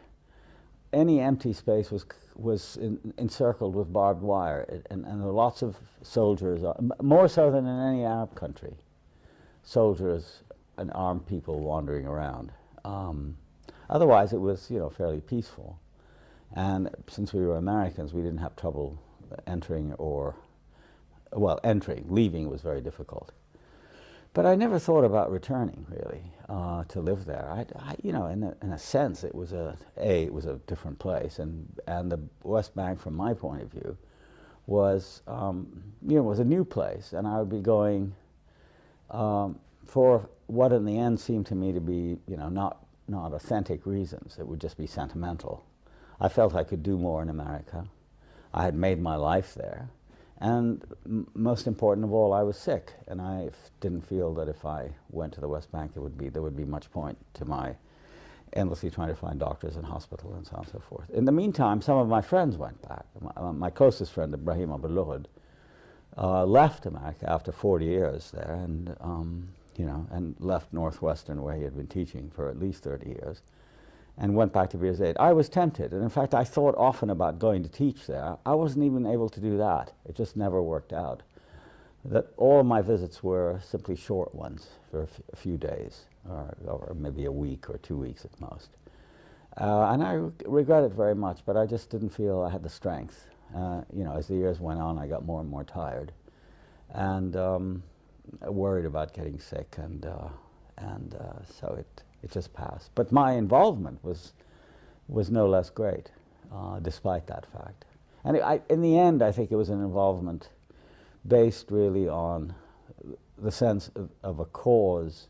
any empty space was encircled with barbed wire, and there were lots of soldiers, more so than in any Arab country. Soldiers and armed people wandering around. Otherwise, it was fairly peaceful. And since we were Americans, we didn't have trouble entering entering. Leaving was very difficult. But I never thought about returning, really, to live there. In a sense, it was it was a different place, and the West Bank, from my point of view, was was a new place, and I would be going for what in the end seemed to me to be not authentic reasons. It would just be sentimental. I felt I could do more in America. I had made my life there. And most important of all, I was sick, and I didn't feel that if I went to the West Bank, there would be much point to my endlessly trying to find doctors and hospital and so on and so forth. In the meantime, some of my friends went back. My closest friend, Ibrahim Abulurd, left America after 40 years there, and and left Northwestern, where he had been teaching for at least 30 years. And went back to Beers 8. I was tempted, and in fact I thought often about going to teach there. I wasn't even able to do that. It just never worked out. That all of my visits were simply short ones for a few days, or maybe a week or 2 weeks at most. And I regret it very much, but I just didn't feel I had the strength. As the years went on, I got more and more tired, and worried about getting sick, and so it just passed. But my involvement was no less great, despite that fact. And in the end, I think it was an involvement based really on the sense of a cause,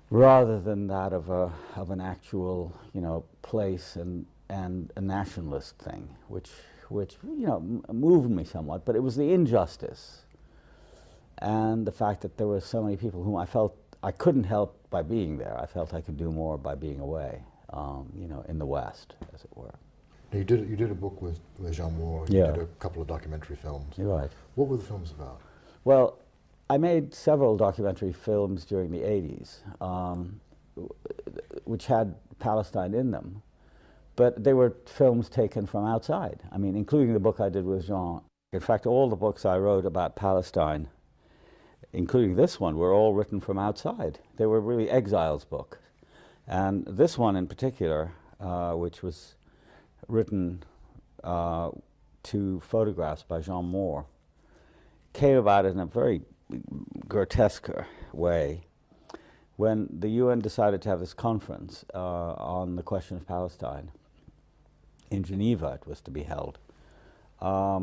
rather than that of an actual place and a nationalist thing, which moved me somewhat. But it was the injustice and the fact that there were so many people whom I felt I couldn't help by being there. I felt I could do more by being away, in the West, as it were. Now you did a book with Jean Moore. You did a couple of documentary films. You're right. What were the films about? Well, I made several documentary films during the 80s, which had Palestine in them, but they were films taken from outside. I mean, including the book I did with Jean. In fact, all the books I wrote about Palestine, including this one, were all written from outside. They were really exiles' books. And this one in particular, which was written to photographs by Jean Moore, came about in a very grotesque way when the UN decided to have this conference on the question of Palestine. In Geneva it was to be held. A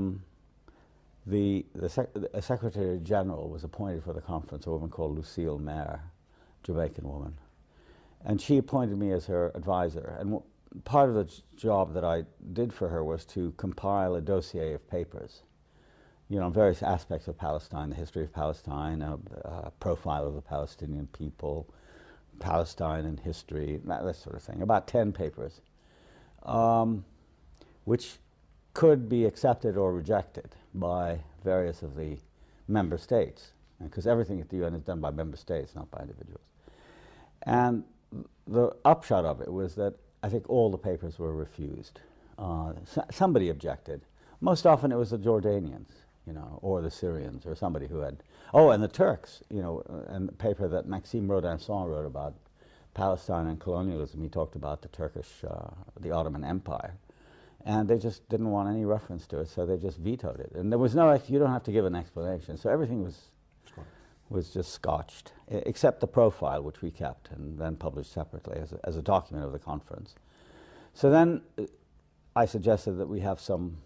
Secretary General was appointed for the conference, a woman called Lucille Maire, Jamaican woman. And she appointed me as her advisor. And part of the job that I did for her was to compile a dossier of papers, various aspects of Palestine, the history of Palestine, a profile of the Palestinian people, Palestine and history, that sort of thing. About 10 papers, which could be accepted or rejected by various of the member states, because everything at the UN is done by member states, not by individuals. And the upshot of it was that I think all the papers were refused. Somebody objected. Most often it was the Jordanians, you know, or the Syrians, or somebody who had, oh, and the Turks, you know, and the paper that Maxime Rodinson wrote about Palestine and colonialism. He talked about the Turkish, the Ottoman Empire, and they just didn't want any reference to it, so they just vetoed it. And there was no, you don't have to give an explanation, so everything was just scotched, except the profile, which we kept and then published separately as a document of the conference. So then I suggested that we have some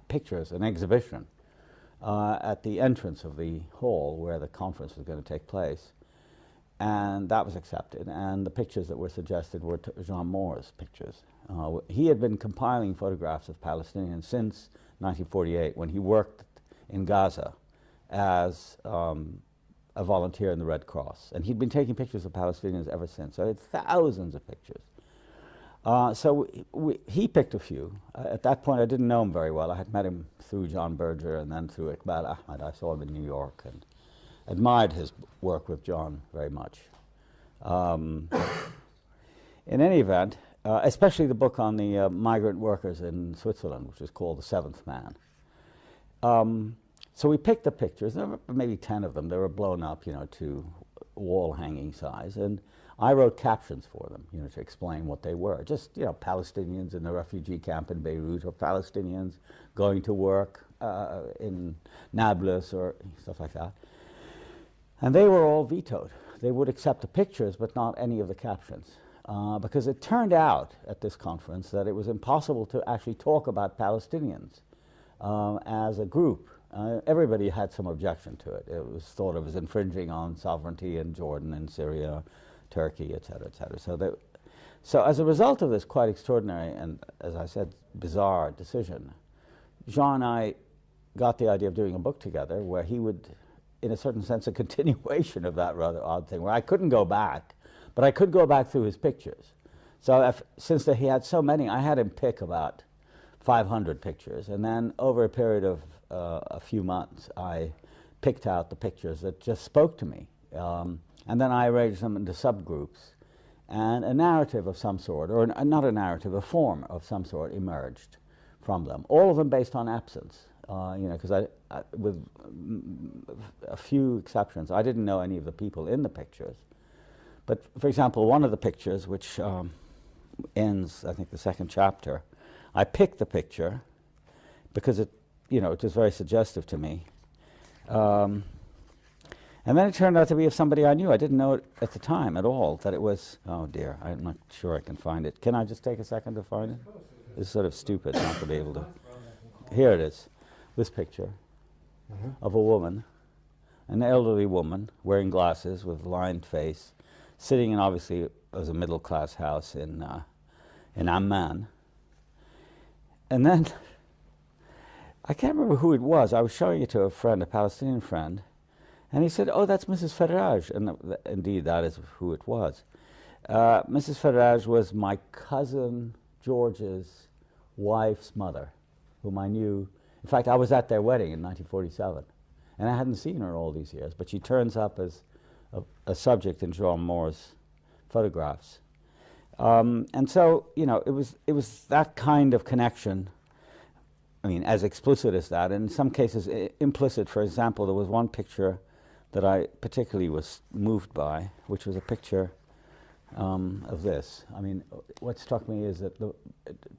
pictures, an exhibition, at the entrance of the hall where the conference was going to take place. And that was accepted. And the pictures that were suggested were Jean Moore's pictures. He had been compiling photographs of Palestinians since 1948, when he worked in Gaza as a volunteer in the Red Cross. And he'd been taking pictures of Palestinians ever since. So I had thousands of pictures. So he picked a few. At that point, I didn't know him very well. I had met him through John Berger and then through Iqbal Ahmed. I saw him in New York and admired his work with John very much. In any event, especially the book on the migrant workers in Switzerland, which is called The Seventh Man. So we picked the pictures. There were maybe 10 of them. They were blown up, you know, to wall-hanging size. And I wrote captions for them, you know, to explain what they were. Just, you know, Palestinians in the refugee camp in Beirut, or Palestinians going to work in Nablus, or stuff like that. And they were all vetoed. They would accept the pictures, but not any of the captions. Because it turned out at this conference that it was impossible to actually talk about Palestinians as a group. Everybody had some objection to it. It was thought of as infringing on sovereignty in Jordan and Syria, Turkey, et cetera, et cetera. So as a result of this quite extraordinary and, as I said, bizarre decision, Jean and I got the idea of doing a book together where he would, in a certain sense, a continuation of that rather odd thing, where I couldn't go back, but I could go back through his pictures. So since he had so many, I had him pick about 500 pictures, and then over a period of a few months, I picked out the pictures that just spoke to me. And then I arranged them into subgroups, and a narrative of some sort, or not a narrative, a form of some sort emerged from them. All of them based on absence, you know, because with a few exceptions, I didn't know any of the people in the pictures. But for example, one of the pictures, which ends, I think, the second chapter, I picked the picture because it, you know, it was very suggestive to me. And then it turned out to be of somebody I knew. I didn't know it at the time at all, that it was, oh dear, I'm not sure I can find it. Can I just take a second to find it? It's sort of stupid not to be able to. Here it is, this picture of a woman, an elderly woman, wearing glasses with a lined face, sitting in, obviously, it was a middle-class house in Amman. And then, I can't remember who it was. I was showing it to a friend, a Palestinian friend, and he said, oh, that's Mrs. Faraj. And indeed, that is who it was. Mrs. Faraj was my cousin George's wife's mother, whom I knew. In fact, I was at their wedding in 1947, and I hadn't seen her all these years, but she turns up as a subject in Jean Moore's photographs. And so, you know, it was that kind of connection, I mean, as explicit as that, and in some cases implicit. For example, there was one picture that I particularly was moved by, which was a picture of this. I mean, what struck me is that the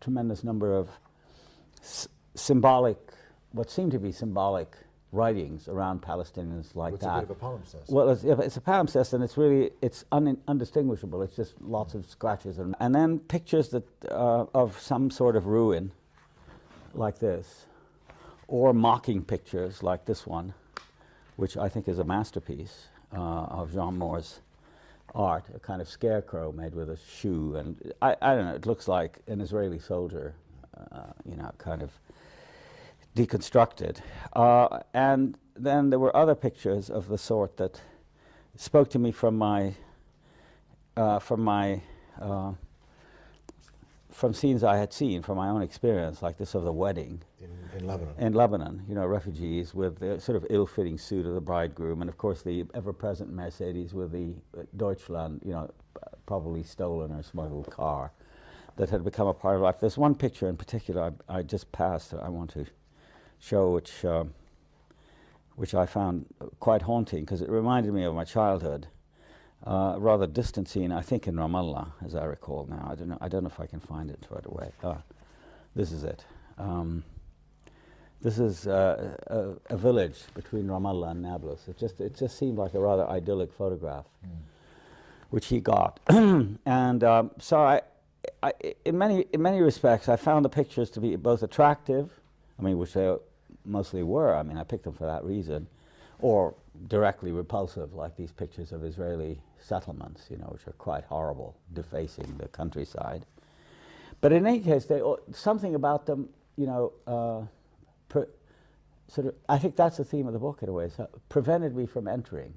tremendous number of symbolic, what seemed to be symbolic writings around Palestinians like that. It's a bit of a palimpsest. Well, it's a palimpsest, and it's really, it's undistinguishable. It's just lots of scratches. And then pictures that of some sort of ruin, like this, or mocking pictures like this one, which I think is a masterpiece of Jean Moore's art, a kind of scarecrow made with a shoe. And I don't know, it looks like an Israeli soldier, you know, kind of deconstructed. And then there were other pictures of the sort that spoke to me from my from scenes I had seen from my own experience, like this of the wedding in Lebanon. in Lebanon, you know, refugees with the sort of ill-fitting suit of the bridegroom, and of course the ever-present Mercedes with the Deutschland, you know, probably stolen or smuggled car that had become a part of life. There's one picture in particular I just passed that I want to show, which I found quite haunting because it reminded me of my childhood. A rather distant scene, I think in Ramallah, as I recall now. I don't know if I can find it right away. This is it. This is a village between Ramallah and Nablus. It just seemed like a rather idyllic photograph, which he got. And so in many respects, I found the pictures to be both attractive, I mean, which they mostly were. I mean, I picked them for that reason, or directly repulsive, like these pictures of Israeli settlements, you know, which are quite horrible, defacing the countryside. But in any case, something about them, you know, sort of, I think that's the theme of the book in a way, so prevented me from entering.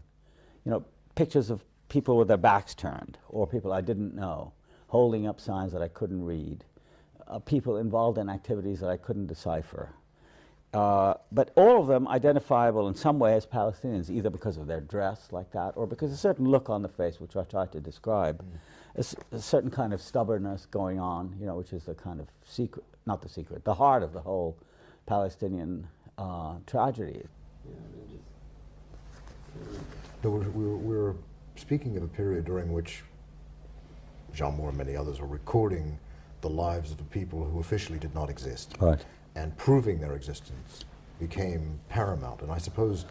You know, pictures of people with their backs turned, or people I didn't know, holding up signs that I couldn't read, people involved in activities that I couldn't decipher. But all of them identifiable in some way as Palestinians, either because of their dress like that, or because of a certain look on the face, which I tried to describe, a certain kind of stubbornness going on, you know, which is the kind of secret, not the secret, the heart of the whole Palestinian tragedy. We're speaking of a period during which Jean Moore and many others are recording the lives of the people who officially did not exist. Right. And proving their existence became paramount. And I suppose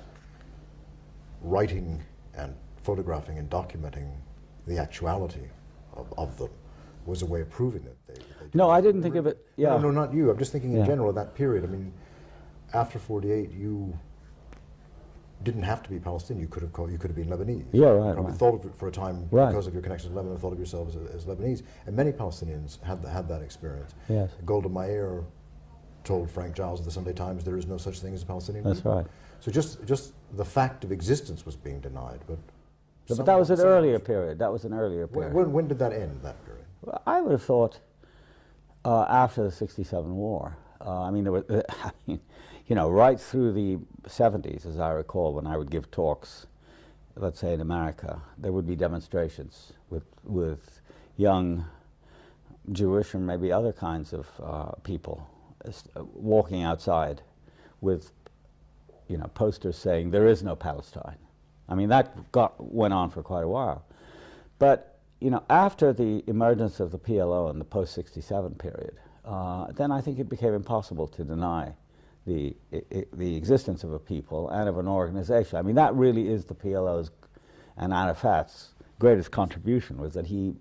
writing and photographing and documenting the actuality of them was a way of proving that they No, I didn't think of it. Yeah. No, not you. I'm just thinking in Yeah. general of that period. I mean, after '48, you didn't have to be Palestinian. You could have been Lebanese. Yeah, right. You probably right. thought of it for a time Right. because of your connection to Lebanon. Thought of yourself as Lebanese, and many Palestinians had that experience. Yes. Golda Meir told Frank Giles of the Sunday Times, "There is no such thing as a Palestinian." That's people. right. So just the fact of existence was being denied, but. But that was an earlier period. That was an earlier period. When did that end? That period. Well, I would have thought after the '67 war. I mean, there were, I mean, you know, right through the '70s, as I recall, when I would give talks, let's say in America, there would be demonstrations with young Jewish and maybe other kinds of people walking outside with, you know, posters saying there is no Palestine. I mean, that went on for quite a while. But, you know, after the emergence of the PLO in the post-'67 period, then I think it became impossible to deny the existence of a people and of an organization. I mean, that really is the PLO's and Arafat's greatest contribution, was that he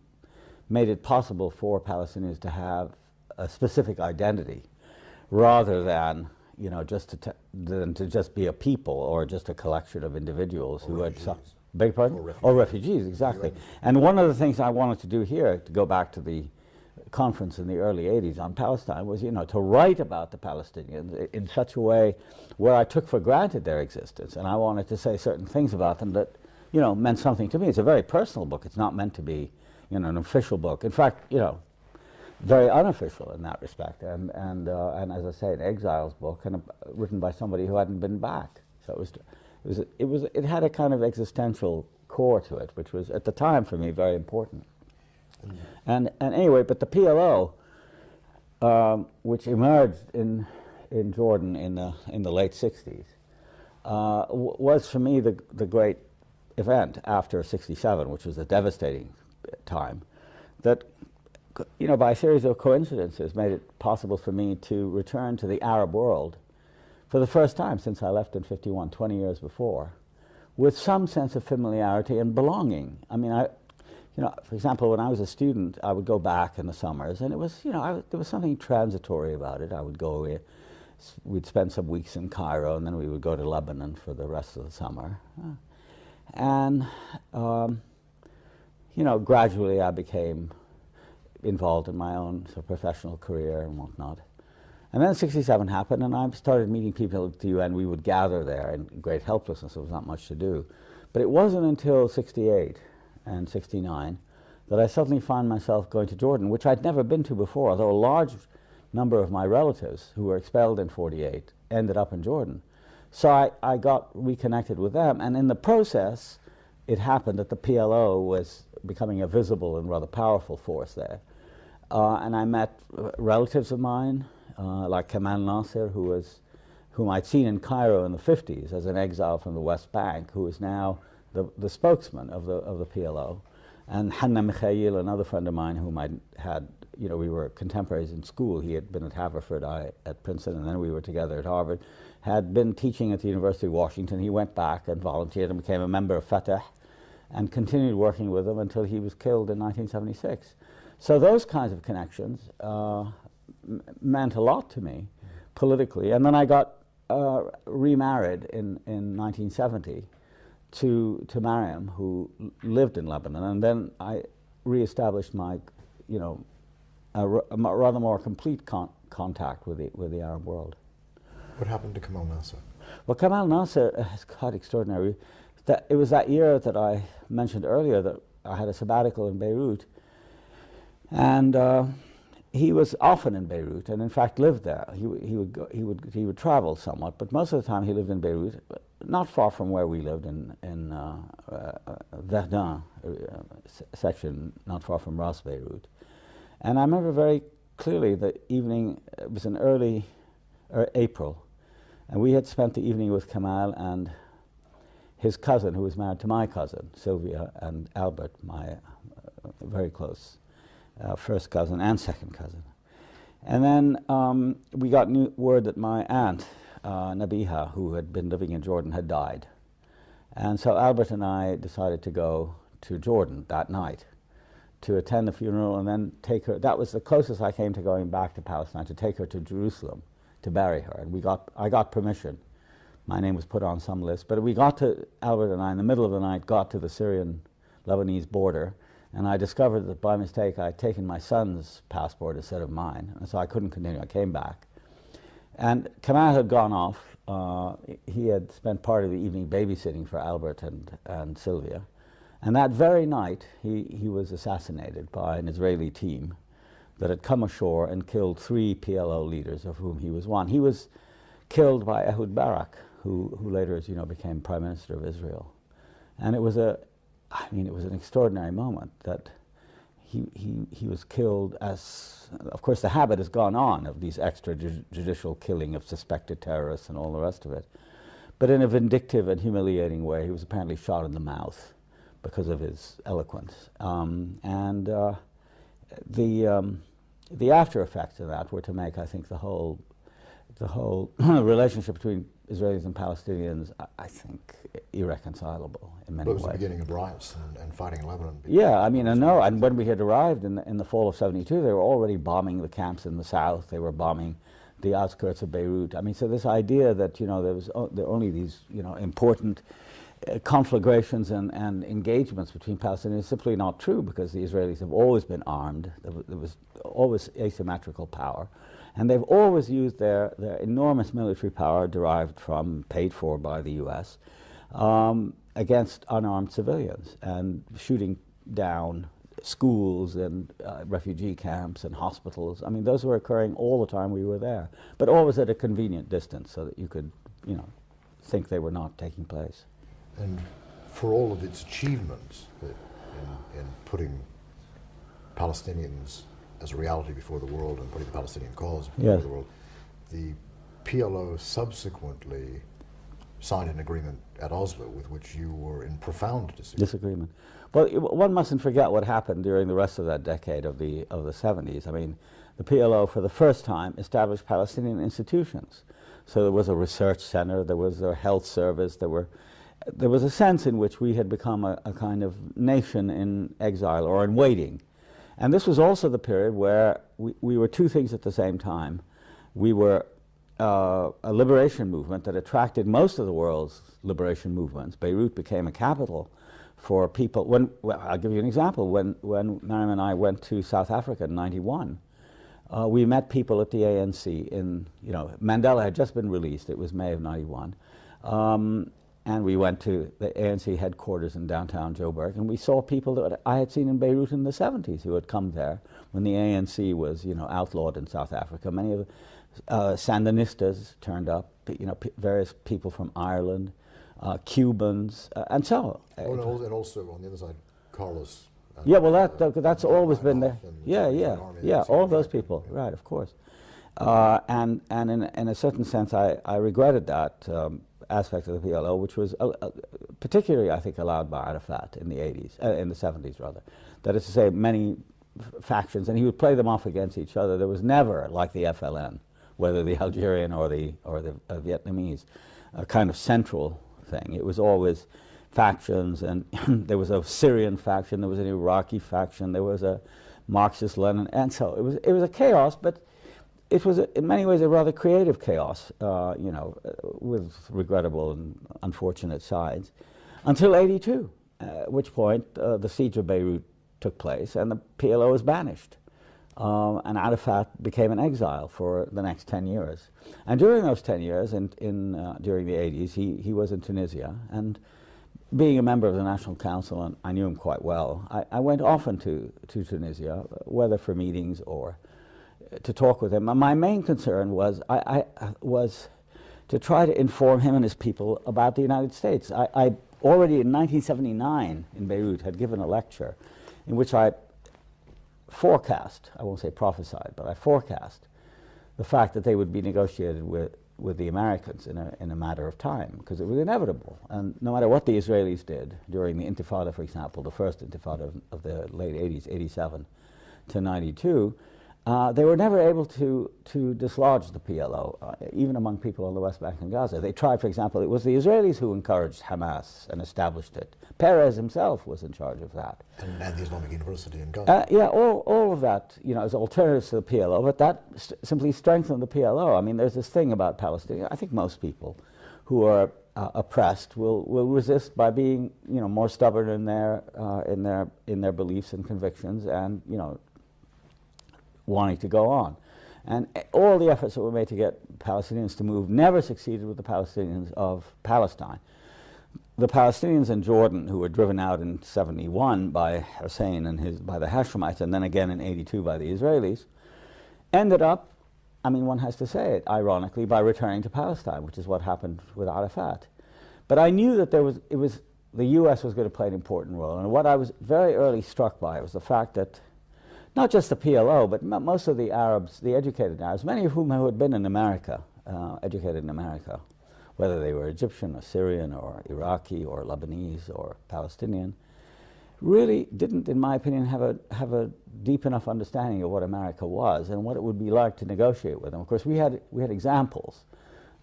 made it possible for Palestinians to have a specific identity rather than, you know, than to just be a people or just a collection of individuals who had... Beg your pardon? Or refugees, exactly. And one of the things I wanted to do here, to go back to the conference in the early '80s on Palestine, was, you know, to write about the Palestinians in such a way where I took for granted their existence, and I wanted to say certain things about them that, you know, meant something to me. It's a very personal book. It's not meant to be, you know, an official book. In fact, you know, very unofficial in that respect, and as I say, an exile's book, and written by somebody who hadn't been back. So it had a kind of existential core to it, which was at the time for me very important. And anyway, but the PLO, which emerged in Jordan in the late '60s, was for me the great event after '67, which was a devastating time, that, you know, by a series of coincidences made it possible for me to return to the Arab world for the first time since I left in '51, 20 years before, with some sense of familiarity and belonging. I mean, you know, for example, when I was a student, I would go back in the summers, and it was, you know, there was something transitory about it. I would go away, we'd spend some weeks in Cairo, and then we would go to Lebanon for the rest of the summer. And, you know, gradually I became involved in my own sort of professional career and whatnot. And then '67 happened, and I started meeting people at the UN. We would gather there in great helplessness. There was not much to do. But it wasn't until '68 and '69 that I suddenly found myself going to Jordan, which I'd never been to before, although a large number of my relatives who were expelled in '48 ended up in Jordan. So I got reconnected with them, and in the process, it happened that the PLO was becoming a visible and rather powerful force there. And I met relatives of mine, like Kamal Nasser, whom I'd seen in Cairo in the '50s as an exile from the West Bank, who is now the spokesman of the PLO. And Hanna Mikhail, another friend of mine whom I had, we were contemporaries in school. He had been at Haverford, I at Princeton, and then we were together at Harvard. Had been teaching at the University of Washington. He went back and volunteered and became a member of Fatah and continued working with them until he was killed in 1976. So those kinds of connections meant a lot to me politically. And then I got remarried in 1970 to Mariam, who lived in Lebanon, and then I reestablished my, a rather more complete contact with the Arab world. What happened to Kamal Nasser? Well, Kamal Nasser is quite extraordinary. It was that year that I mentioned earlier that I had a sabbatical in Beirut, and he was often in Beirut, and in fact lived there. He would travel somewhat, but most of the time he lived in Beirut, not far from where we lived in Verdun section, not far from Ras Beirut. And I remember very clearly the evening. It was in early April, and we had spent the evening with Kamal and his cousin, who was married to my cousin, Sylvia, and Albert, my very close first cousin and second cousin. And then we got word that my aunt, Nabiha, who had been living in Jordan, had died. And so Albert and I decided to go to Jordan that night to attend the funeral and then take her. That was the closest I came to going back to Palestine, to take her to Jerusalem to bury her. And I got permission. My name was put on some list. But Albert and I, in the middle of the night, got to the Syrian-Lebanese border, and I discovered that by mistake I had taken my son's passport instead of mine, and so I couldn't continue. I came back. And Kamal had gone off. He had spent part of the evening babysitting for Albert and Sylvia. And that very night, he was assassinated by an Israeli team that had come ashore and killed 3 PLO leaders, of whom he was one. He was killed by Ehud Barak, who later, as you know, became Prime Minister of Israel. And it was it was an extraordinary moment that he was killed as, of course, the habit has gone on of these extrajudicial killing of suspected terrorists and all the rest of it. But in a vindictive and humiliating way. He was apparently shot in the mouth because of his eloquence. The after effects of that were to make, I think, the whole relationship between Israelis and Palestinians, I think, irreconcilable in many ways. It was the beginning of riots and fighting in Lebanon. Yeah, I mean, I know. And when we had arrived in the fall of '72, they were already bombing the camps in the south. They were bombing the outskirts of Beirut. I mean, so this idea that there were only these important conflagrations and engagements between Palestinians is simply not true, because the Israelis have always been armed. There was always asymmetrical power. And they've always used their enormous military power, derived from, paid for by the US, against unarmed civilians, and shooting down schools and refugee camps and hospitals. I mean, those were occurring all the time we were there, but always at a convenient distance so that you could, think they were not taking place. And for all of its achievements in putting Palestinians as a reality before the world and putting the Palestinian cause before the world, the PLO subsequently signed an agreement at Oslo with which you were in profound disagreement. Well, one mustn't forget what happened during the rest of that decade of the 70s. I mean, the PLO for the first time established Palestinian institutions. So there was a research center, there was a health service, there was a sense in which we had become a kind of nation in exile or in waiting. And this was also the period where we were two things at the same time. We were a liberation movement that attracted most of the world's liberation movements. Beirut became a capital for people. I'll give you an example. When Mariam and I went to South Africa in '91, we met people at the ANC Mandela had just been released. It was May of '91. and we went to the ANC headquarters in downtown Joburg, and we saw people that I had seen in Beirut in the 70s who had come there when the ANC was, outlawed in South Africa. Many of the Sandinistas turned up, various people from Ireland, Cubans, and so on. And also on the other side, Carlos. Yeah, well, that's always been there. Yeah, all of those people, right, of course. And in a certain sense, I regretted that aspect of the PLO, which was particularly, I think, allowed by Arafat in the 80s, in the 70s rather. That is to say, many factions, and he would play them off against each other. There was never, like the FLN, whether the Algerian or the Vietnamese, a kind of central thing. It was always factions, and there was a Syrian faction, there was an Iraqi faction, there was a Marxist-Lenin, and so it was a chaos, but it was, in many ways, a rather creative chaos, with regrettable and unfortunate sides, until '82, at which point the siege of Beirut took place and the PLO was banished. And Arafat became an exile for the next 10 years. And during those 10 years, during the 80s, he was in Tunisia. And being a member of the National Council, and I knew him quite well, I went often to Tunisia, whether for meetings or to talk with him. My main concern was was to try to inform him and his people about the United States. I already in 1979 in Beirut had given a lecture in which I forecast, I won't say prophesied, but I forecast the fact that they would be negotiated with the Americans in a matter of time, because it was inevitable. And no matter what the Israelis did during the Intifada, for example, the first Intifada of the late 80s, 87 to 92, they were never able to dislodge the PLO, even among people on the West Bank and Gaza. They tried, for example, it was the Israelis who encouraged Hamas and established it. Peres himself was in charge of that. And the Islamic University in Gaza. All of that, as alternatives to the PLO, but that simply strengthened the PLO. I mean, there's this thing about Palestine. I think most people who are oppressed will resist by being, more stubborn in their beliefs and convictions, and wanting to go on. And all the efforts that were made to get Palestinians to move never succeeded with the Palestinians of Palestine. The Palestinians in Jordan, who were driven out in 71 by Hussein and by the Hashemites, and then again in 82 by the Israelis, ended up, one has to say it, ironically, by returning to Palestine, which is what happened with Arafat. But I knew that the U.S. was going to play an important role, and what I was very early struck by was the fact that not just the PLO, but most of the Arabs, the educated Arabs, many of whom had been in America, educated in America, whether they were Egyptian or Syrian or Iraqi or Lebanese or Palestinian, really didn't, in my opinion, have a deep enough understanding of what America was and what it would be like to negotiate with them. Of course, we had examples.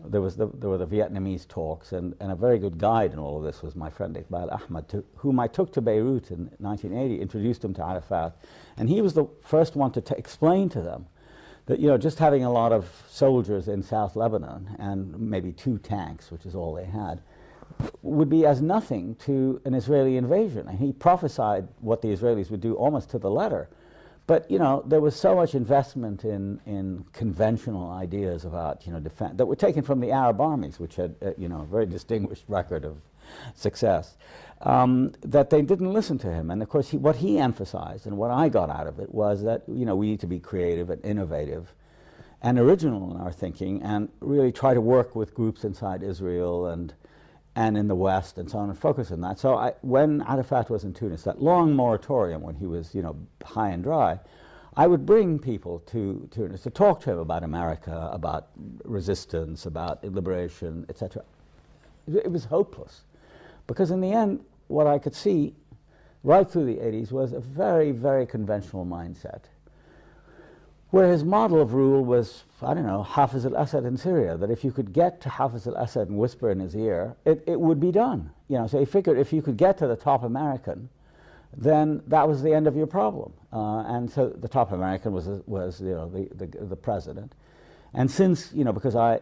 There were the Vietnamese talks, and a very good guide in all of this was my friend Iqbal Ahmad, whom I took to Beirut in 1980, introduced him to Arafat, and he was the first one to explain to them that just having a lot of soldiers in South Lebanon and maybe 2 tanks, which is all they had, would be as nothing to an Israeli invasion. And he prophesied what the Israelis would do almost to the letter. But there was so much investment in conventional ideas about defense that were taken from the Arab armies, which had a very distinguished record of success, that they didn't listen to him. And of course, what he emphasized and what I got out of it was that we need to be creative and innovative and original in our thinking, and really try to work with groups inside Israel and in the West and so on, and focus on that. So when Arafat was in Tunis, that long moratorium when he was, high and dry, I would bring people to Tunis to talk to him about America, about resistance, about liberation, etc. It was hopeless, because in the end, what I could see right through the 80s was a very, very conventional mindset, where his model of rule was, Hafiz al-Assad in Syria, that if you could get to Hafiz al-Assad and whisper in his ear, it would be done. So he figured if you could get to the top American, then that was the end of your problem. And so the top American was the president. And since, because I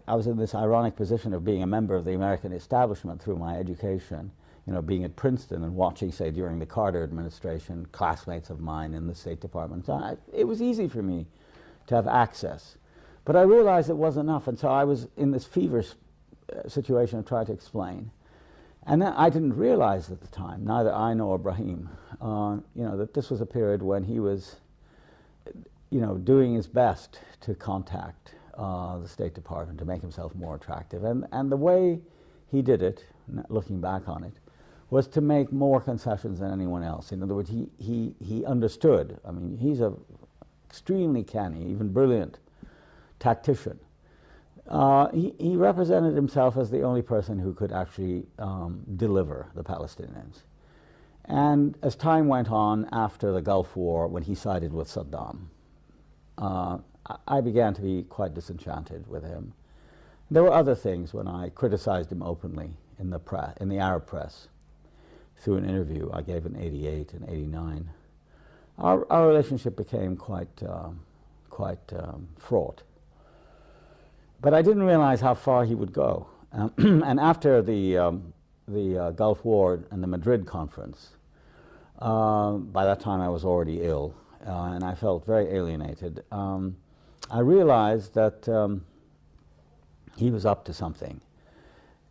was in this ironic position of being a member of the American establishment through my education, being at Princeton and watching, say, during the Carter administration, classmates of mine in the State Department. So it was easy for me to have access. But I realized it wasn't enough, and so I was in this feverish situation of trying to explain. And then I didn't realize at the time, neither I nor Ibrahim, that this was a period when he was, doing his best to contact the State Department to make himself more attractive. And the way he did it, looking back on it, was to make more concessions than anyone else. In other words, he understood. I mean, he's a extremely canny, even brilliant tactician. He represented himself as the only person who could actually deliver the Palestinians. And as time went on after the Gulf War, when he sided with Saddam, I began to be quite disenchanted with him. There were other things when I criticized him openly in the Arab press through an interview I gave in '88 and '89. Our relationship became quite fraught. But I didn't realize how far he would go. And after the Gulf War and the Madrid conference, by that time I was already ill, and I felt very alienated. I realized that he was up to something.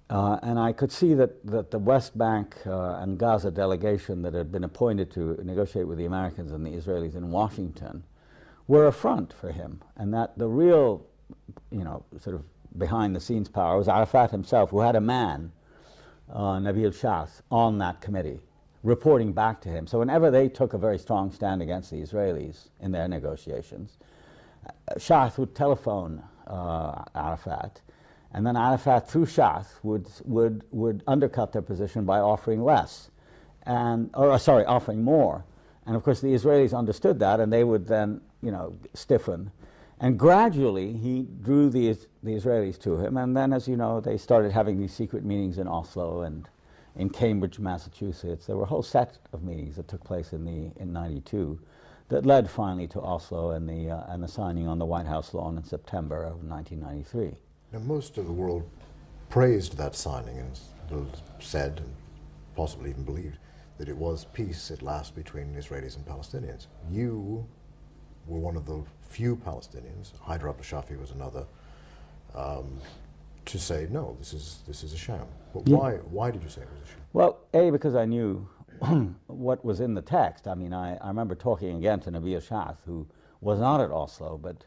And I could see that the West Bank and Gaza delegation that had been appointed to negotiate with the Americans and the Israelis in Washington were a front for him, and that the real, sort of behind-the-scenes power was Arafat himself, who had a man, Nabil Shaath, on that committee, reporting back to him. So whenever they took a very strong stand against the Israelis in their negotiations, Shaath would telephone Arafat, and then Arafat, through Shaath, would undercut their position by offering less, offering more. And of course the Israelis understood that, and they would then, stiffen. And gradually he drew the Israelis to him, and then, as you know, they started having these secret meetings in Oslo and in Cambridge, Massachusetts. There were a whole set of meetings that took place in '92 that led finally to Oslo and the signing on the White House lawn in September of 1993. Now, most of the world praised that signing and said, and possibly even believed, that it was peace at last between Israelis and Palestinians. You were one of the few Palestinians, Haider al-Shafi was another, to say, no, this is a sham. But why did you say it was a sham? Well, because I knew what was in the text. I mean, I remember talking again to Nabil Shaath, who was not at Oslo, but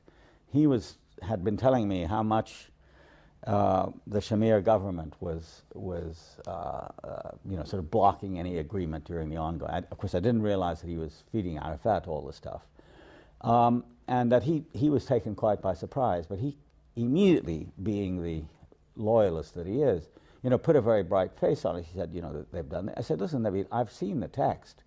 he had been telling me how much the Shamir government was sort of blocking any agreement during the ongoing. Of course, I didn't realize that he was feeding Arafat all this stuff, and that he was taken quite by surprise. But he immediately, being the loyalist that he is, put a very bright face on it. He said, that they've done that. I said, listen, Nabil, I've seen the text.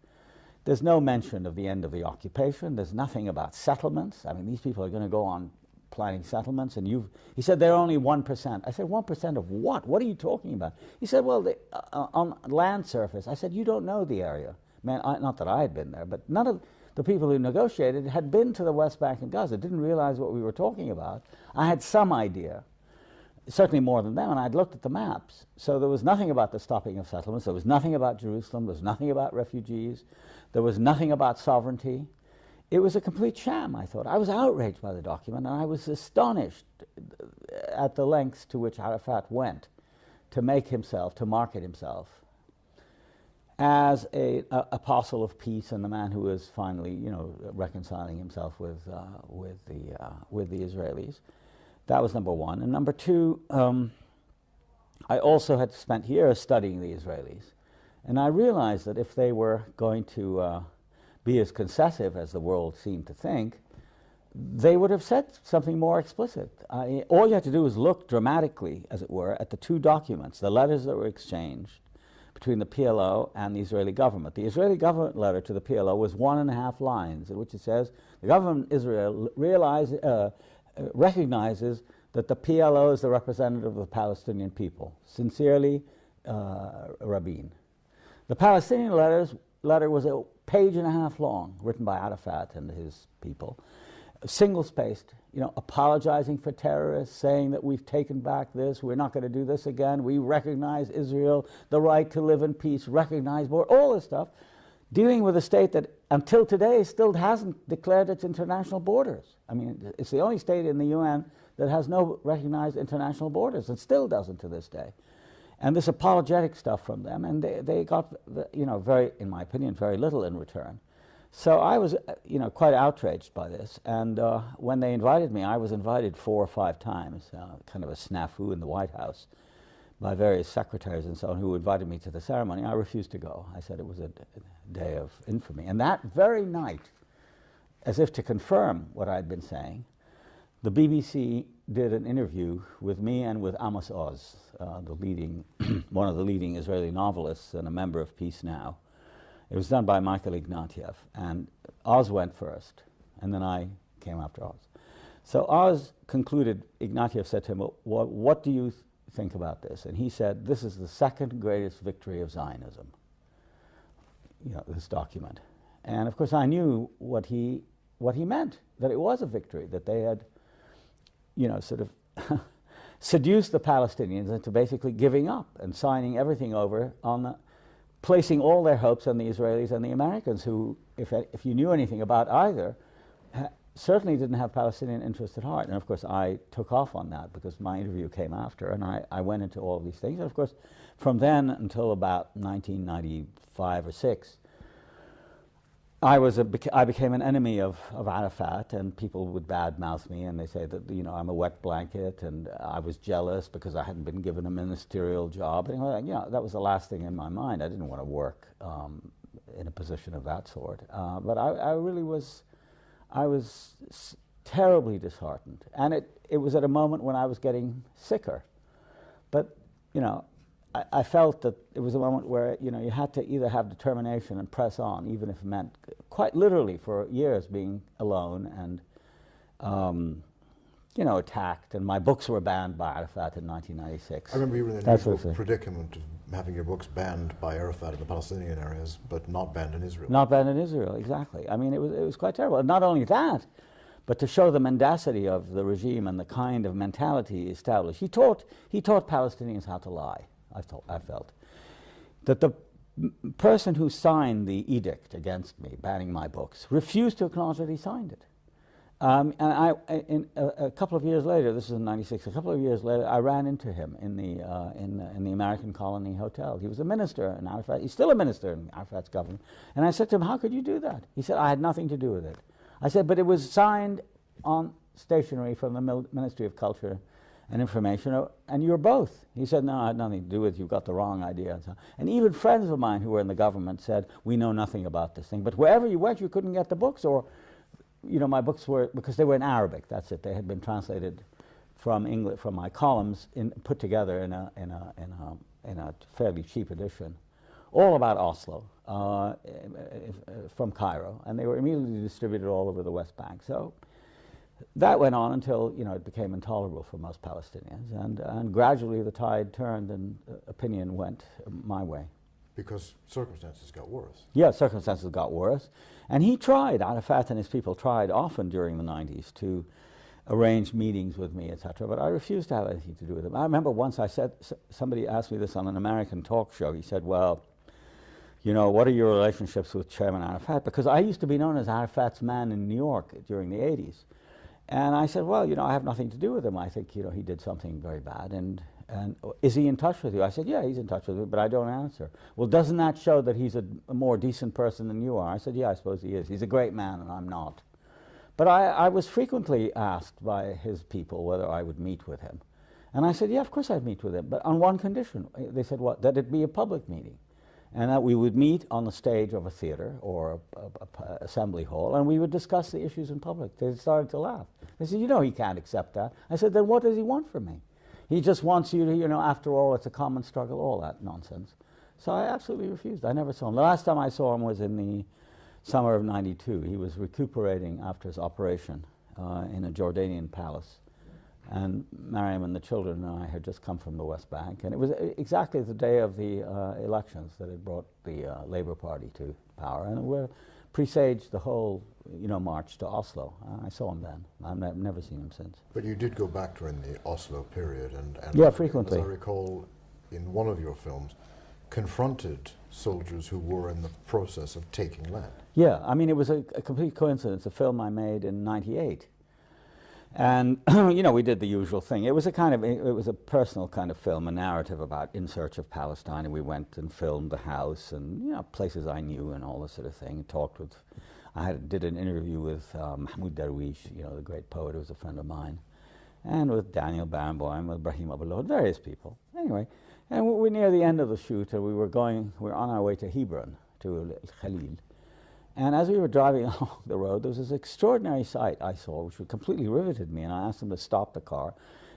There's no mention of the end of the occupation. There's nothing about settlements. I mean, these people are going to go on planning settlements, and he said they're only 1%. I said, 1% of what? What are you talking about? He said, well, on land surface. I said, you don't know the area. Man, not that I had been there, but none of the people who negotiated had been to the West Bank and Gaza, didn't realize what we were talking about. I had some idea, certainly more than them, and I'd looked at the maps. So there was nothing about the stopping of settlements. There was nothing about Jerusalem. There was nothing about refugees. There was nothing about sovereignty. It was a complete sham, I thought. I was outraged by the document, and I was astonished at the lengths to which Arafat went to market himself as an apostle of peace and the man who was finally, reconciling himself with the Israelis. That was number one. And number two, I also had spent years studying the Israelis, and I realized that if they were going to be as concessive as the world seemed to think, they would have said something more explicit. All you had to do was look dramatically, as it were, at the two documents, the letters that were exchanged between the PLO and the Israeli government. The Israeli government letter to the PLO was 1.5 lines, in which it says, the government of Israel recognizes that the PLO is the representative of the Palestinian people. Sincerely, Rabin. The Palestinian letter was 1.5 pages long, written by Arafat and his people, single-spaced, apologizing for terrorists, saying that we've taken back this, we're not going to do this again, we recognize Israel, the right to live in peace, recognize all this stuff, dealing with a state that until today still hasn't declared its international borders. I mean, it's the only state in the UN that has no recognized international borders, and still doesn't to this day. and this apologetic stuff from them, and they got, you know, very, in my opinion, very little in return. So I was, you know, quite outraged by this, and when they invited me, I was invited 4 or 5 times, kind of a snafu in the White House, by various secretaries and so on who invited me to the ceremony. I refused to go. I said it was a day of infamy. And that very night, as if to confirm what I'd been saying, the BBC did an interview with me and with Amos Oz, the leading, one of the leading Israeli novelists and a member of Peace Now. It was done by Michael Ignatieff, and Oz went first, and then I came after Oz. So Oz concluded, Ignatieff said to him, well, what do you think about this? And he said, this is the second greatest victory of Zionism, you know, this document. And of course I knew what he meant, that it was a victory, that they had, you know, sort of seduced the Palestinians into basically giving up and signing everything over on placing all their hopes on the Israelis and the Americans, who, if you knew anything about either, certainly didn't have Palestinian interest at heart. And of course I took off on that because my interview came after, and I went into all of these things. And of course from then until about 1995 or 6, I became an enemy of Arafat, and people would badmouth me, and they say that, you know, I'm a wet blanket, and I was jealous because I hadn't been given a ministerial job. And, you know, that was the last thing in my mind. I didn't want to work in a position of that sort. But I really was, I was terribly disheartened. And it was at a moment when I was getting sicker. But, you know, I felt that it was a moment where, you know, you had to either have determination and press on, even if it meant quite literally for years being alone and, you know, attacked. And my books were banned by Arafat in 1996. I remember you were in the unusual predicament of having your books banned by Arafat in the Palestinian areas, but not banned in Israel. Not banned in Israel, exactly. I mean, it was quite terrible. And not only that, but to show the mendacity of the regime and the kind of mentality he established. He taught Palestinians how to lie. I felt that the person who signed the edict against me, banning my books, refused to acknowledge that he signed it. And a couple of years later, this was in '96. A couple of years later, I ran into him in the American Colony Hotel. He was a minister in Arafat. He's still a minister in Arafat's government. And I said to him, "How could you do that?" He said, "I had nothing to do with it." I said, "But it was signed on stationery from the Ministry of Culture and Information, and you're both." He said, "No, I had nothing to do with it. You've got the wrong idea." And even friends of mine who were in the government said, "We know nothing about this thing." But wherever you went, you couldn't get the books, or, you know, my books were, because they were in Arabic, that's it. They had been translated from English, from my columns, put together in a fairly cheap edition, all about Oslo, from Cairo, and they were immediately distributed all over the West Bank. So that went on until, you know, it became intolerable for most Palestinians, and gradually the tide turned and opinion went my way. Because circumstances got worse. Yeah, circumstances got worse. And he tried, Arafat and his people tried often during the 90s to arrange meetings with me, etc., but I refused to have anything to do with them. I remember once I said, somebody asked me this on an American talk show. He said, "Well, you know, what are your relationships with Chairman Arafat?" Because I used to be known as Arafat's man in New York during the 80s. And I said, "Well, you know, I have nothing to do with him. I think, you know, he did something very bad. And is he in touch with you?" I said, "Yeah, he's in touch with me, but I don't answer." "Well, doesn't that show that he's a more decent person than you are?" I said, "Yeah, I suppose he is. He's a great man, and I'm not." But I was frequently asked by his people whether I would meet with him. And I said, "Yeah, of course I'd meet with him, but on one condition." They said, "What?" "That it be a public meeting, and that we would meet on the stage of a theater or a assembly hall, and we would discuss the issues in public." They started to laugh. They said, "You know, he can't accept that." I said, "Then what does he want from me? He just wants you to, you know, after all, it's a common struggle," all that nonsense. So I absolutely refused. I never saw him. The last time I saw him was in the summer of '92. He was recuperating after his operation in a Jordanian palace. And Mariam and the children and I had just come from the West Bank. And it was exactly the day of the elections that had brought the Labour Party to power. And we presaged the whole, you know, march to Oslo. I saw him then. I've never seen him since. But you did go back during the Oslo period, and yeah, frequently. As I recall, in one of your films, confronted soldiers who were in the process of taking land. Yeah, I mean, it was a complete coincidence. A film I made in '98. And we did the usual thing. It was a personal kind of film, a narrative about in search of Palestine. And we went and filmed the house and places I knew and all this sort of thing. And talked with, did an interview with Mahmoud Darwish, the great poet who was a friend of mine, and with Daniel Barenboim, with Ibrahim Abulod, various people. Anyway, and we're near the end of the shoot, and we're on our way to Hebron, to Khalil. And as we were driving along the road, there was this extraordinary sight I saw, which completely riveted me, and I asked them to stop the car.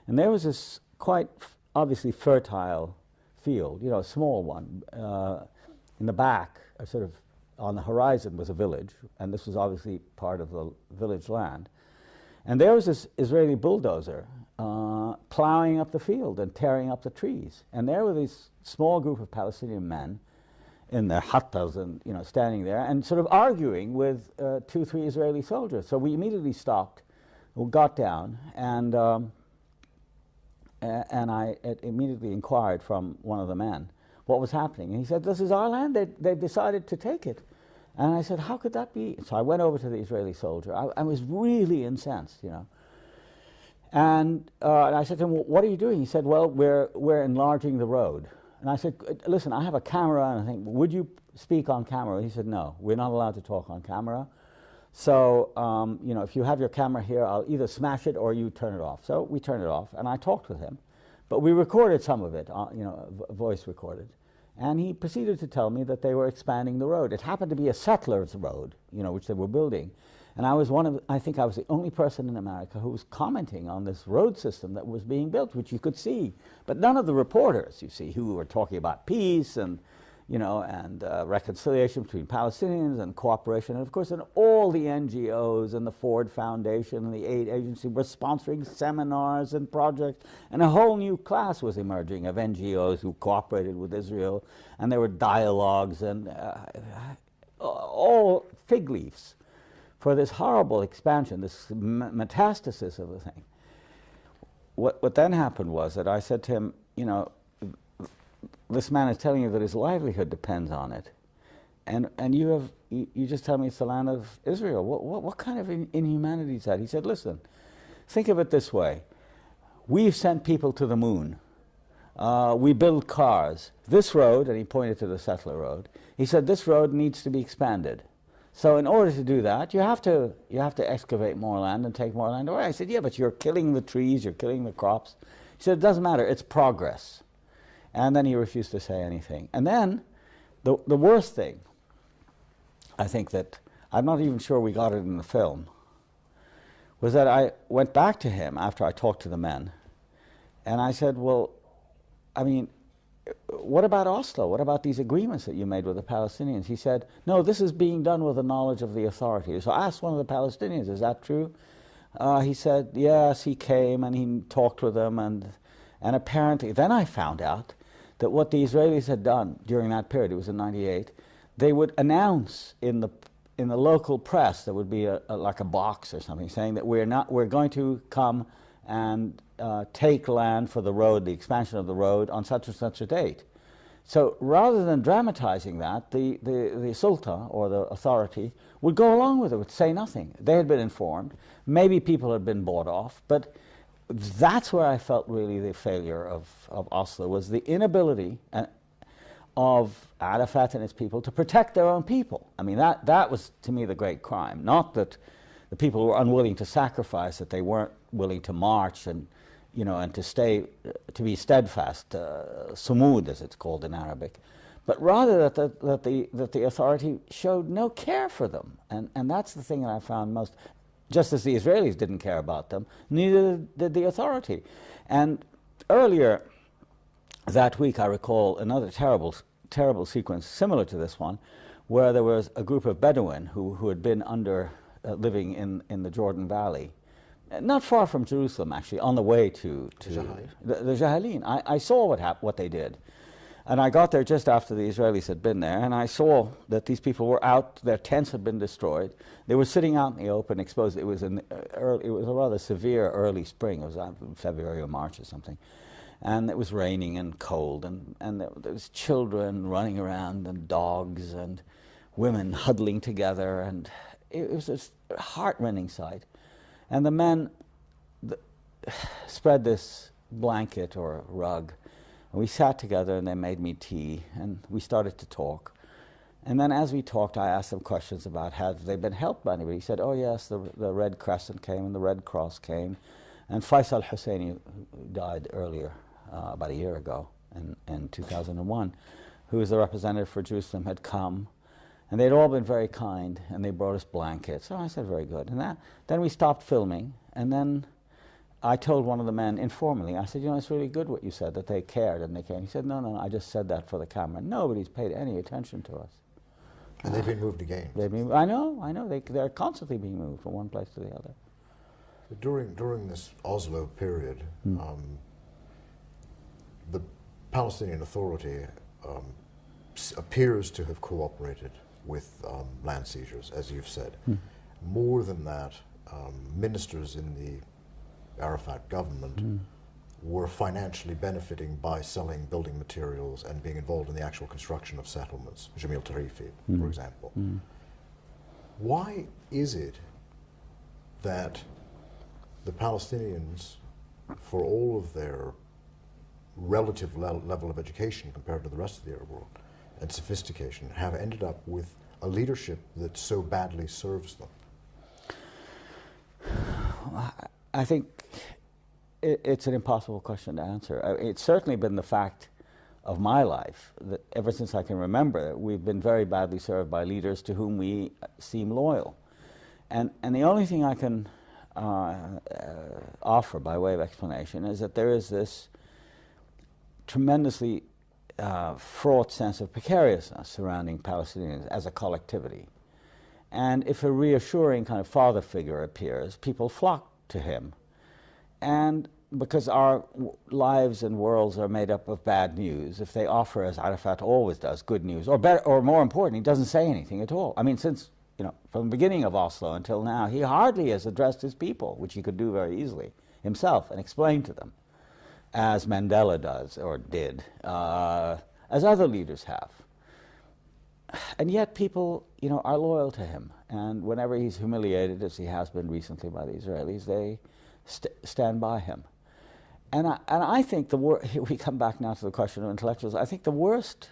And there was this quite obviously fertile field, a small one. In the back, sort of on the horizon, was a village, and this was obviously part of the village land. And there was this Israeli bulldozer plowing up the field and tearing up the trees. And there were this small group of Palestinian men in their hattas and standing there and sort of arguing with 2-3 Israeli soldiers. So we immediately stopped, we got down, and I immediately inquired from one of the men what was happening. And he said, "This is our land. They've decided to take it." And I said, "How could that be?" So I went over to the Israeli soldier. I was really incensed, And I said to him, "Well, what are you doing?" He said, "Well, we're enlarging the road." And I said, "Listen, I have a camera," and I think, "Would you speak on camera?" He said, "No, we're not allowed to talk on camera. So, if you have your camera here, I'll either smash it or you turn it off." So we turned it off, and I talked with him. But we recorded some of it, voice recorded. And he proceeded to tell me that they were expanding the road. It happened to be a settler's road, which they were building. And I think I was the only person in America who was commenting on this road system that was being built, which you could see. But none of the reporters, who were talking about peace and, reconciliation between Palestinians and cooperation. And of course, and all the NGOs and the Ford Foundation and the aid agency were sponsoring seminars and projects. And a whole new class was emerging of NGOs who cooperated with Israel. And there were dialogues and all fig leaves for this horrible expansion, this metastasis of the thing. What then happened was that I said to him, this man is telling you that his livelihood depends on it, and you just tell me it's the land of Israel. What kind of inhumanity is that? He said, "Listen, think of it this way. We've sent people to the moon. We build cars. This road," and he pointed to the settler road, he said, "this road needs to be expanded. So in order to do that, you have to excavate more land and take more land away." I said, "Yeah, but you're killing the trees, you're killing the crops." He said, "It doesn't matter, it's progress." And then he refused to say anything. And then the worst thing, I think that, I'm not even sure we got it in the film, was that I went back to him after I talked to the men, and I said, "Well, what about Oslo? What about these agreements that you made with the Palestinians?" He said, "No, this is being done with the knowledge of the authorities." So I asked one of the Palestinians, "Is that true?" He said, "Yes, he came and he talked with them, and apparently," then I found out that what the Israelis had done during that period, it was in '98, they would announce in the local press, there would be like a box or something saying that we're going to come and take land for the road, the expansion of the road on such and such a date. So rather than dramatizing that, the Sultan or the authority would go along with it, would say nothing. They had been informed. Maybe people had been bought off, but that's where I felt really the failure of Oslo, was the inability of Arafat and his people to protect their own people. That was, to me, the great crime. Not that the people were unwilling to sacrifice, that they weren't willing to march and to be steadfast, sumud as it's called in Arabic, but rather that the authority showed no care for them, and that's the thing that I found most. Just as the Israelis didn't care about them, neither did the authority. And earlier that week, I recall another terrible sequence similar to this one, where there was a group of Bedouin who had been living in the Jordan Valley, not far from Jerusalem, actually, on the way to the Jahalin. I saw what they did. And I got there just after the Israelis had been there, and I saw that these people were out, their tents had been destroyed. They were sitting out in the open, exposed. It was it was a rather severe early spring. It was February or March or something. And it was raining and cold, and there was children running around, and dogs, and women huddling together, and it was a heart-rending sight. And the men spread this blanket or rug. And we sat together and they made me tea and we started to talk. And then as we talked, I asked them questions about have they been helped by anybody. He said, oh yes, the Red Crescent came and the Red Cross came. And Faisal Husseini, who died earlier, about a year ago in 2001, who was the representative for Jerusalem, had come. And they'd all been very kind and they brought us blankets. So I said, very good. And then we stopped filming and then I told one of the men informally, I said, you know, it's really good what you said, that they cared and they came. He said, no, I just said that for the camera. Nobody's paid any attention to us. And they've been moved again. I know. They're constantly being moved from one place to the other. During this Oslo period, the Palestinian Authority appears to have cooperated with land seizures, as you've said. More than that, ministers in the Arafat government were financially benefiting by selling building materials and being involved in the actual construction of settlements, Jamil Tarifi, for example. Why is it that the Palestinians, for all of their relative level of education compared to the rest of the Arab world and sophistication, have ended up with a leadership that so badly serves them? I think it's an impossible question to answer. It's certainly been the fact of my life that ever since I can remember, we've been very badly served by leaders to whom we seem loyal. And the only thing I can offer by way of explanation is that there is this tremendously fraught sense of precariousness surrounding Palestinians as a collectivity. And if a reassuring kind of father figure appears, people flock to him. And because our lives and worlds are made up of bad news, if they offer, as Arafat always does, good news, or better, or more important, he doesn't say anything at all. I mean, since, you know, from the beginning of Oslo until now, he hardly has addressed his people, which he could do very easily himself and explain to them, as Mandela does, or did, as other leaders have. And yet people, you know, are loyal to him. And whenever he's humiliated, as he has been recently by the Israelis, they stand by him. And I think we come back now to the question of intellectuals. I think the worst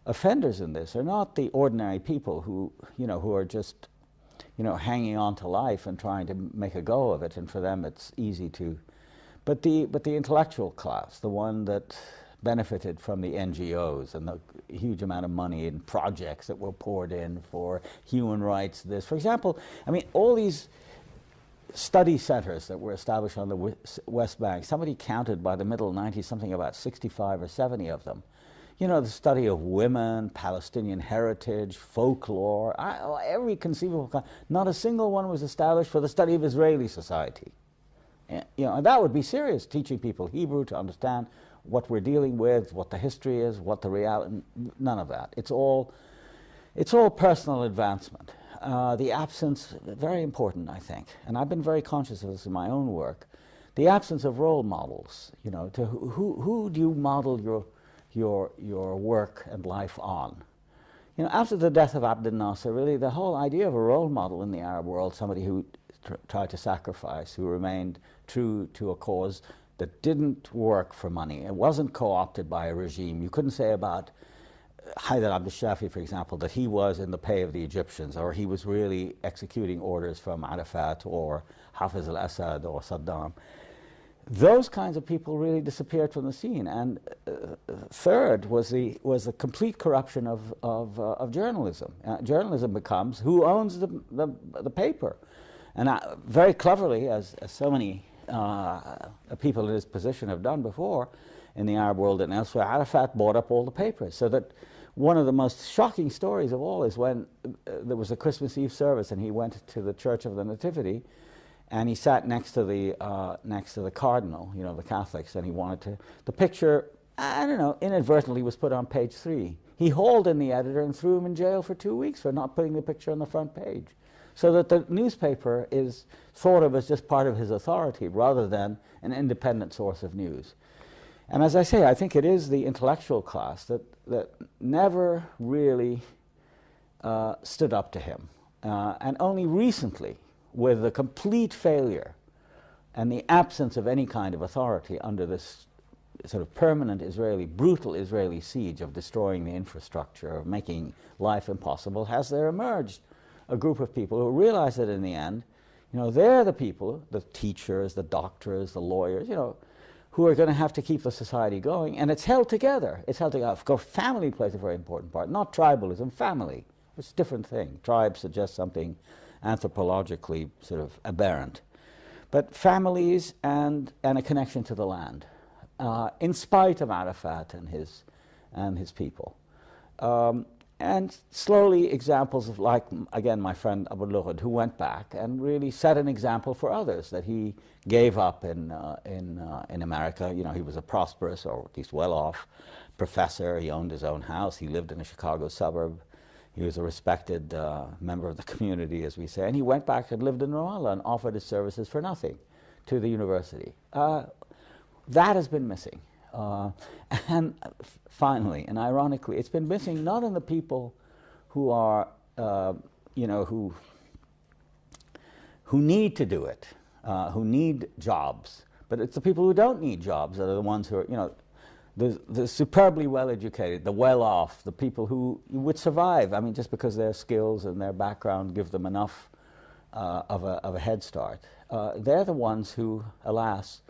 offenders in this are not the ordinary people who, you know, who are just, you know, hanging on to life and trying to make a go of it, and for them it's easy to, but the intellectual class, the one that benefited from the NGOs and the huge amount of money in projects that were poured in for human rights. This, for example, I mean, all these study centers that were established on the West Bank, somebody counted by the middle 90s something about 65 or 70 of them. You know, the study of women, Palestinian heritage, folklore, every conceivable kind. Not a single one was established for the study of Israeli society. You know, and that would be serious, teaching people Hebrew to understand what we're dealing with, what the history is, what the reality, none of that. It's all personal advancement. The absence, very important, I think, and I've been very conscious of this in my own work, the absence of role models. You know, to who do you model your work and life on? You know, after the death of Abdel Nasser, really the whole idea of a role model in the Arab world, somebody who tried to sacrifice, who remained true to a cause that didn't work for money. It wasn't co-opted by a regime. You couldn't say about Haider Abdel-Shafi, for example, that he was in the pay of the Egyptians, or he was really executing orders from Arafat or Hafiz al-Assad or Saddam. Those kinds of people really disappeared from the scene. And third was the complete corruption of journalism. Journalism becomes who owns the paper. And very cleverly, as so many people in his position have done before in the Arab world and elsewhere, Arafat bought up all the papers. So that one of the most shocking stories of all is when there was a Christmas Eve service and he went to the Church of the Nativity and he sat next to the cardinal, you know, the Catholics, and he wanted to, the picture, I don't know, inadvertently was put on page 3. He hauled in the editor and threw him in jail for 2 weeks for not putting the picture on the front page. So that the newspaper is thought of as just part of his authority rather than an independent source of news. And as I say, I think it is the intellectual class that never really stood up to him. And only recently, with the complete failure and the absence of any kind of authority under this sort of permanent brutal Israeli siege of destroying the infrastructure, of making life impossible, has there emerged a group of people who realize that in the end, they're the people, the teachers, the doctors, the lawyers, who are going to have to keep the society going, and it's held together. It's held together. Of course, family plays a very important part, not tribalism, family. It's a different thing. Tribe suggests something anthropologically sort of aberrant. But families and a connection to the land, in spite of Arafat and his people. And slowly examples of, like, again, my friend Abu Lughod, who went back and really set an example for others that he gave up in America. He was a prosperous, or at least well-off, professor. He owned his own house. He lived in a Chicago suburb. He was a respected member of the community, as we say. And he went back and lived in Ramallah and offered his services for nothing to the university. That has been missing. And finally, and ironically, it's been missing not in the people who are, who need to do it, who need jobs, but it's the people who don't need jobs that are the ones who are, the superbly well-educated, the well-off, the people who would survive. I mean, just because their skills and their background give them enough of a head start. They're the ones who, alas,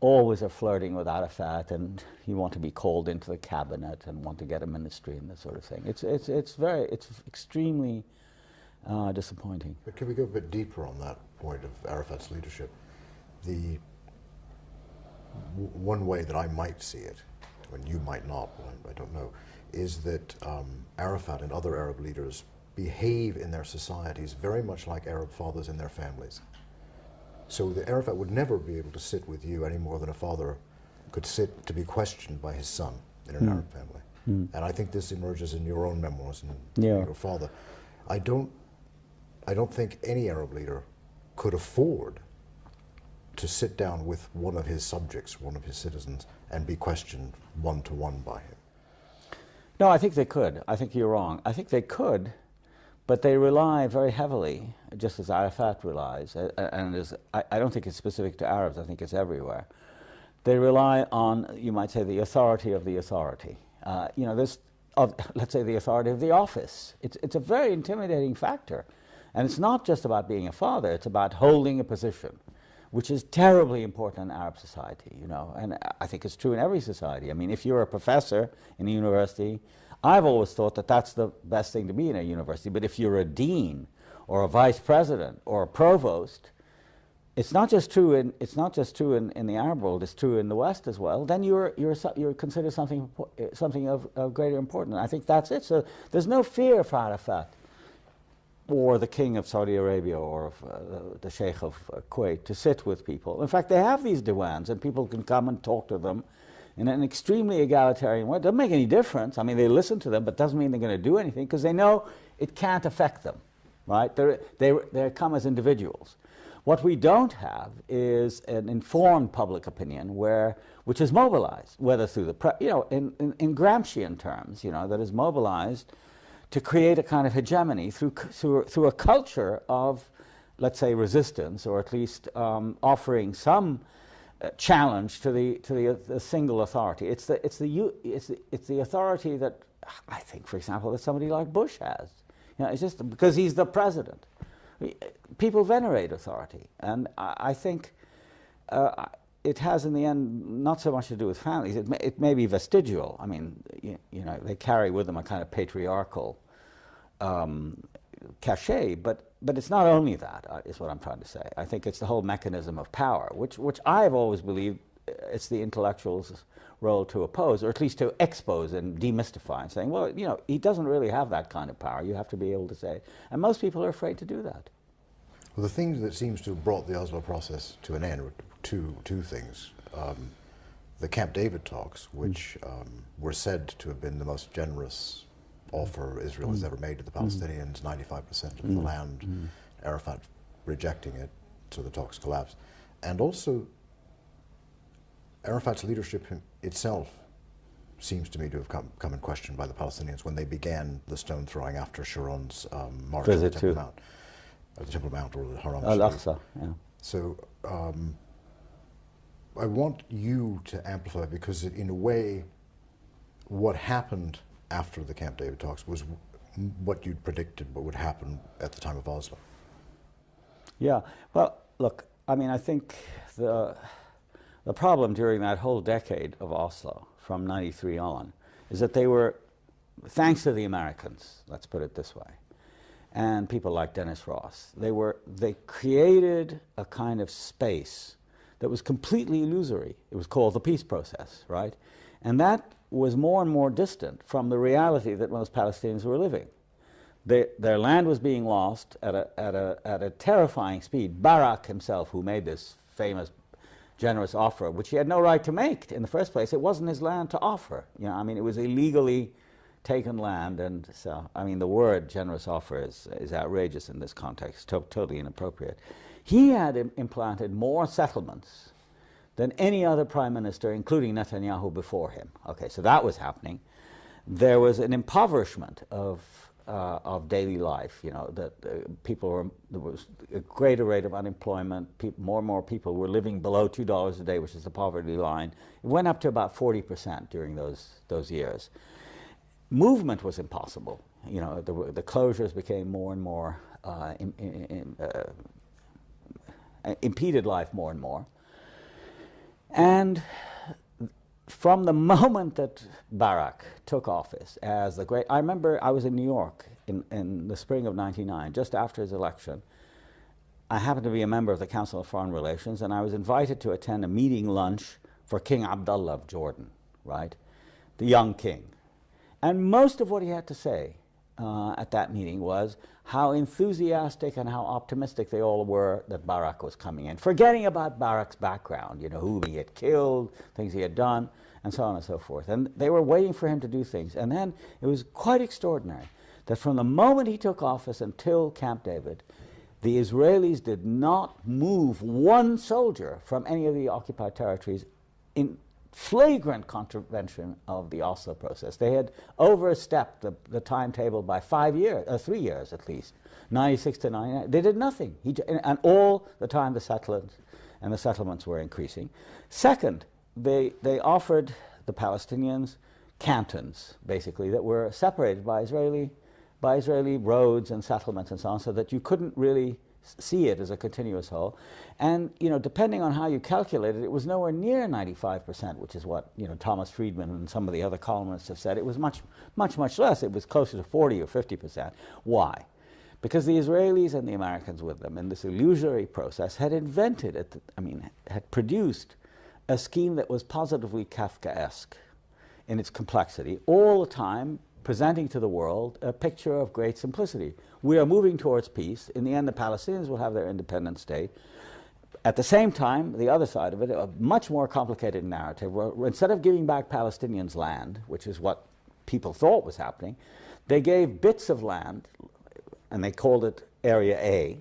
always are flirting with Arafat, and you want to be called into the cabinet and want to get a ministry and that sort of thing. It's extremely disappointing. But can we go a bit deeper on that point of Arafat's leadership? The one way that I might see it, and you might not, I don't know, is that Arafat and other Arab leaders behave in their societies very much like Arab fathers in their families. So the Arafat would never be able to sit with you any more than a father could sit to be questioned by his son in an Arab family. And I think this emerges in your own memoirs and your father. I don't think any Arab leader could afford to sit down with one of his subjects, one of his citizens, and be questioned one-to-one by him. No, I think they could. I think you're wrong. I think they could, but they rely very heavily, just as Arafat relies, and I don't think it's specific to Arabs, I think it's everywhere. They rely on, you might say, the authority of the authority. Let's say the authority of the office. It's a very intimidating factor. And it's not just about being a father, it's about holding a position, which is terribly important in Arab society, and I think it's true in every society. I mean, if you're a professor in a university, I've always thought that that's the best thing to be in a university, but if you're a dean or a vice president or a provost, it's not just true in the Arab world, it's true in the West as well, then you're considered something of greater importance. I think that's it. So there's no fear for Arafat or the king of Saudi Arabia or the sheikh of Kuwait to sit with people. In fact, they have these diwans and people can come and talk to them in an extremely egalitarian way. It doesn't make any difference. I mean, they listen to them, but it doesn't mean they're going to do anything because they know it can't affect them, right? They come as individuals. What we don't have is an informed public opinion which is mobilized, whether through the in Gramscian terms, that is mobilized to create a kind of hegemony through a culture of, let's say, resistance, or at least offering some challenge to the single authority. It's the authority that I think, for example, that somebody like Bush has. It's just because he's the president. People venerate authority, and I think it has, in the end, not so much to do with families. It may be vestigial. I mean, they carry with them a kind of patriarchal cachet, but it's not only that, is what I'm trying to say. I think it's the whole mechanism of power, which I've always believed it's the intellectual's role to oppose, or at least to expose and demystify, and saying, well, he doesn't really have that kind of power. You have to be able to say, and most people are afraid to do that. Well, the thing that seems to have brought the Oslo process to an end were two things. The Camp David talks, which were said to have been the most generous offer Israel has ever made to the Palestinians, 95% of the land, Arafat rejecting it, so the talks collapsed. And also, Arafat's leadership itself seems to me to have come in question by the Palestinians when they began the stone throwing after Sharon's march to the Temple Mount, or the Temple Mount, or the Haram Al-Aqsa. Yeah. So I want you to amplify, because in a way, what happened after the Camp David talks was what you'd predicted what would happen at the time of Oslo. Yeah, well, look, I mean, I think the problem during that whole decade of Oslo, from 93 on, is that they were, thanks to the Americans, let's put it this way, and people like Dennis Ross, they created a kind of space that was completely illusory. It was called the peace process, right? And that was more and more distant from the reality that most Palestinians were living. Their land was being lost at a terrifying speed. Barak himself, who made this famous generous offer, which he had no right to make in the first place, it wasn't his land to offer. You know, I mean, it was illegally taken land, and so, I mean, the word generous offer is outrageous in this context, totally inappropriate. He had implanted more settlements than any other prime minister, including Netanyahu, before him. Okay, so that was happening. There was an impoverishment of daily life. You know, that there was a greater rate of unemployment. More and more people were living below $2 a day, which is the poverty line. It went up to about 40% during those years. Movement was impossible. You know, the closures became more and more impeded life more and more. And from the moment that Barak took office as the great, I remember I was in New York in the spring of '99, just after his election. I happened to be a member of the Council of Foreign Relations, and I was invited to attend a meeting lunch for King Abdullah of Jordan, right? The young king. And most of what he had to say at that meeting was how enthusiastic and how optimistic they all were that Barak was coming in, forgetting about Barak's background, you know, who he had killed, things he had done, and so on and so forth. And they were waiting for him to do things. And then it was quite extraordinary that from the moment he took office until Camp David, the Israelis did not move one soldier from any of the occupied territories in flagrant contravention of the Oslo process. They had overstepped the timetable by 3 years at least, 96 to 99. They did nothing. And all the time the settlements were increasing. Second, they offered the Palestinians cantons, basically, that were separated by Israeli roads and settlements and so on, so that you couldn't really see it as a continuous whole. And, you know, depending on how you calculate it, it was nowhere near 95%, which is what, you know, Thomas Friedman and some of the other columnists have said. It was much, much, much less. It was closer to 40 or 50%. Why? Because the Israelis and the Americans with them in this illusory process had invented, had produced a scheme that was positively Kafkaesque in its complexity, all the time presenting to the world a picture of great simplicity. We are moving towards peace. In the end, the Palestinians will have their independent state. At the same time, the other side of it, a much more complicated narrative, where instead of giving back Palestinians land, which is what people thought was happening, they gave bits of land, and they called it Area A,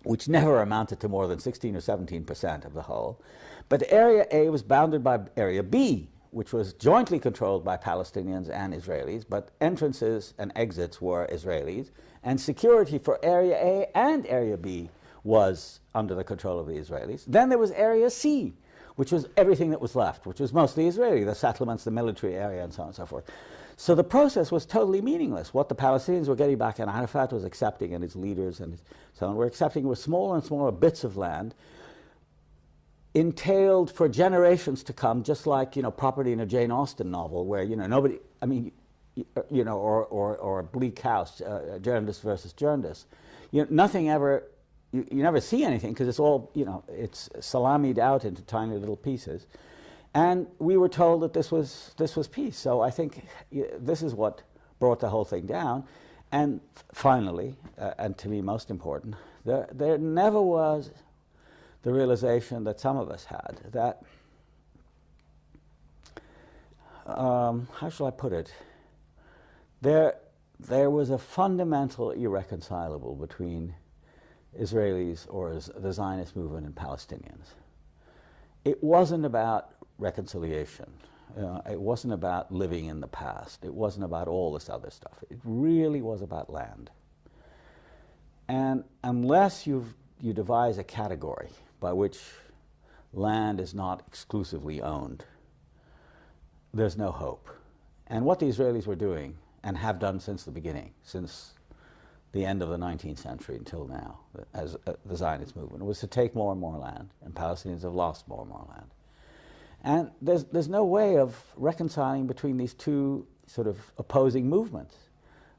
which never amounted to more than 16 or 17% of the whole. But Area A was bounded by Area B, which was jointly controlled by Palestinians and Israelis, but entrances and exits were Israelis, and security for Area A and Area B was under the control of the Israelis. Then there was Area C, which was everything that was left, which was mostly Israeli, the settlements, the military area, and so on and so forth. So the process was totally meaningless. What the Palestinians were getting back, and Arafat was accepting, and his leaders and so on, were accepting were smaller and smaller bits of land, entailed for generations to come, just like, you know, property in a Jane Austen novel, where, you know, nobody, I mean, you know, or Bleak House, Journalist versus Journalist. You know, nothing ever, you never see anything, because it's all, you know, it's salamied out into tiny little pieces. And we were told that this was peace. So I think this is what brought the whole thing down. And finally, and to me most important, there never was the realization that some of us had that, how shall I put it? There was a fundamental irreconcilable between Israelis, or the Zionist movement, and Palestinians. It wasn't about reconciliation. It wasn't about living in the past. It wasn't about all this other stuff. It really was about land. And unless you devise a category by which land is not exclusively owned, there's no hope. And what the Israelis were doing, and have done since the beginning, since the end of the 19th century until now, as the Zionist movement, was to take more and more land, and Palestinians have lost more and more land. And there's no way of reconciling between these two sort of opposing movements.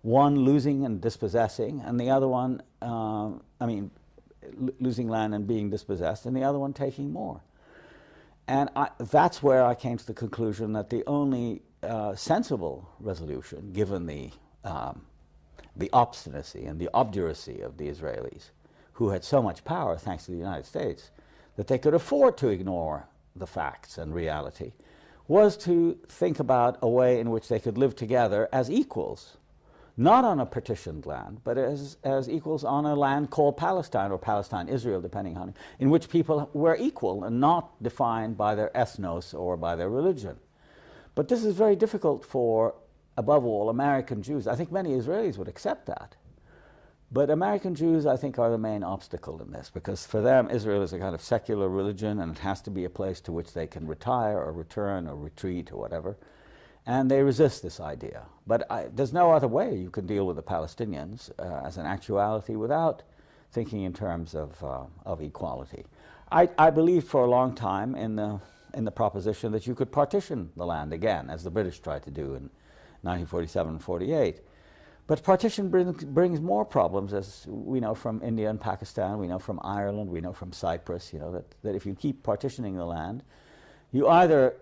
One losing and dispossessing, and the other one, losing land and being dispossessed, and the other one taking more. And that's where I came to the conclusion that the only sensible resolution, given the obstinacy and the obduracy of the Israelis, who had so much power thanks to the United States, that they could afford to ignore the facts and reality, was to think about a way in which they could live together as equals, not on a partitioned land, but as equals on a land called Palestine, or Palestine-Israel, depending on it, in which people were equal and not defined by their ethnos or by their religion. But this is very difficult for, above all, American Jews. I think many Israelis would accept that. But American Jews, I think, are the main obstacle in this, because for them, Israel is a kind of secular religion, and it has to be a place to which they can retire or return or retreat or whatever. And they resist this idea. But there's no other way you can deal with the Palestinians as an actuality without thinking in terms of equality. I believed for a long time in the proposition that you could partition the land again, as the British tried to do in 1947 and 48. But partition brings more problems, as we know from India and Pakistan, we know from Ireland, we know from Cyprus, that if you keep partitioning the land, you either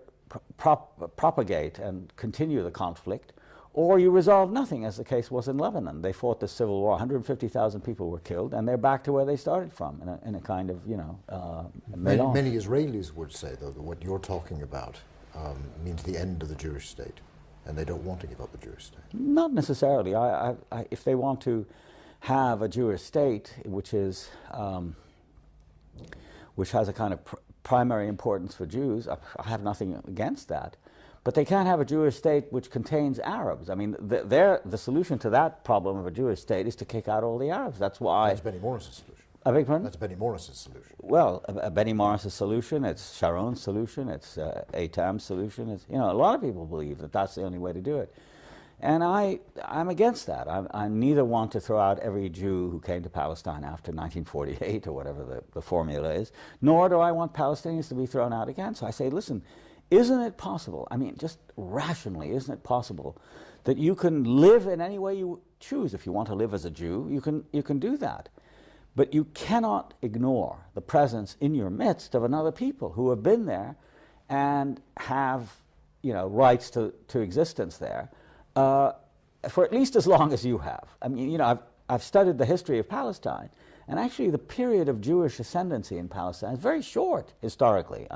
propagate and continue the conflict, or you resolve nothing, as the case was in Lebanon. They fought the civil war, 150,000 people were killed, and they're back to where they started from, in a kind of, Many Israelis would say, though, that what you're talking about means the end of the Jewish state. And they don't want to give up the Jewish state. Not necessarily. If they want to have a Jewish state, which has a kind of primary importance for Jews, I have nothing against that. But they can't have a Jewish state which contains Arabs. I mean, the solution to that problem of a Jewish state is to kick out all the Arabs. That's why. That's Benny Morris's solution. I beg your pardon? That's Benny Morris's solution. Well, Benny Morris's solution, it's Sharon's solution, it's Eitam's solution. It's, a lot of people believe that that's the only way to do it. And I'm against that. I neither want to throw out every Jew who came to Palestine after 1948 or whatever the formula is, nor do I want Palestinians to be thrown out again. So I say, listen, isn't it possible, just rationally, isn't it possible that you can live in any way you choose? If you want to live as a Jew, you can do that. But you cannot ignore the presence in your midst of another people who have been there and have, rights to existence there for at least as long as you have. I've studied the history of Palestine, and actually the period of Jewish ascendancy in Palestine is very short historically.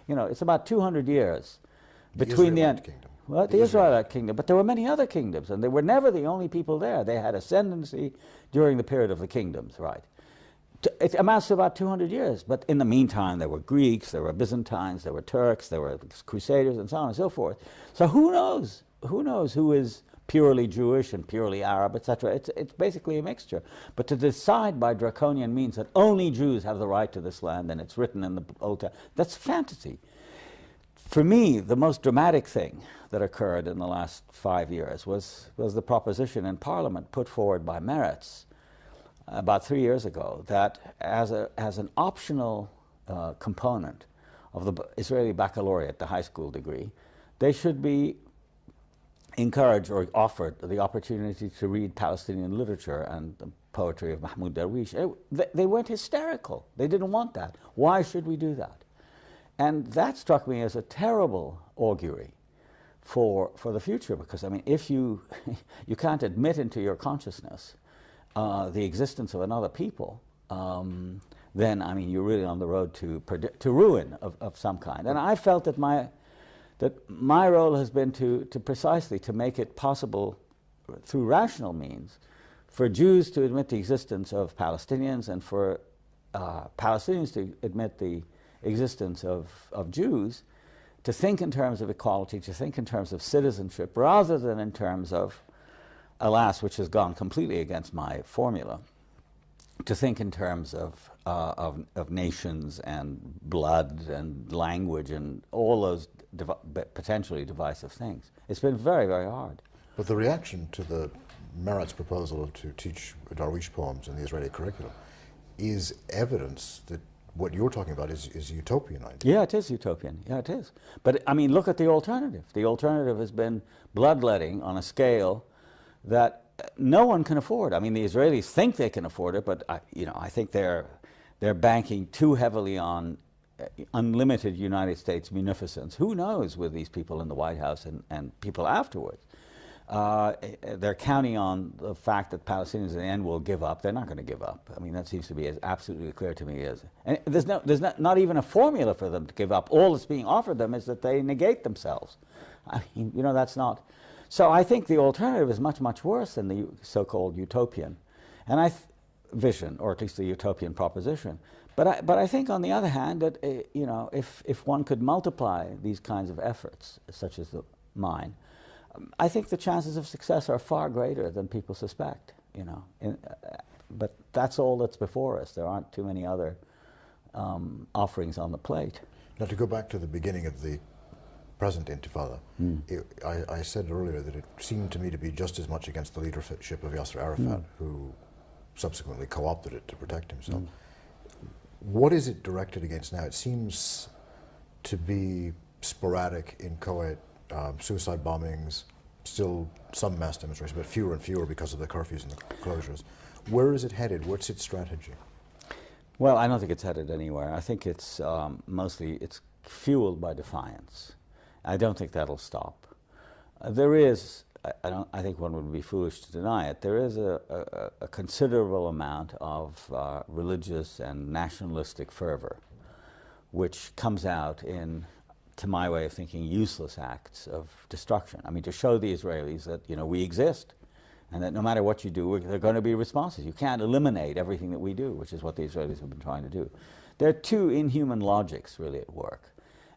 It's about 200 years between the end. Kingdom. Well, the Israelite kingdom, but there were many other kingdoms, and they were never the only people there. They had ascendancy during the period of the kingdoms, right? It amounts to about 200 years, but in the meantime there were Greeks, there were Byzantines, there were Turks, there were Crusaders, and so on and so forth. So who knows? Who knows who is purely Jewish and purely Arab, etc.? It's basically a mixture. But to decide by draconian means that only Jews have the right to this land, and it's written in the Old Testament, that's fantasy. For me, the most dramatic thing that occurred in the last 5 years was the proposition in Parliament put forward by Meretz about 3 years ago, that as an optional component of the Israeli baccalaureate, the high school degree, they should be encouraged or offered the opportunity to read Palestinian literature and the poetry of Mahmoud Darwish. They went hysterical. They didn't want that. Why should we do that? And that struck me as a terrible augury for the future, because if you can't admit into your consciousness the existence of another people, then you're really on the road to ruin of some kind. And I felt that my role has been to precisely to make it possible through rational means for Jews to admit the existence of Palestinians, and for Palestinians to admit the existence of Jews, to think in terms of equality, to think in terms of citizenship, rather than in terms of, alas, which has gone completely against my formula, to think in terms of of nations and blood and language and all those potentially divisive things. It's been very, very hard. But the reaction to the Meret's proposal to teach Darwish poems in the Israeli curriculum is evidence that what you're talking about is a utopian idea. Yeah, it is utopian. Yeah, it is. But I mean, look at the alternative. The alternative has been bloodletting on a scale that no one can afford. I mean, the Israelis think they can afford it, but I think they're banking too heavily on unlimited United States munificence. Who knows with these people in the White House and people afterwards? They're counting on the fact that Palestinians in the end will give up. They're not going to give up. I mean, that seems to be as absolutely clear to me as. And there's not even a formula for them to give up. All that's being offered them is that they negate themselves. I mean, that's not. So I think the alternative is much, much worse than the so-called utopian, and vision, or at least the utopian proposition. But I think, on the other hand, that if one could multiply these kinds of efforts, such as mine, I think the chances of success are far greater than people suspect. But that's all that's before us. There aren't too many other offerings on the plate. Now, to go back to the beginning of the present Intifada, I said earlier that it seemed to me to be just as much against the leadership of Yasser Arafat, who subsequently co-opted it to protect himself. What is it directed against now? It seems to be sporadic, inchoate, suicide bombings, still some mass demonstrations, but fewer and fewer because of the curfews and the closures. Where is it headed? What's its strategy? Well, I don't think it's headed anywhere. I think it's mostly fueled by defiance. I don't think that'll stop. There is, I think one would be foolish to deny it, there is a considerable amount of religious and nationalistic fervor, which comes out in, to my way of thinking, useless acts of destruction. I mean, to show the Israelis that, we exist, and that no matter what you do, there are going to be responses. You can't eliminate everything that we do, which is what the Israelis have been trying to do. There are two inhuman logics really at work.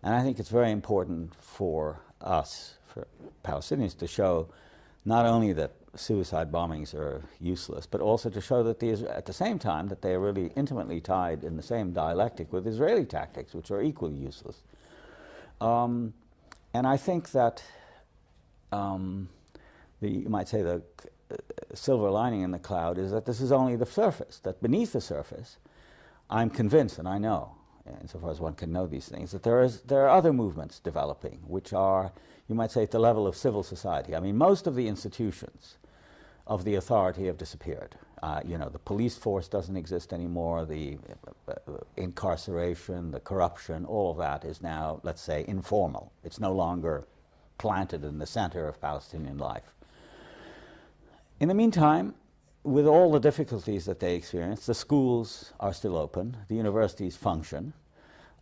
And I think it's very important for us, for Palestinians, to show not only that suicide bombings are useless, but also to show that at the same time that they are really intimately tied in the same dialectic with Israeli tactics, which are equally useless. And I think that you might say the silver lining in the cloud is that this is only the surface, that beneath the surface, I'm convinced, and I know, insofar as one can know these things, that there are other movements developing, which are, you might say, at the level of civil society. I mean, most of the institutions of the authority have disappeared. The police force doesn't exist anymore, the incarceration, the corruption, all of that is now, let's say, informal. It's no longer planted in the center of Palestinian life. In the meantime, with all the difficulties that they experience, the schools are still open, the universities function,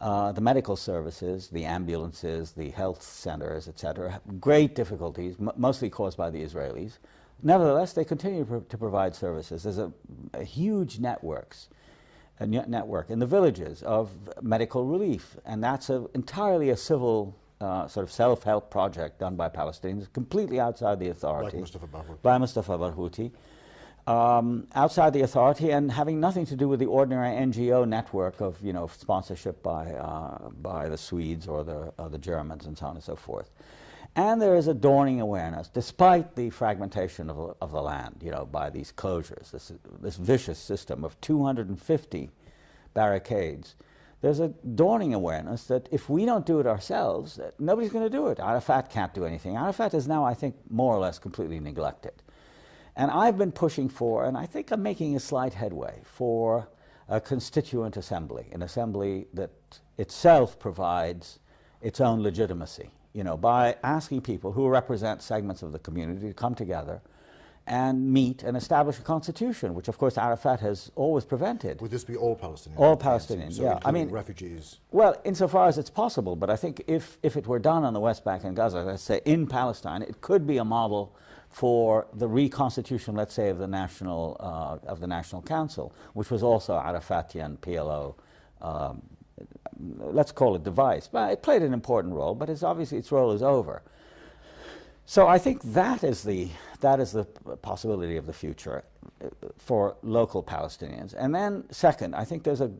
the medical services, the ambulances, the health centers, etc., have great difficulties, mostly caused by the Israelis. Nevertheless, they continue to provide services. There's a huge network in the villages of medical relief, and that's entirely a civil sort of self-help project done by Palestinians, completely outside the authority. By Mustafa Barghouti. Outside the authority and having nothing to do with the ordinary NGO network of sponsorship by the Swedes or the Germans and so on and so forth. And there is a dawning awareness, despite the fragmentation of the land, by these closures, this vicious system of 250 barricades. There's a dawning awareness that if we don't do it ourselves, nobody's going to do it. Arafat can't do anything. Arafat is now, I think, more or less completely neglected. And I've been pushing for, and I think I'm making a slight headway, for a constituent assembly, an assembly that itself provides its own legitimacy, by asking people who represent segments of the community to come together and meet and establish a constitution, which of course Arafat has always prevented. Would this be all Palestinians? All Palestinians, so yeah. I mean, refugees? Well, insofar as it's possible, but I think if it were done on the West Bank and Gaza, let's say in Palestine, it could be a model for the reconstitution, let's say, of the National Council, which was also Arafatian PLO, let's call it device. But it played an important role, but its role is over. So I think that is the possibility of the future for local Palestinians. And then second, I think there's a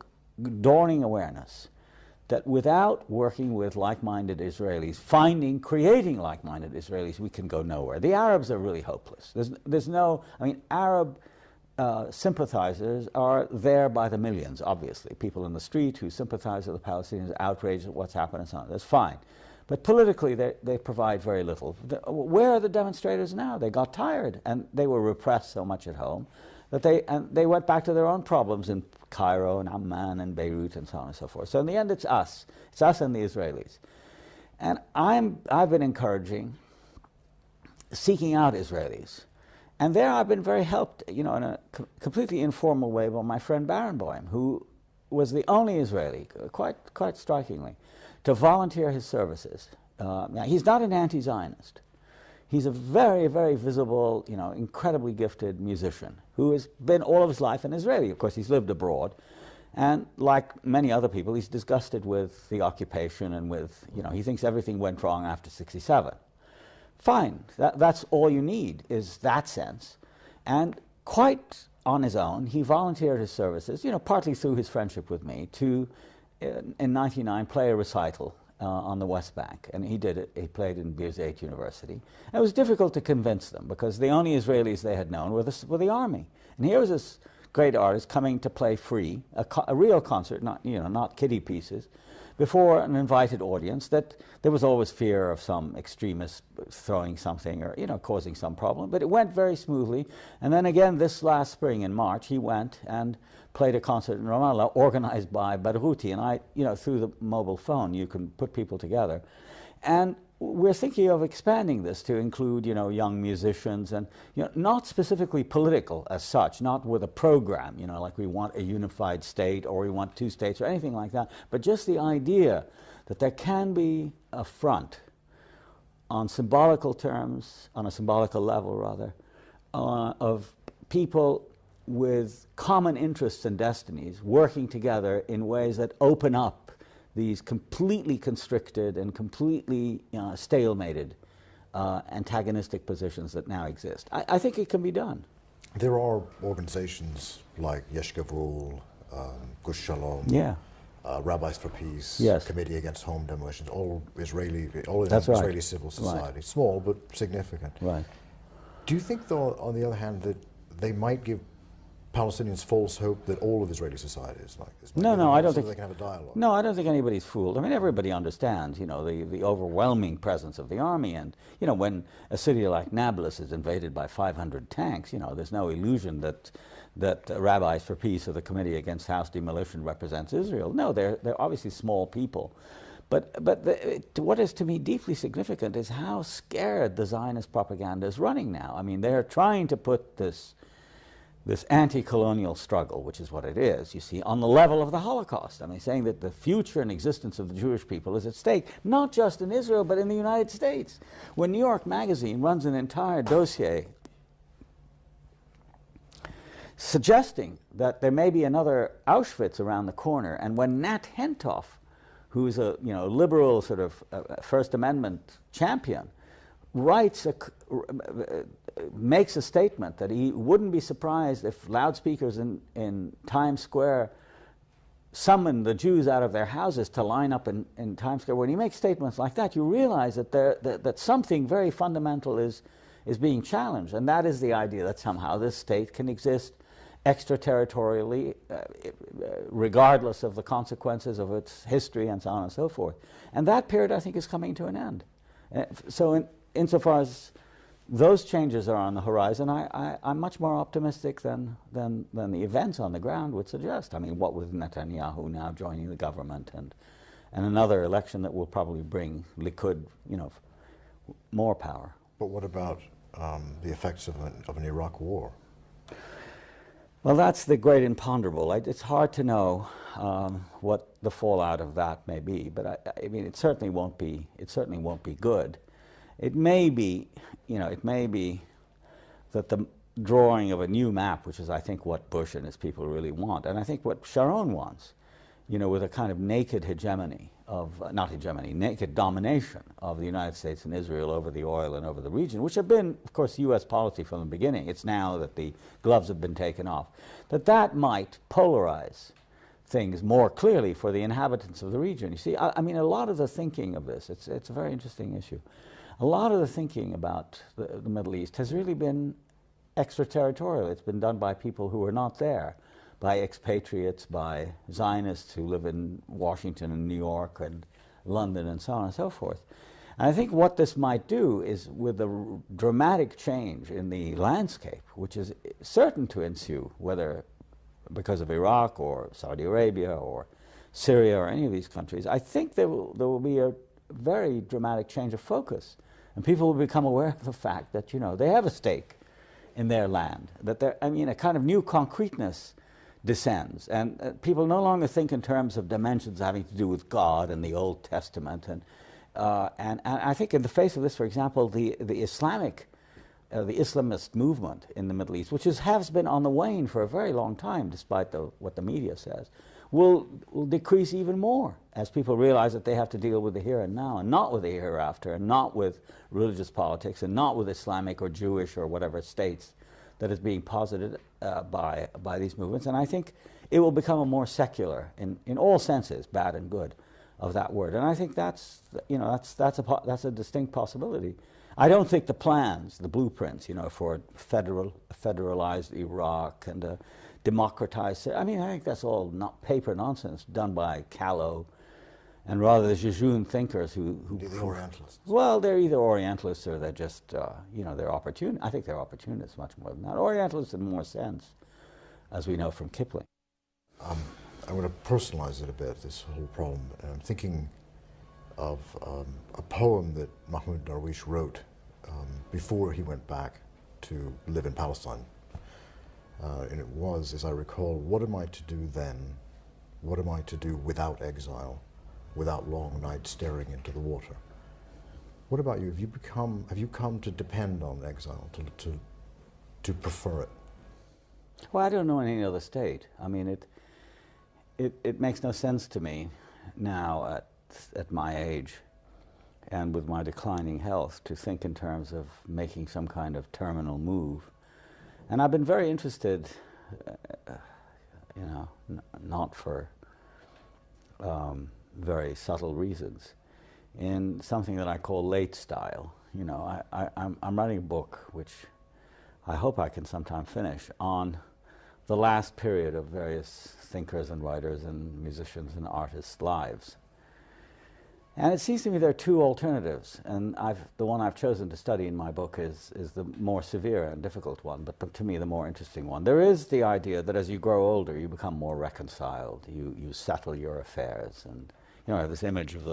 dawning awareness that without working with like-minded Israelis, creating like-minded Israelis, we can go nowhere. The Arabs are really hopeless. There's no, I mean, Arab sympathizers are there by the millions, obviously. People in the street who sympathize with the Palestinians, outraged at what's happened and so on. That's fine. But politically, they provide very little. Where are the demonstrators now? They got tired, and they were repressed so much at home that they went back to their own problems in Cairo and Amman and Beirut and so on and so forth. So in the end, it's us. It's us and the Israelis. And I've been encouraging, seeking out Israelis. And there I've been very helped, you know, in a completely informal way by my friend Barenboim, who was the only Israeli, quite strikingly, to volunteer his services. Now, he's not an anti-Zionist. He's a very, very visible, you know, incredibly gifted musician who has been all of his life an Israeli. Of course, he's lived abroad. And like many other people, he's disgusted with the occupation and with, you know, he thinks everything went wrong after '67. Fine, that's all you need, is that sense. And quite on his own, he volunteered his services, you know, partly through his friendship with me, to, in '99, play a recital on the West Bank. And he did it. He played in Birzeit University. And it was difficult to convince them, because the only Israelis they had known were the army. And here was this great artist coming to play free, a real concert, not kiddie pieces, before an invited audience, that there was always fear of some extremist throwing something or, you know, causing some problem. But it went very smoothly. And then again, this last spring in March, he went and played a concert in Ramallah organized by Barghouti. And I, you know, through the mobile phone, you can put people together. And we're thinking of expanding this to include, you know, young musicians and, you know, not specifically political as such, not with a program, you know, like we want a unified state or we want 2 states or anything like that, but just the idea that there can be a front on symbolical terms, on a symbolical level rather, of people with common interests and destinies working together in ways that open up these completely constricted and completely stalemated antagonistic positions that now exist. I think it can be done. There are organizations like Yesh Gavul, Gush Shalom, Rabbis for Peace, yes. Committee Against Home Demolitions, all Israeli civil society, small but significant. Right. Do you think, though, on the other hand, that they might give Palestinians false hope that all of Israeli society is like this? No, I don't think they can have a dialogue. No, I don't think anybody's fooled. I mean, everybody understands, you know, the overwhelming presence of the army, and, you know, when a city like Nablus is invaded by 500 tanks, you know, there's no illusion that Rabbis for Peace or the Committee Against House Demolition represents Israel. No, they're obviously small people. But what is to me deeply significant is how scared the Zionist propaganda is running now. I mean, they're trying to put this anti-colonial struggle, which is what it is, you see, on the level of the Holocaust. I mean, saying that the future and existence of the Jewish people is at stake, not just in Israel, but in the United States. When New York Magazine runs an entire dossier suggesting that there may be another Auschwitz around the corner, and when Nat Hentoff, who's a, you know, liberal sort of First Amendment champion, makes a statement that he wouldn't be surprised if loudspeakers in Times Square summoned the Jews out of their houses to line up in Times Square. When he makes statements like that, you realize that something very fundamental is being challenged, and that is the idea that somehow this state can exist extraterritorially, regardless of the consequences of its history and so on and so forth. And that period, I think, is coming to an end. So insofar as those changes are on the horizon, I'm much more optimistic than the events on the ground would suggest. I mean, what with Netanyahu now joining the government and another election that will probably bring Likud, you know, more power. But what about the effects of an Iraq war? Well, that's the great imponderable. It's hard to know what the fallout of that may be, but I mean, it certainly won't be. It certainly won't be good. It may be, you know, it may be that the drawing of a new map, which is, I think, what Bush and his people really want, and I think what Sharon wants, you know, with a kind of naked hegemony of, not hegemony, naked domination of the United States and Israel over the oil and over the region, which have been, of course, U.S. policy from the beginning. It's now that the gloves have been taken off. That might polarize things more clearly for the inhabitants of the region. You see, I mean, a lot of the thinking of this, it's a very interesting issue. A lot of the thinking about the Middle East has really been extraterritorial. It's been done by people who are not there, by expatriates, by Zionists who live in Washington and New York and London and so on and so forth. And I think what this might do is, with a dramatic change in the landscape, which is certain to ensue, whether because of Iraq or Saudi Arabia or Syria or any of these countries, I think there will be a very dramatic change of focus. And people will become aware of the fact that, you know, they have a stake in their land, that a kind of new concreteness descends, and people no longer think in terms of dimensions having to do with God and the Old Testament, and I think in the face of this, for example, the Islamist movement in the Middle East, which has been on the wane for a very long time, despite what the media says, will decrease even more as people realize that they have to deal with the here and now, and not with the hereafter, and not with religious politics, and not with Islamic or Jewish or whatever states that is being posited by these movements. And I think it will become a more secular, in all senses, bad and good, of that word. And I think that's a distinct possibility. I don't think the plans, the blueprints, you know, for federalized Iraq and a democratized, I think that's all not paper nonsense done by callow and rather the jejune thinkers who the Orientalists. Well, they're either Orientalists or they're just, they're opportun. I think they're opportunists much more than that. Orientalists in more sense, as we know from Kipling. I'm going to personalize it a bit, this whole problem. And I'm thinking of a poem that Mahmoud Darwish wrote before he went back to live in Palestine. And it was, as I recall, what am I to do then? What am I to do without exile, without long nights staring into the water? What about you? Have you come to depend on exile, to prefer it? Well, I don't know any other state. I mean, it makes no sense to me now at my age and with my declining health to think in terms of making some kind of terminal move. And I've been very interested, not for very subtle reasons, in something that I call late style. You know, I'm writing a book, which I hope I can sometime finish, on the last period of various thinkers and writers and musicians and artists' lives. And it seems to me there are two alternatives, and the one I've chosen to study in my book is the more severe and difficult one, but to me the more interesting one. There is the idea that as you grow older, you become more reconciled, you settle your affairs, and I have this image of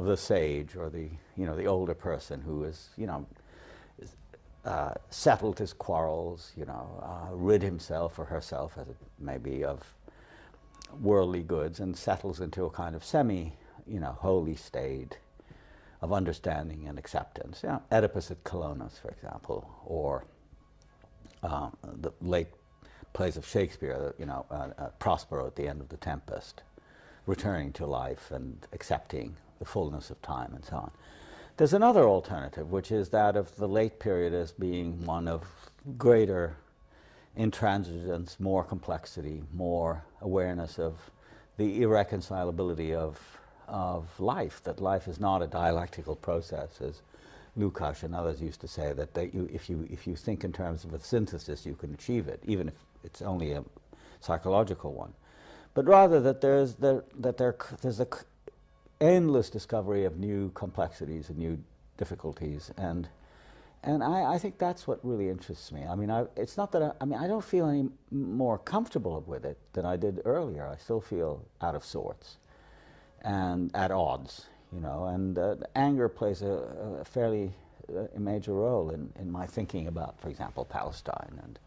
the sage or the older person who is settled his quarrels, rid himself or herself, as it may be, of worldly goods, and settles into a kind of holy state of understanding and acceptance. Oedipus at Colonus, for example, or the late plays of Shakespeare, Prospero at the end of The Tempest, returning to life and accepting the fullness of time and so on. There's another alternative, which is that of the late period as being one of greater intransigence, more complexity, more awareness of the irreconcilability of life, that life is not a dialectical process, as Lukács and others used to say, that if you think in terms of a synthesis, you can achieve it, even if it's only a psychological one. But rather that there's a endless discovery of new complexities and new difficulties, and I think that's what really interests me. I mean, it's not that I don't feel any more comfortable with it than I did earlier. I still feel out of sorts and at odds, and anger plays a fairly major role in my thinking about, for example, Palestine. And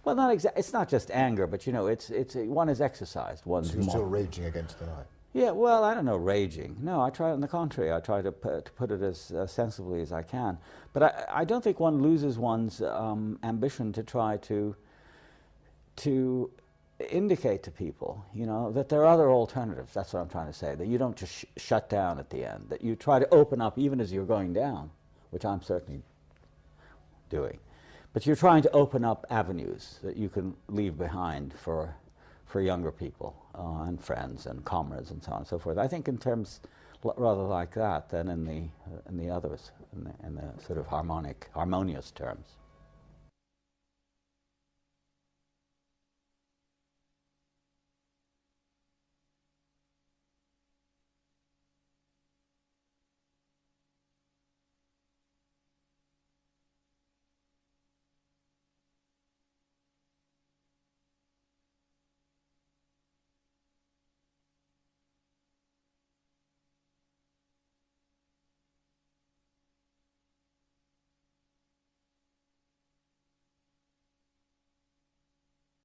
well, it's not just anger, but it's one is exercised. So you're still raging against the night. Yeah, well, I don't know, raging. No, I try, on the contrary, I try to put it as sensibly as I can. But I don't think one loses one's ambition to try to indicate to people, you know, that there are other alternatives. That's what I'm trying to say, that you don't just shut down at the end, that you try to open up even as you're going down, which I'm certainly doing. But you're trying to open up avenues that you can leave behind for younger people and friends and comrades and so on and so forth. I think in terms rather like that than in the others, in the sort of harmonious terms.